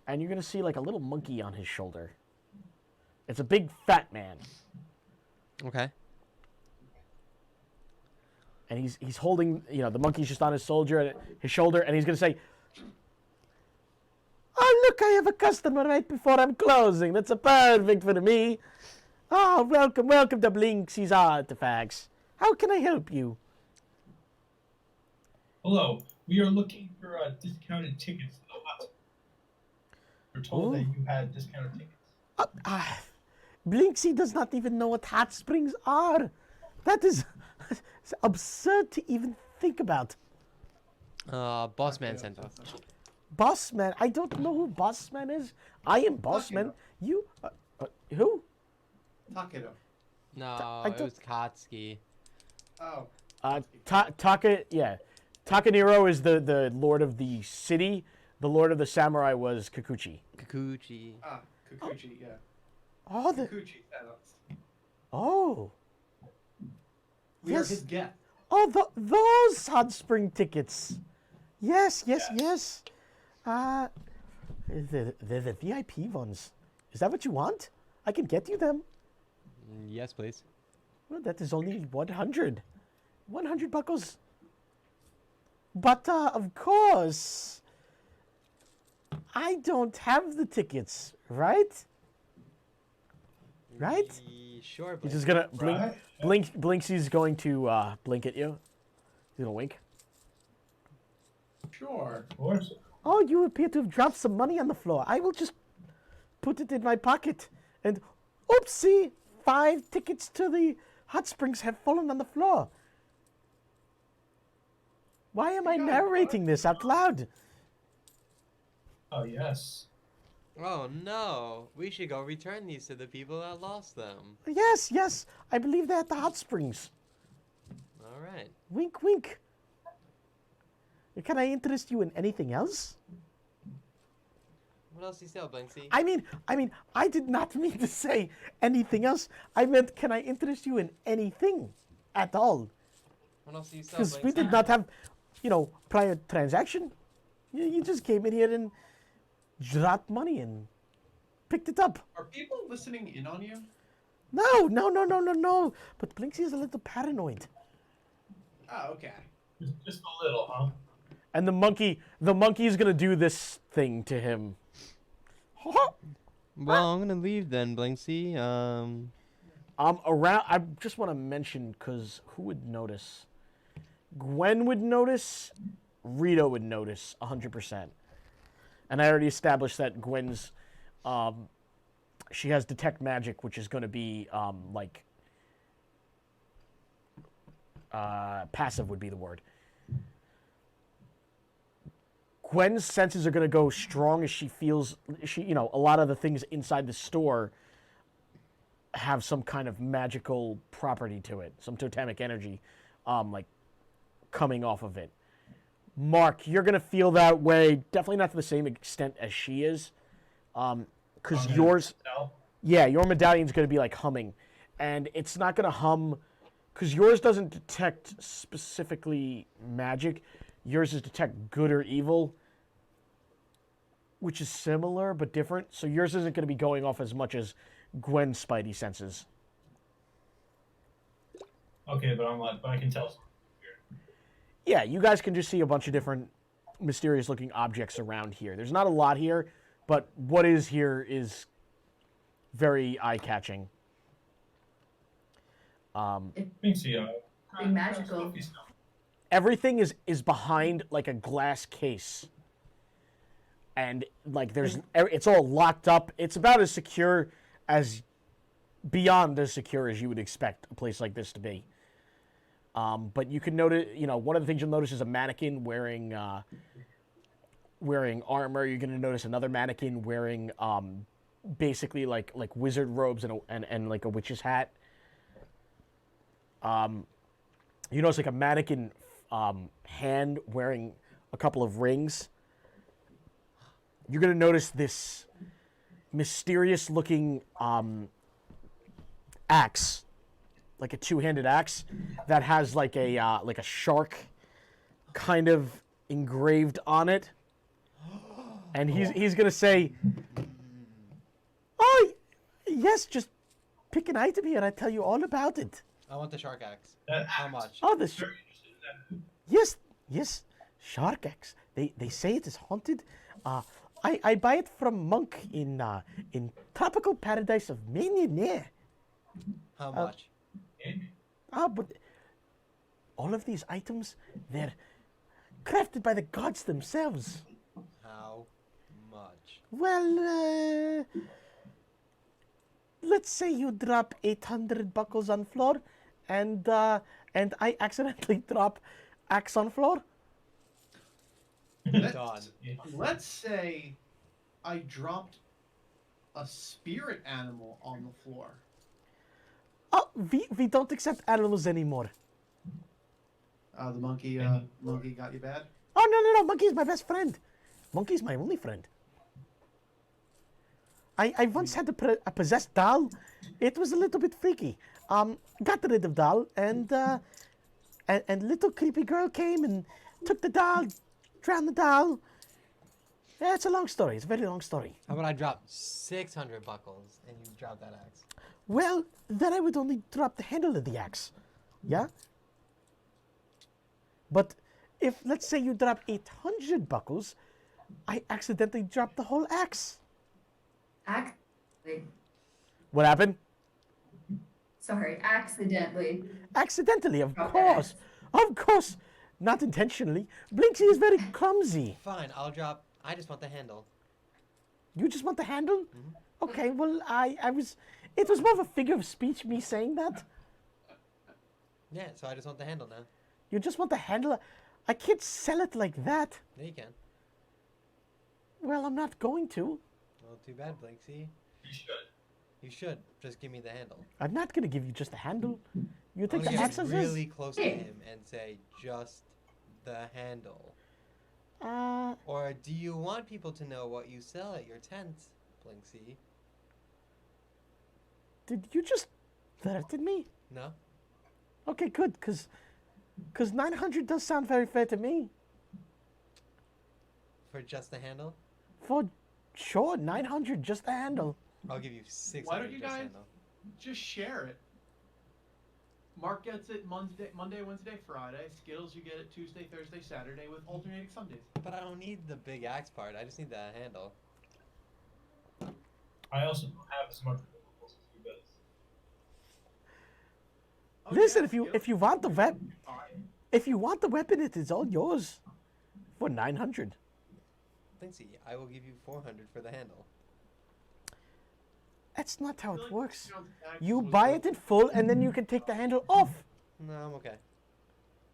S1: and you're going to see like a little monkey on his shoulder. It's a big fat man.
S3: Okay.
S1: And he's holding, you know, the monkey's just on his shoulder, and he's going to say, "Oh, look, I have a customer right before I'm closing. That's a perfect for me. Oh, welcome to Blinksy's Artifacts. How can I help you?"
S2: Hello. We are looking for discounted tickets to the hot. We're told that you had discounted tickets.
S1: Blinksy does not even know what hot springs are. That is absurd to even think about.
S3: Boss man sent us.
S1: Bossman? I don't know who Bossman is. I am Bossman. You, who?
S4: Takedo.
S3: No,
S1: I
S3: it was Katsuki.
S4: Oh.
S1: Takaniro is the lord of the city. The lord of the samurai was Kikuchi.
S3: Kikuchi.
S4: Ah, Kikuchi, yeah.
S1: Oh,
S4: Kikuchi sent us.
S1: oh,
S4: We
S1: Yes.
S4: are his guest.
S1: oh, those hot spring tickets. Yes. They're the VIP ones. Is that what you want? I can get you them.
S3: Yes, please.
S1: Well, that is only 100. 100 buckles. But, of course, I don't have the tickets, right? Right?
S3: Sure,
S1: He's
S3: Blink.
S1: just gonna blink.
S2: Right.
S1: Blinksy's going to blink at you. He's gonna wink.
S4: Sure.
S2: Of course.
S1: Oh, you appear to have dropped some money on the floor. I will just put it in my pocket. And, oopsie, 5 tickets to the hot springs have fallen on the floor. Why am I
S4: God,
S1: narrating this out loud?
S2: Oh, yes.
S3: Oh no, we should go return these to the people that lost them.
S1: Yes, yes, I believe they're at the hot springs.
S3: All right.
S1: Wink, wink. Can I interest you in anything else?
S3: What else do you sell, Blinksy?
S1: I mean, I did not mean to say anything else. I meant, can I interest you in anything at all?
S3: What else do you sell,
S1: Because we
S3: Blinksy?
S1: did not have, prior transaction. You just came in here and dropped money and picked it up.
S4: Are people listening in on you?
S1: No. But Blinksy is a little paranoid.
S4: Oh, okay.
S2: Just a little, huh?
S1: And the monkey is gonna do this thing to him.
S3: Well, I'm gonna leave then, Blinksy.
S1: I just want to mention, because who would notice? Gwen would notice. Rito would notice 100%. And I already established that Gwen's, she has detect magic, which is going to be passive would be the word. Gwen's senses are going to go strong as she feels. A lot of the things inside the store have some kind of magical property to it, some totemic energy, coming off of it. Mark, you're gonna feel that way. Definitely not to the same extent as she is, because yours, your medallion's gonna be like humming, and it's not gonna hum, because yours doesn't detect specifically magic. Yours is detect good or evil, which is similar but different. So yours isn't gonna be going off as much as Gwen's spidey senses.
S2: Okay, but I can tell.
S1: Yeah, you guys can just see a bunch of different mysterious-looking objects around here. There's not a lot here, but what is here is very eye-catching.
S2: Blinksy,
S6: Be magical.
S2: spooky stuff.
S1: Everything is behind like a glass case, and it's all locked up. It's about as secure as beyond as secure as you would expect a place like this to be. But you can notice, one of the things you'll notice is a mannequin wearing armor. You're going to notice another mannequin wearing basically like wizard robes and like a witch's hat. You notice like a mannequin hand wearing a couple of rings. You're going to notice this mysterious looking axe, like a two-handed axe that has like a shark kind of engraved on it. And he's going to say, "Oh, yes, just pick an item here. I tell you all about it."
S3: I want the shark axe.
S2: That
S3: How
S2: axe.
S3: much?
S1: Oh,
S2: Very interested in that.
S1: yes, shark axe. They say it is haunted. I buy it from Monk in tropical paradise of Maine.
S3: How much?
S1: But all of these items, they're crafted by the gods themselves.
S3: How much?
S1: Well, let's say you drop 800 buckles on floor, and I accidentally drop axe on floor.
S3: Done.
S4: Let's say I dropped a spirit animal on the floor.
S1: Oh, we don't accept animals anymore.
S4: The monkey got you bad?
S1: Oh, no, Monkey's my best friend. Monkey's my only friend. I once had a possessed doll. It was a little bit freaky. Got rid of doll, and little creepy girl came and took the doll, drowned the doll. Yeah, it's a long story. It's a very long story.
S3: How about I drop 600 buckles and you drop that axe?
S1: Well, then I would only drop the handle of the axe. Yeah? But if, let's say you drop 800 buckles, I accidentally dropped the whole axe.
S6: Accidentally.
S1: What happened?
S6: Sorry, accidentally.
S1: Accidentally, of
S6: Drop the
S1: course.
S6: axe.
S1: Of course. Not intentionally. Blinksy is very clumsy.
S3: Fine, I'll drop. I just want the handle.
S1: You just want the handle? Okay, well, I was... It was more of a figure of speech, me saying that.
S3: Yeah, so I just want the handle now.
S1: You just want the handle? I can't sell it like that.
S3: Yeah, you can.
S1: Well, I'm not going to.
S3: Well, too bad, Blinksy.
S2: You should.
S3: You should. Just give me the handle.
S1: I'm not going to give you just the handle. You
S3: I'm
S1: think the
S3: gonna
S1: axe
S3: get
S1: is
S3: really close to him and say, just the handle. Or do you want people to know what you sell at your tent, Blinksy?
S1: Did you just threaten me?
S3: No?
S1: Okay, good, because 900 does sound very fair to me.
S3: For just the handle?
S1: For sure, 900 just the handle.
S3: I'll give you 600
S4: Why don't you
S3: just
S4: guys
S3: handle.
S4: just share it? Mark gets it Monday, Wednesday, Friday. Skittles, you get it Tuesday, Thursday, Saturday with alternating Sundays.
S3: But I don't need the big axe part. I just need the handle.
S2: I also don't have as much as you guys.
S4: Oh,
S1: Listen,
S4: yeah,
S1: if you
S4: Skittles.
S1: want the weapon,
S2: Fine.
S1: if you want the weapon, it is all yours. For 900.
S3: Blinksy, I will give you 400 for the handle.
S1: That's not how
S4: I feel
S1: it
S4: like
S1: works.
S4: discount tax
S1: You
S4: was
S1: buy
S4: like-
S1: it in full, and then you can take the handle off.
S3: No, I'm okay.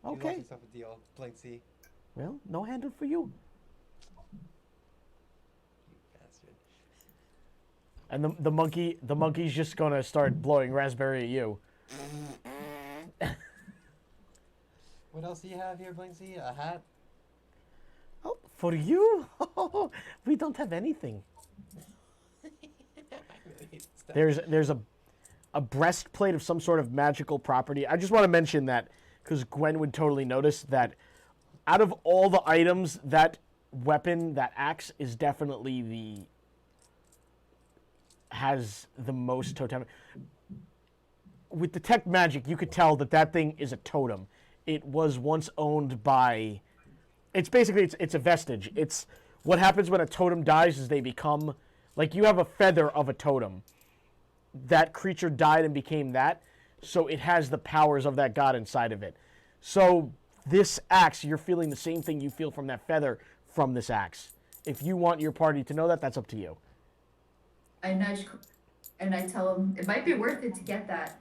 S3: You lost
S1: Okay.
S3: yourself a deal, Blinksy.
S1: Well, no handle for you.
S3: You bastard.
S1: And the monkey's just gonna start blowing raspberry at you.
S3: What else do you have here, Blinksy? A hat?
S1: Oh, for you? We don't have anything.
S3: I really hate stuff.
S1: There's a breastplate of some sort of magical property. I just want to mention that because Gwen would totally notice that out of all the items, that weapon, that axe, is definitely has the most totem. With detect magic, you could tell that that thing is a totem. It was once owned by. It's basically it's a vestige. It's what happens when a totem dies is they become like you have a feather of a totem. That creature died and became that, so it has the powers of that god inside of it. So this axe, you're feeling the same thing you feel from that feather from this axe. If you want your party to know that, that's up to you.
S6: I nudge and I tell him it might be worth it to get that.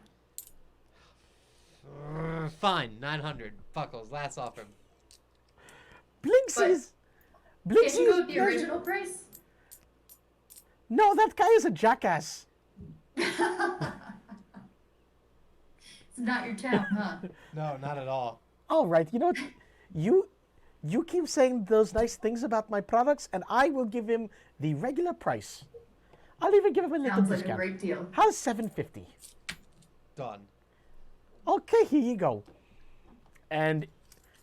S3: Fine, 900 buckles. Last offer.
S1: Blinksies!
S6: Can't you go with the
S1: Blinksies!
S6: original price?
S1: No, that guy is a jackass.
S6: It's not your town, huh?
S3: No, not at all.
S1: All right, you know what? You keep saying those nice things about my products, and I will give him the regular price. I'll even give him a little
S6: Sounds like a
S1: discount.
S6: great deal.
S1: How's $750?
S3: Done.
S1: Okay, here you go. And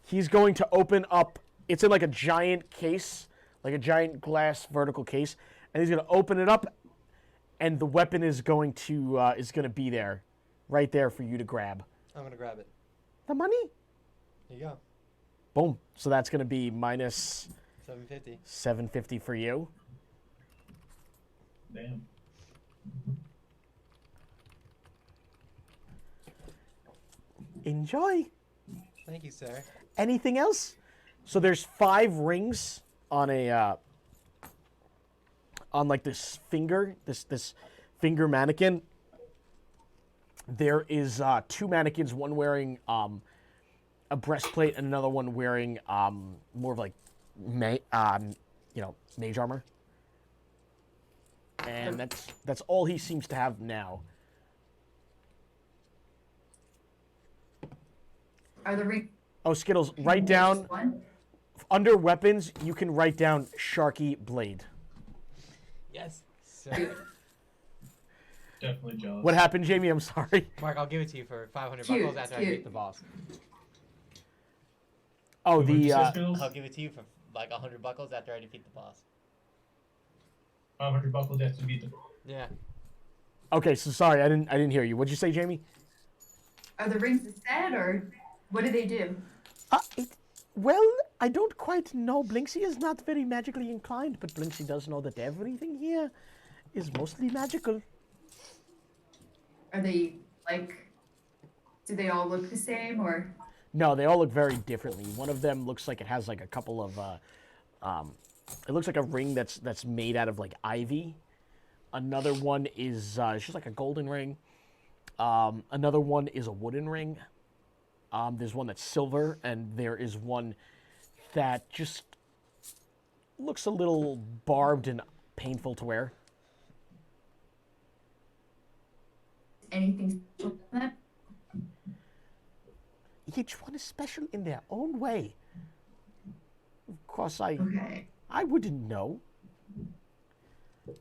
S1: he's going to open up. It's in like a giant case, like a giant glass vertical case, and he's going to open it up, and the weapon is going to be there, right there for you to grab.
S3: I'm gonna grab it.
S1: The money?
S3: Here you go.
S1: Boom. So that's going to be minus
S3: 750.
S1: $750 for you.
S2: Damn.
S1: Enjoy.
S3: Thank you, sir.
S1: Anything else? So there's 5 rings on a on like this finger, this finger mannequin. There is 2 mannequins, one wearing a breastplate and another one wearing more of like mage armor. And that's all he seems to have now.
S6: Are the rings
S1: Oh, Skittles, write down
S6: one?
S1: under weapons. You can write down Sharky Blade.
S3: Yes, sir.
S2: Definitely jealous.
S1: What happened, Jamie? I'm sorry.
S3: Mark, I'll give it to you for 500
S6: Cute,
S3: buckles after I
S6: cute.
S3: beat the boss.
S1: Oh,
S2: What'd you say,
S1: the
S2: Skittles?
S3: I'll give it to you for like 100 buckles after I defeat the boss.
S2: 500 buckle death to beat them.
S3: Yeah.
S1: Okay, so sorry, I didn't hear you. What'd you say, Jamie?
S6: Are the rings a set, or what do they do?
S1: Well, I don't quite know. Blinksy is not very magically inclined, but Blinksy does know that everything here is mostly magical.
S6: Are they like? Do they all look the same, or?
S1: No, they all look very differently. One of them looks like it has like a couple of, it looks like a ring that's made out of like ivy. Another one is it's just like a golden ring. Another one is a wooden ring. There's one that's silver, and there is one that just looks a little barbed and painful to wear.
S6: Anything special about that?
S1: Each one is special in their own way. Of course,
S6: Okay.
S1: I wouldn't know.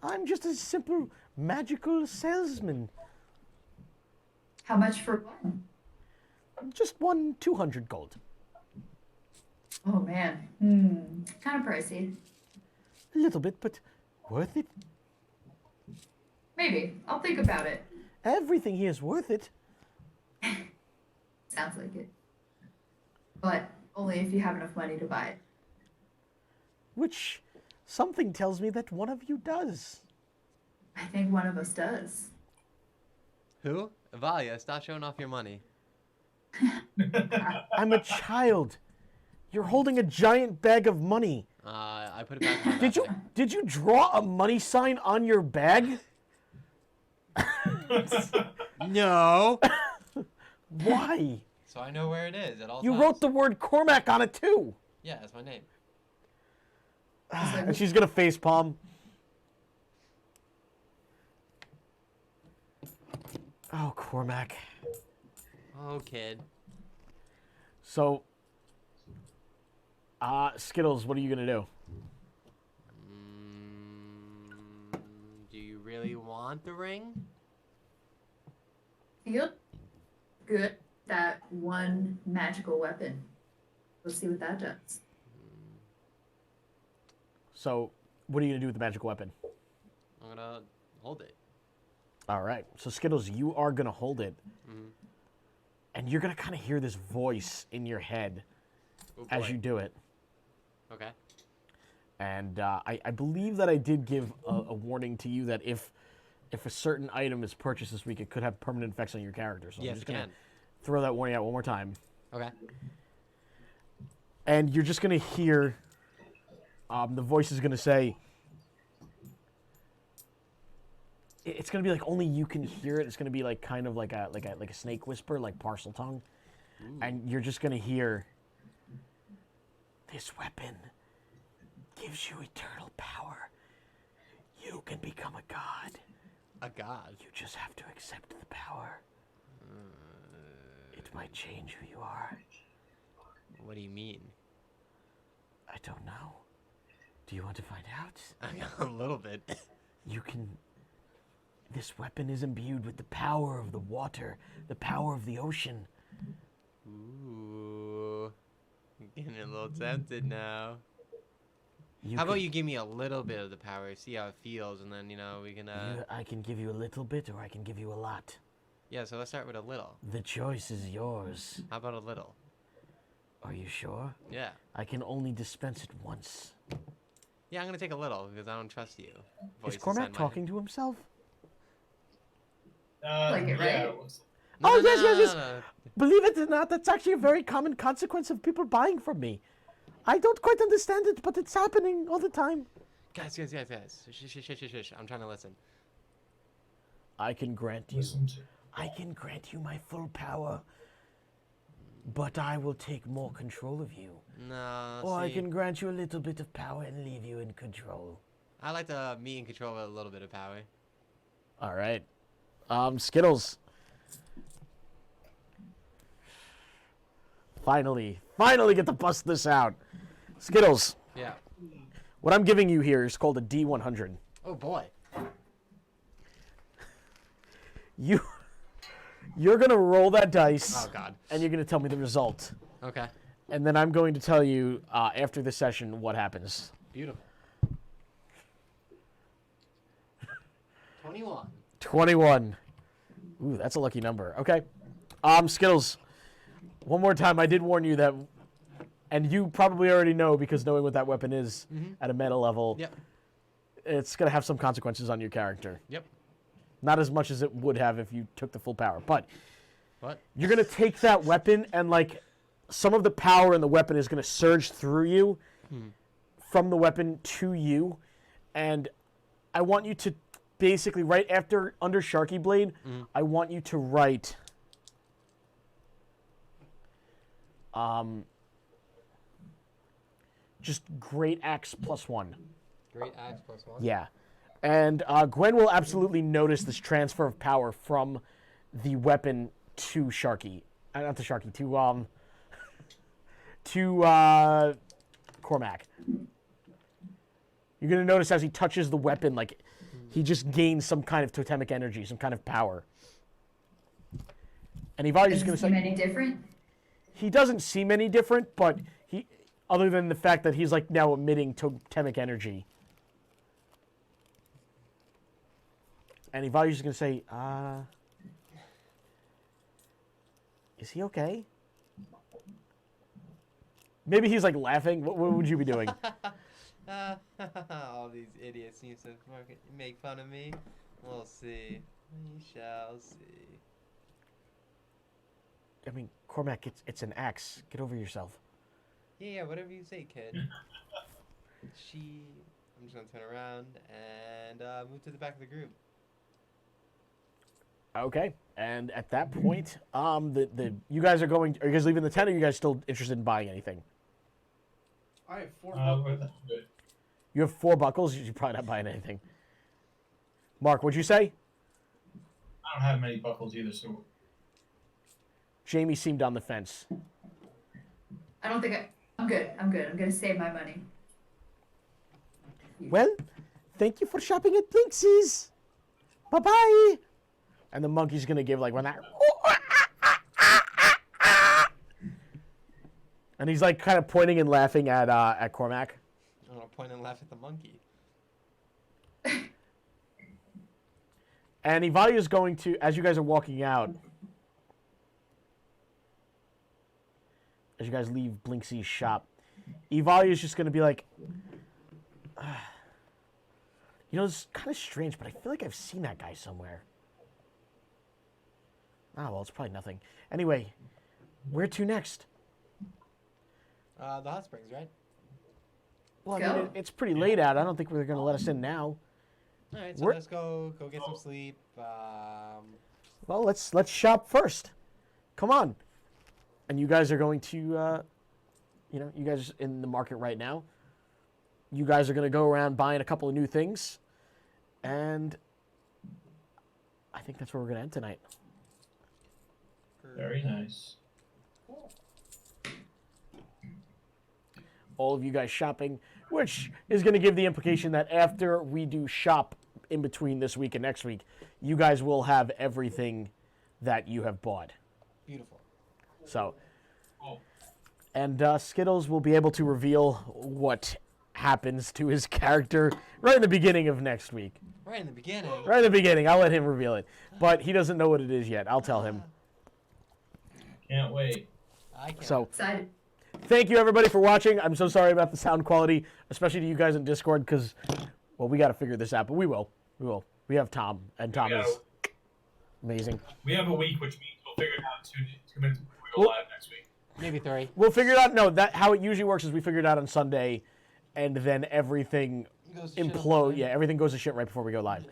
S1: I'm just a simple magical salesman.
S6: How much for one?
S1: Just 200 gold.
S6: Oh man. Kind of pricey.
S1: A little bit, but worth it.
S6: Maybe. I'll think about it.
S1: Everything here is worth it.
S6: Sounds like it. But only if you have enough money to buy it.
S1: Which something tells me that one of you does.
S6: I think one of us does.
S3: Who? Valia, stop showing off your money.
S1: I'm a child. You're holding a giant bag of money.
S3: I put it back in my
S1: Did you
S3: backpack.
S1: did you draw a money sign on your bag?
S3: No.
S1: Why?
S3: So I know where it is at all
S1: You
S3: times.
S1: wrote the word Cormac on it too.
S3: Yeah, that's my name.
S1: And she's gonna face palm. Oh, Cormac.
S3: Oh, kid.
S1: So, Skittles, what are you gonna do?
S3: Do you really want the ring?
S6: Feel good. That one magical weapon. Let's see what that does.
S1: So, what are you gonna do with the magical weapon?
S3: I'm gonna hold it.
S1: All right. So, Skittles, you are gonna hold it, and you're gonna kind of hear this voice in your head
S3: Oh,
S1: as
S3: boy.
S1: you do it.
S3: Okay.
S1: And I believe that I did give a warning to you that if a certain item is purchased this week, it could have permanent effects on your character. So
S3: Yes,
S1: I'm just
S3: it
S1: gonna
S3: can.
S1: throw that warning out one more time.
S3: Okay.
S1: And you're just gonna hear the voice is gonna say, it's gonna be like only you can hear it. It's gonna be like kind of like a snake whisper, like parcel tongue, and you're just gonna hear, this weapon gives you eternal power. You can become a god.
S3: A god.
S1: You just have to accept the power. It might change who you are.
S3: What do you mean?
S1: I don't know. Do you want to find out?
S3: A little bit.
S1: You can... This weapon is imbued with the power of the water, the power of the ocean.
S3: Ooh. I'm getting a little tempted now.
S1: You
S3: How
S1: can-
S3: about you give me a little bit of the power, see how it feels, and then, we can,
S1: I can give you a little bit, or I can give you a lot.
S3: Yeah, so let's start with a little.
S1: The choice is yours.
S3: How about a little?
S1: Are you sure?
S3: Yeah.
S1: I can only dispense it once.
S3: Yeah, I'm gonna take a little, because I don't trust you. Voice
S1: Is Cormac
S3: inside my head.
S1: talking to himself?
S6: Like it, right?
S2: Yeah, it was.
S1: Oh,
S3: No,
S1: yes,
S3: no,
S1: yes,
S3: no,
S1: yes.
S3: no.
S1: Believe it or not, that's actually a very common consequence of people buying from me. I don't quite understand it, but it's happening all the time.
S3: Guys. Shh. I'm trying to listen.
S1: I can grant you.
S2: Listen to.
S1: I can grant you my full power, but I will take more control of you.
S3: No,
S1: Or I
S3: see,
S1: can grant you a little bit of power and leave you in control.
S3: I like to be in control of a little bit of power.
S1: All right. Skittles. Finally get to bust this out. Skittles,
S3: Yeah.
S1: what I'm giving you here is called a D100.
S3: Oh boy.
S1: You're gonna roll that dice.
S3: Oh god.
S1: And you're gonna tell me the result.
S3: Okay.
S1: And then I'm going to tell you after the session what happens.
S3: Beautiful. 21.
S1: 21. Ooh, that's a lucky number. Okay. Skittles, one more time, I did warn you that, and you probably already know because knowing what that weapon is at a meta level,
S3: Yep.
S1: it's going to have some consequences on your character.
S3: Yep.
S1: Not as much as it would have if you took the full power, but
S3: What?
S1: you're going to take that weapon and, like, some of the power in the weapon is going to surge through you from the weapon to you, and I want you to basically, right after under Sharky Blade, I want you to write just Great Axe +1.
S3: Great axe +1.
S1: Yeah. And Gwen will absolutely notice this transfer of power from the weapon to Sharky. Not to Sharky, to Cormac. You're going to notice as he touches the weapon, like, he just gains some kind of totemic energy, some kind of power. And Ivali's
S6: Does
S1: going
S6: it
S1: to
S6: seem
S1: say...
S6: any different?
S1: He doesn't seem any different, but he... Other than the fact that he's, like, now emitting totemic energy. And Ivali's just going to say, is he okay? Maybe he's, like, laughing. What would you be doing?
S3: All these idiots used to make fun of me. We'll see. We shall see.
S1: I mean, Cormac, it's an axe. Get over yourself.
S3: Yeah, whatever you say, kid. I'm just gonna turn around and move to the back of the group.
S1: Okay. And at that point, you guys are going... Are you guys leaving the tent, or are you guys still interested in buying anything?
S4: I have 4
S2: We're good.
S1: You have 4 buckles. You're probably not buying anything. Mark, what'd you say?
S2: I don't have many buckles either, so
S1: Jamie seemed on the fence.
S6: I don't think I'm good. I'm good. I'm gonna save my money.
S1: Well, thank you for shopping at Blinksy's. Bye-bye. And the monkey's going to give, like, one that... And he's, like, kind of pointing and laughing at Cormac.
S3: I'm gonna point and laugh at the monkey.
S1: And Ivali is going to, as you guys are walking out, as you guys leave Blinksy's shop, Ivali is just going to be like, you know, it's kind of strange, but I feel like I've seen that guy somewhere. Oh, well, it's probably nothing. Anyway, where to next?
S3: The hot springs, right?
S1: Well, I
S6: Go.
S1: mean, it's pretty late out. I don't think they're going to let us in now.
S3: All right, so
S1: We're-
S3: let's go get some sleep.
S1: Well, let's shop first. Come on. And you guys are going to, you know, you guys are in the market right now. You guys are going to go around buying a couple of new things. And I think that's where we're going to end tonight.
S2: very nice.
S1: All of you guys shopping, which is going to give the implication that after we do shop in between this week and next week, you guys will have everything that you have bought.
S3: Beautiful.
S1: So,
S2: Oh,
S1: and Skittles will be able to reveal what happens to his character right in the beginning of next week.
S3: Right in the beginning.
S1: Right in the beginning, I'll let him reveal it. But he doesn't know what it is yet. I'll tell him.
S2: can't wait.
S3: I can't.
S1: So,
S6: Excited.
S1: thank you everybody for watching. I'm so sorry about the sound quality, especially to you guys in Discord, because, well, we got to figure this out, but we will. We will. We have Tom, and Tom
S2: Yeah.
S1: is amazing.
S2: We have a week, which means we'll figure it out in 2 minutes before we go
S1: Well-
S2: live next week.
S3: Maybe 3.
S1: We'll figure it out. No, that how it usually works is we figure it out on Sunday, and then everything
S3: Goes to shit on
S1: implode.
S3: Monday.
S1: Yeah, everything goes to shit right before we go live.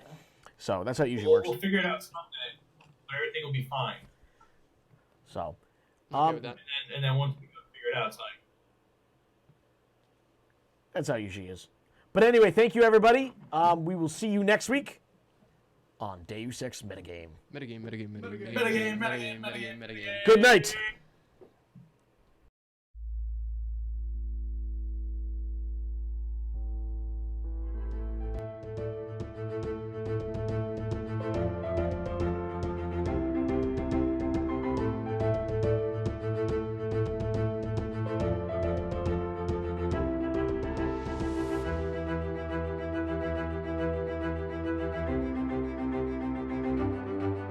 S1: So that's how it usually
S2: We'll,
S1: works.
S2: we'll figure it out Sunday, but everything will be fine.
S1: So,
S3: I'm okay with that.
S2: And then once we figure it out, it's like,
S1: that's how it usually is. But anyway, thank you everybody. We will see you next week on Deus Ex Metagame.
S3: Metagame.
S2: Metagame.
S3: Metagame.
S1: Good night.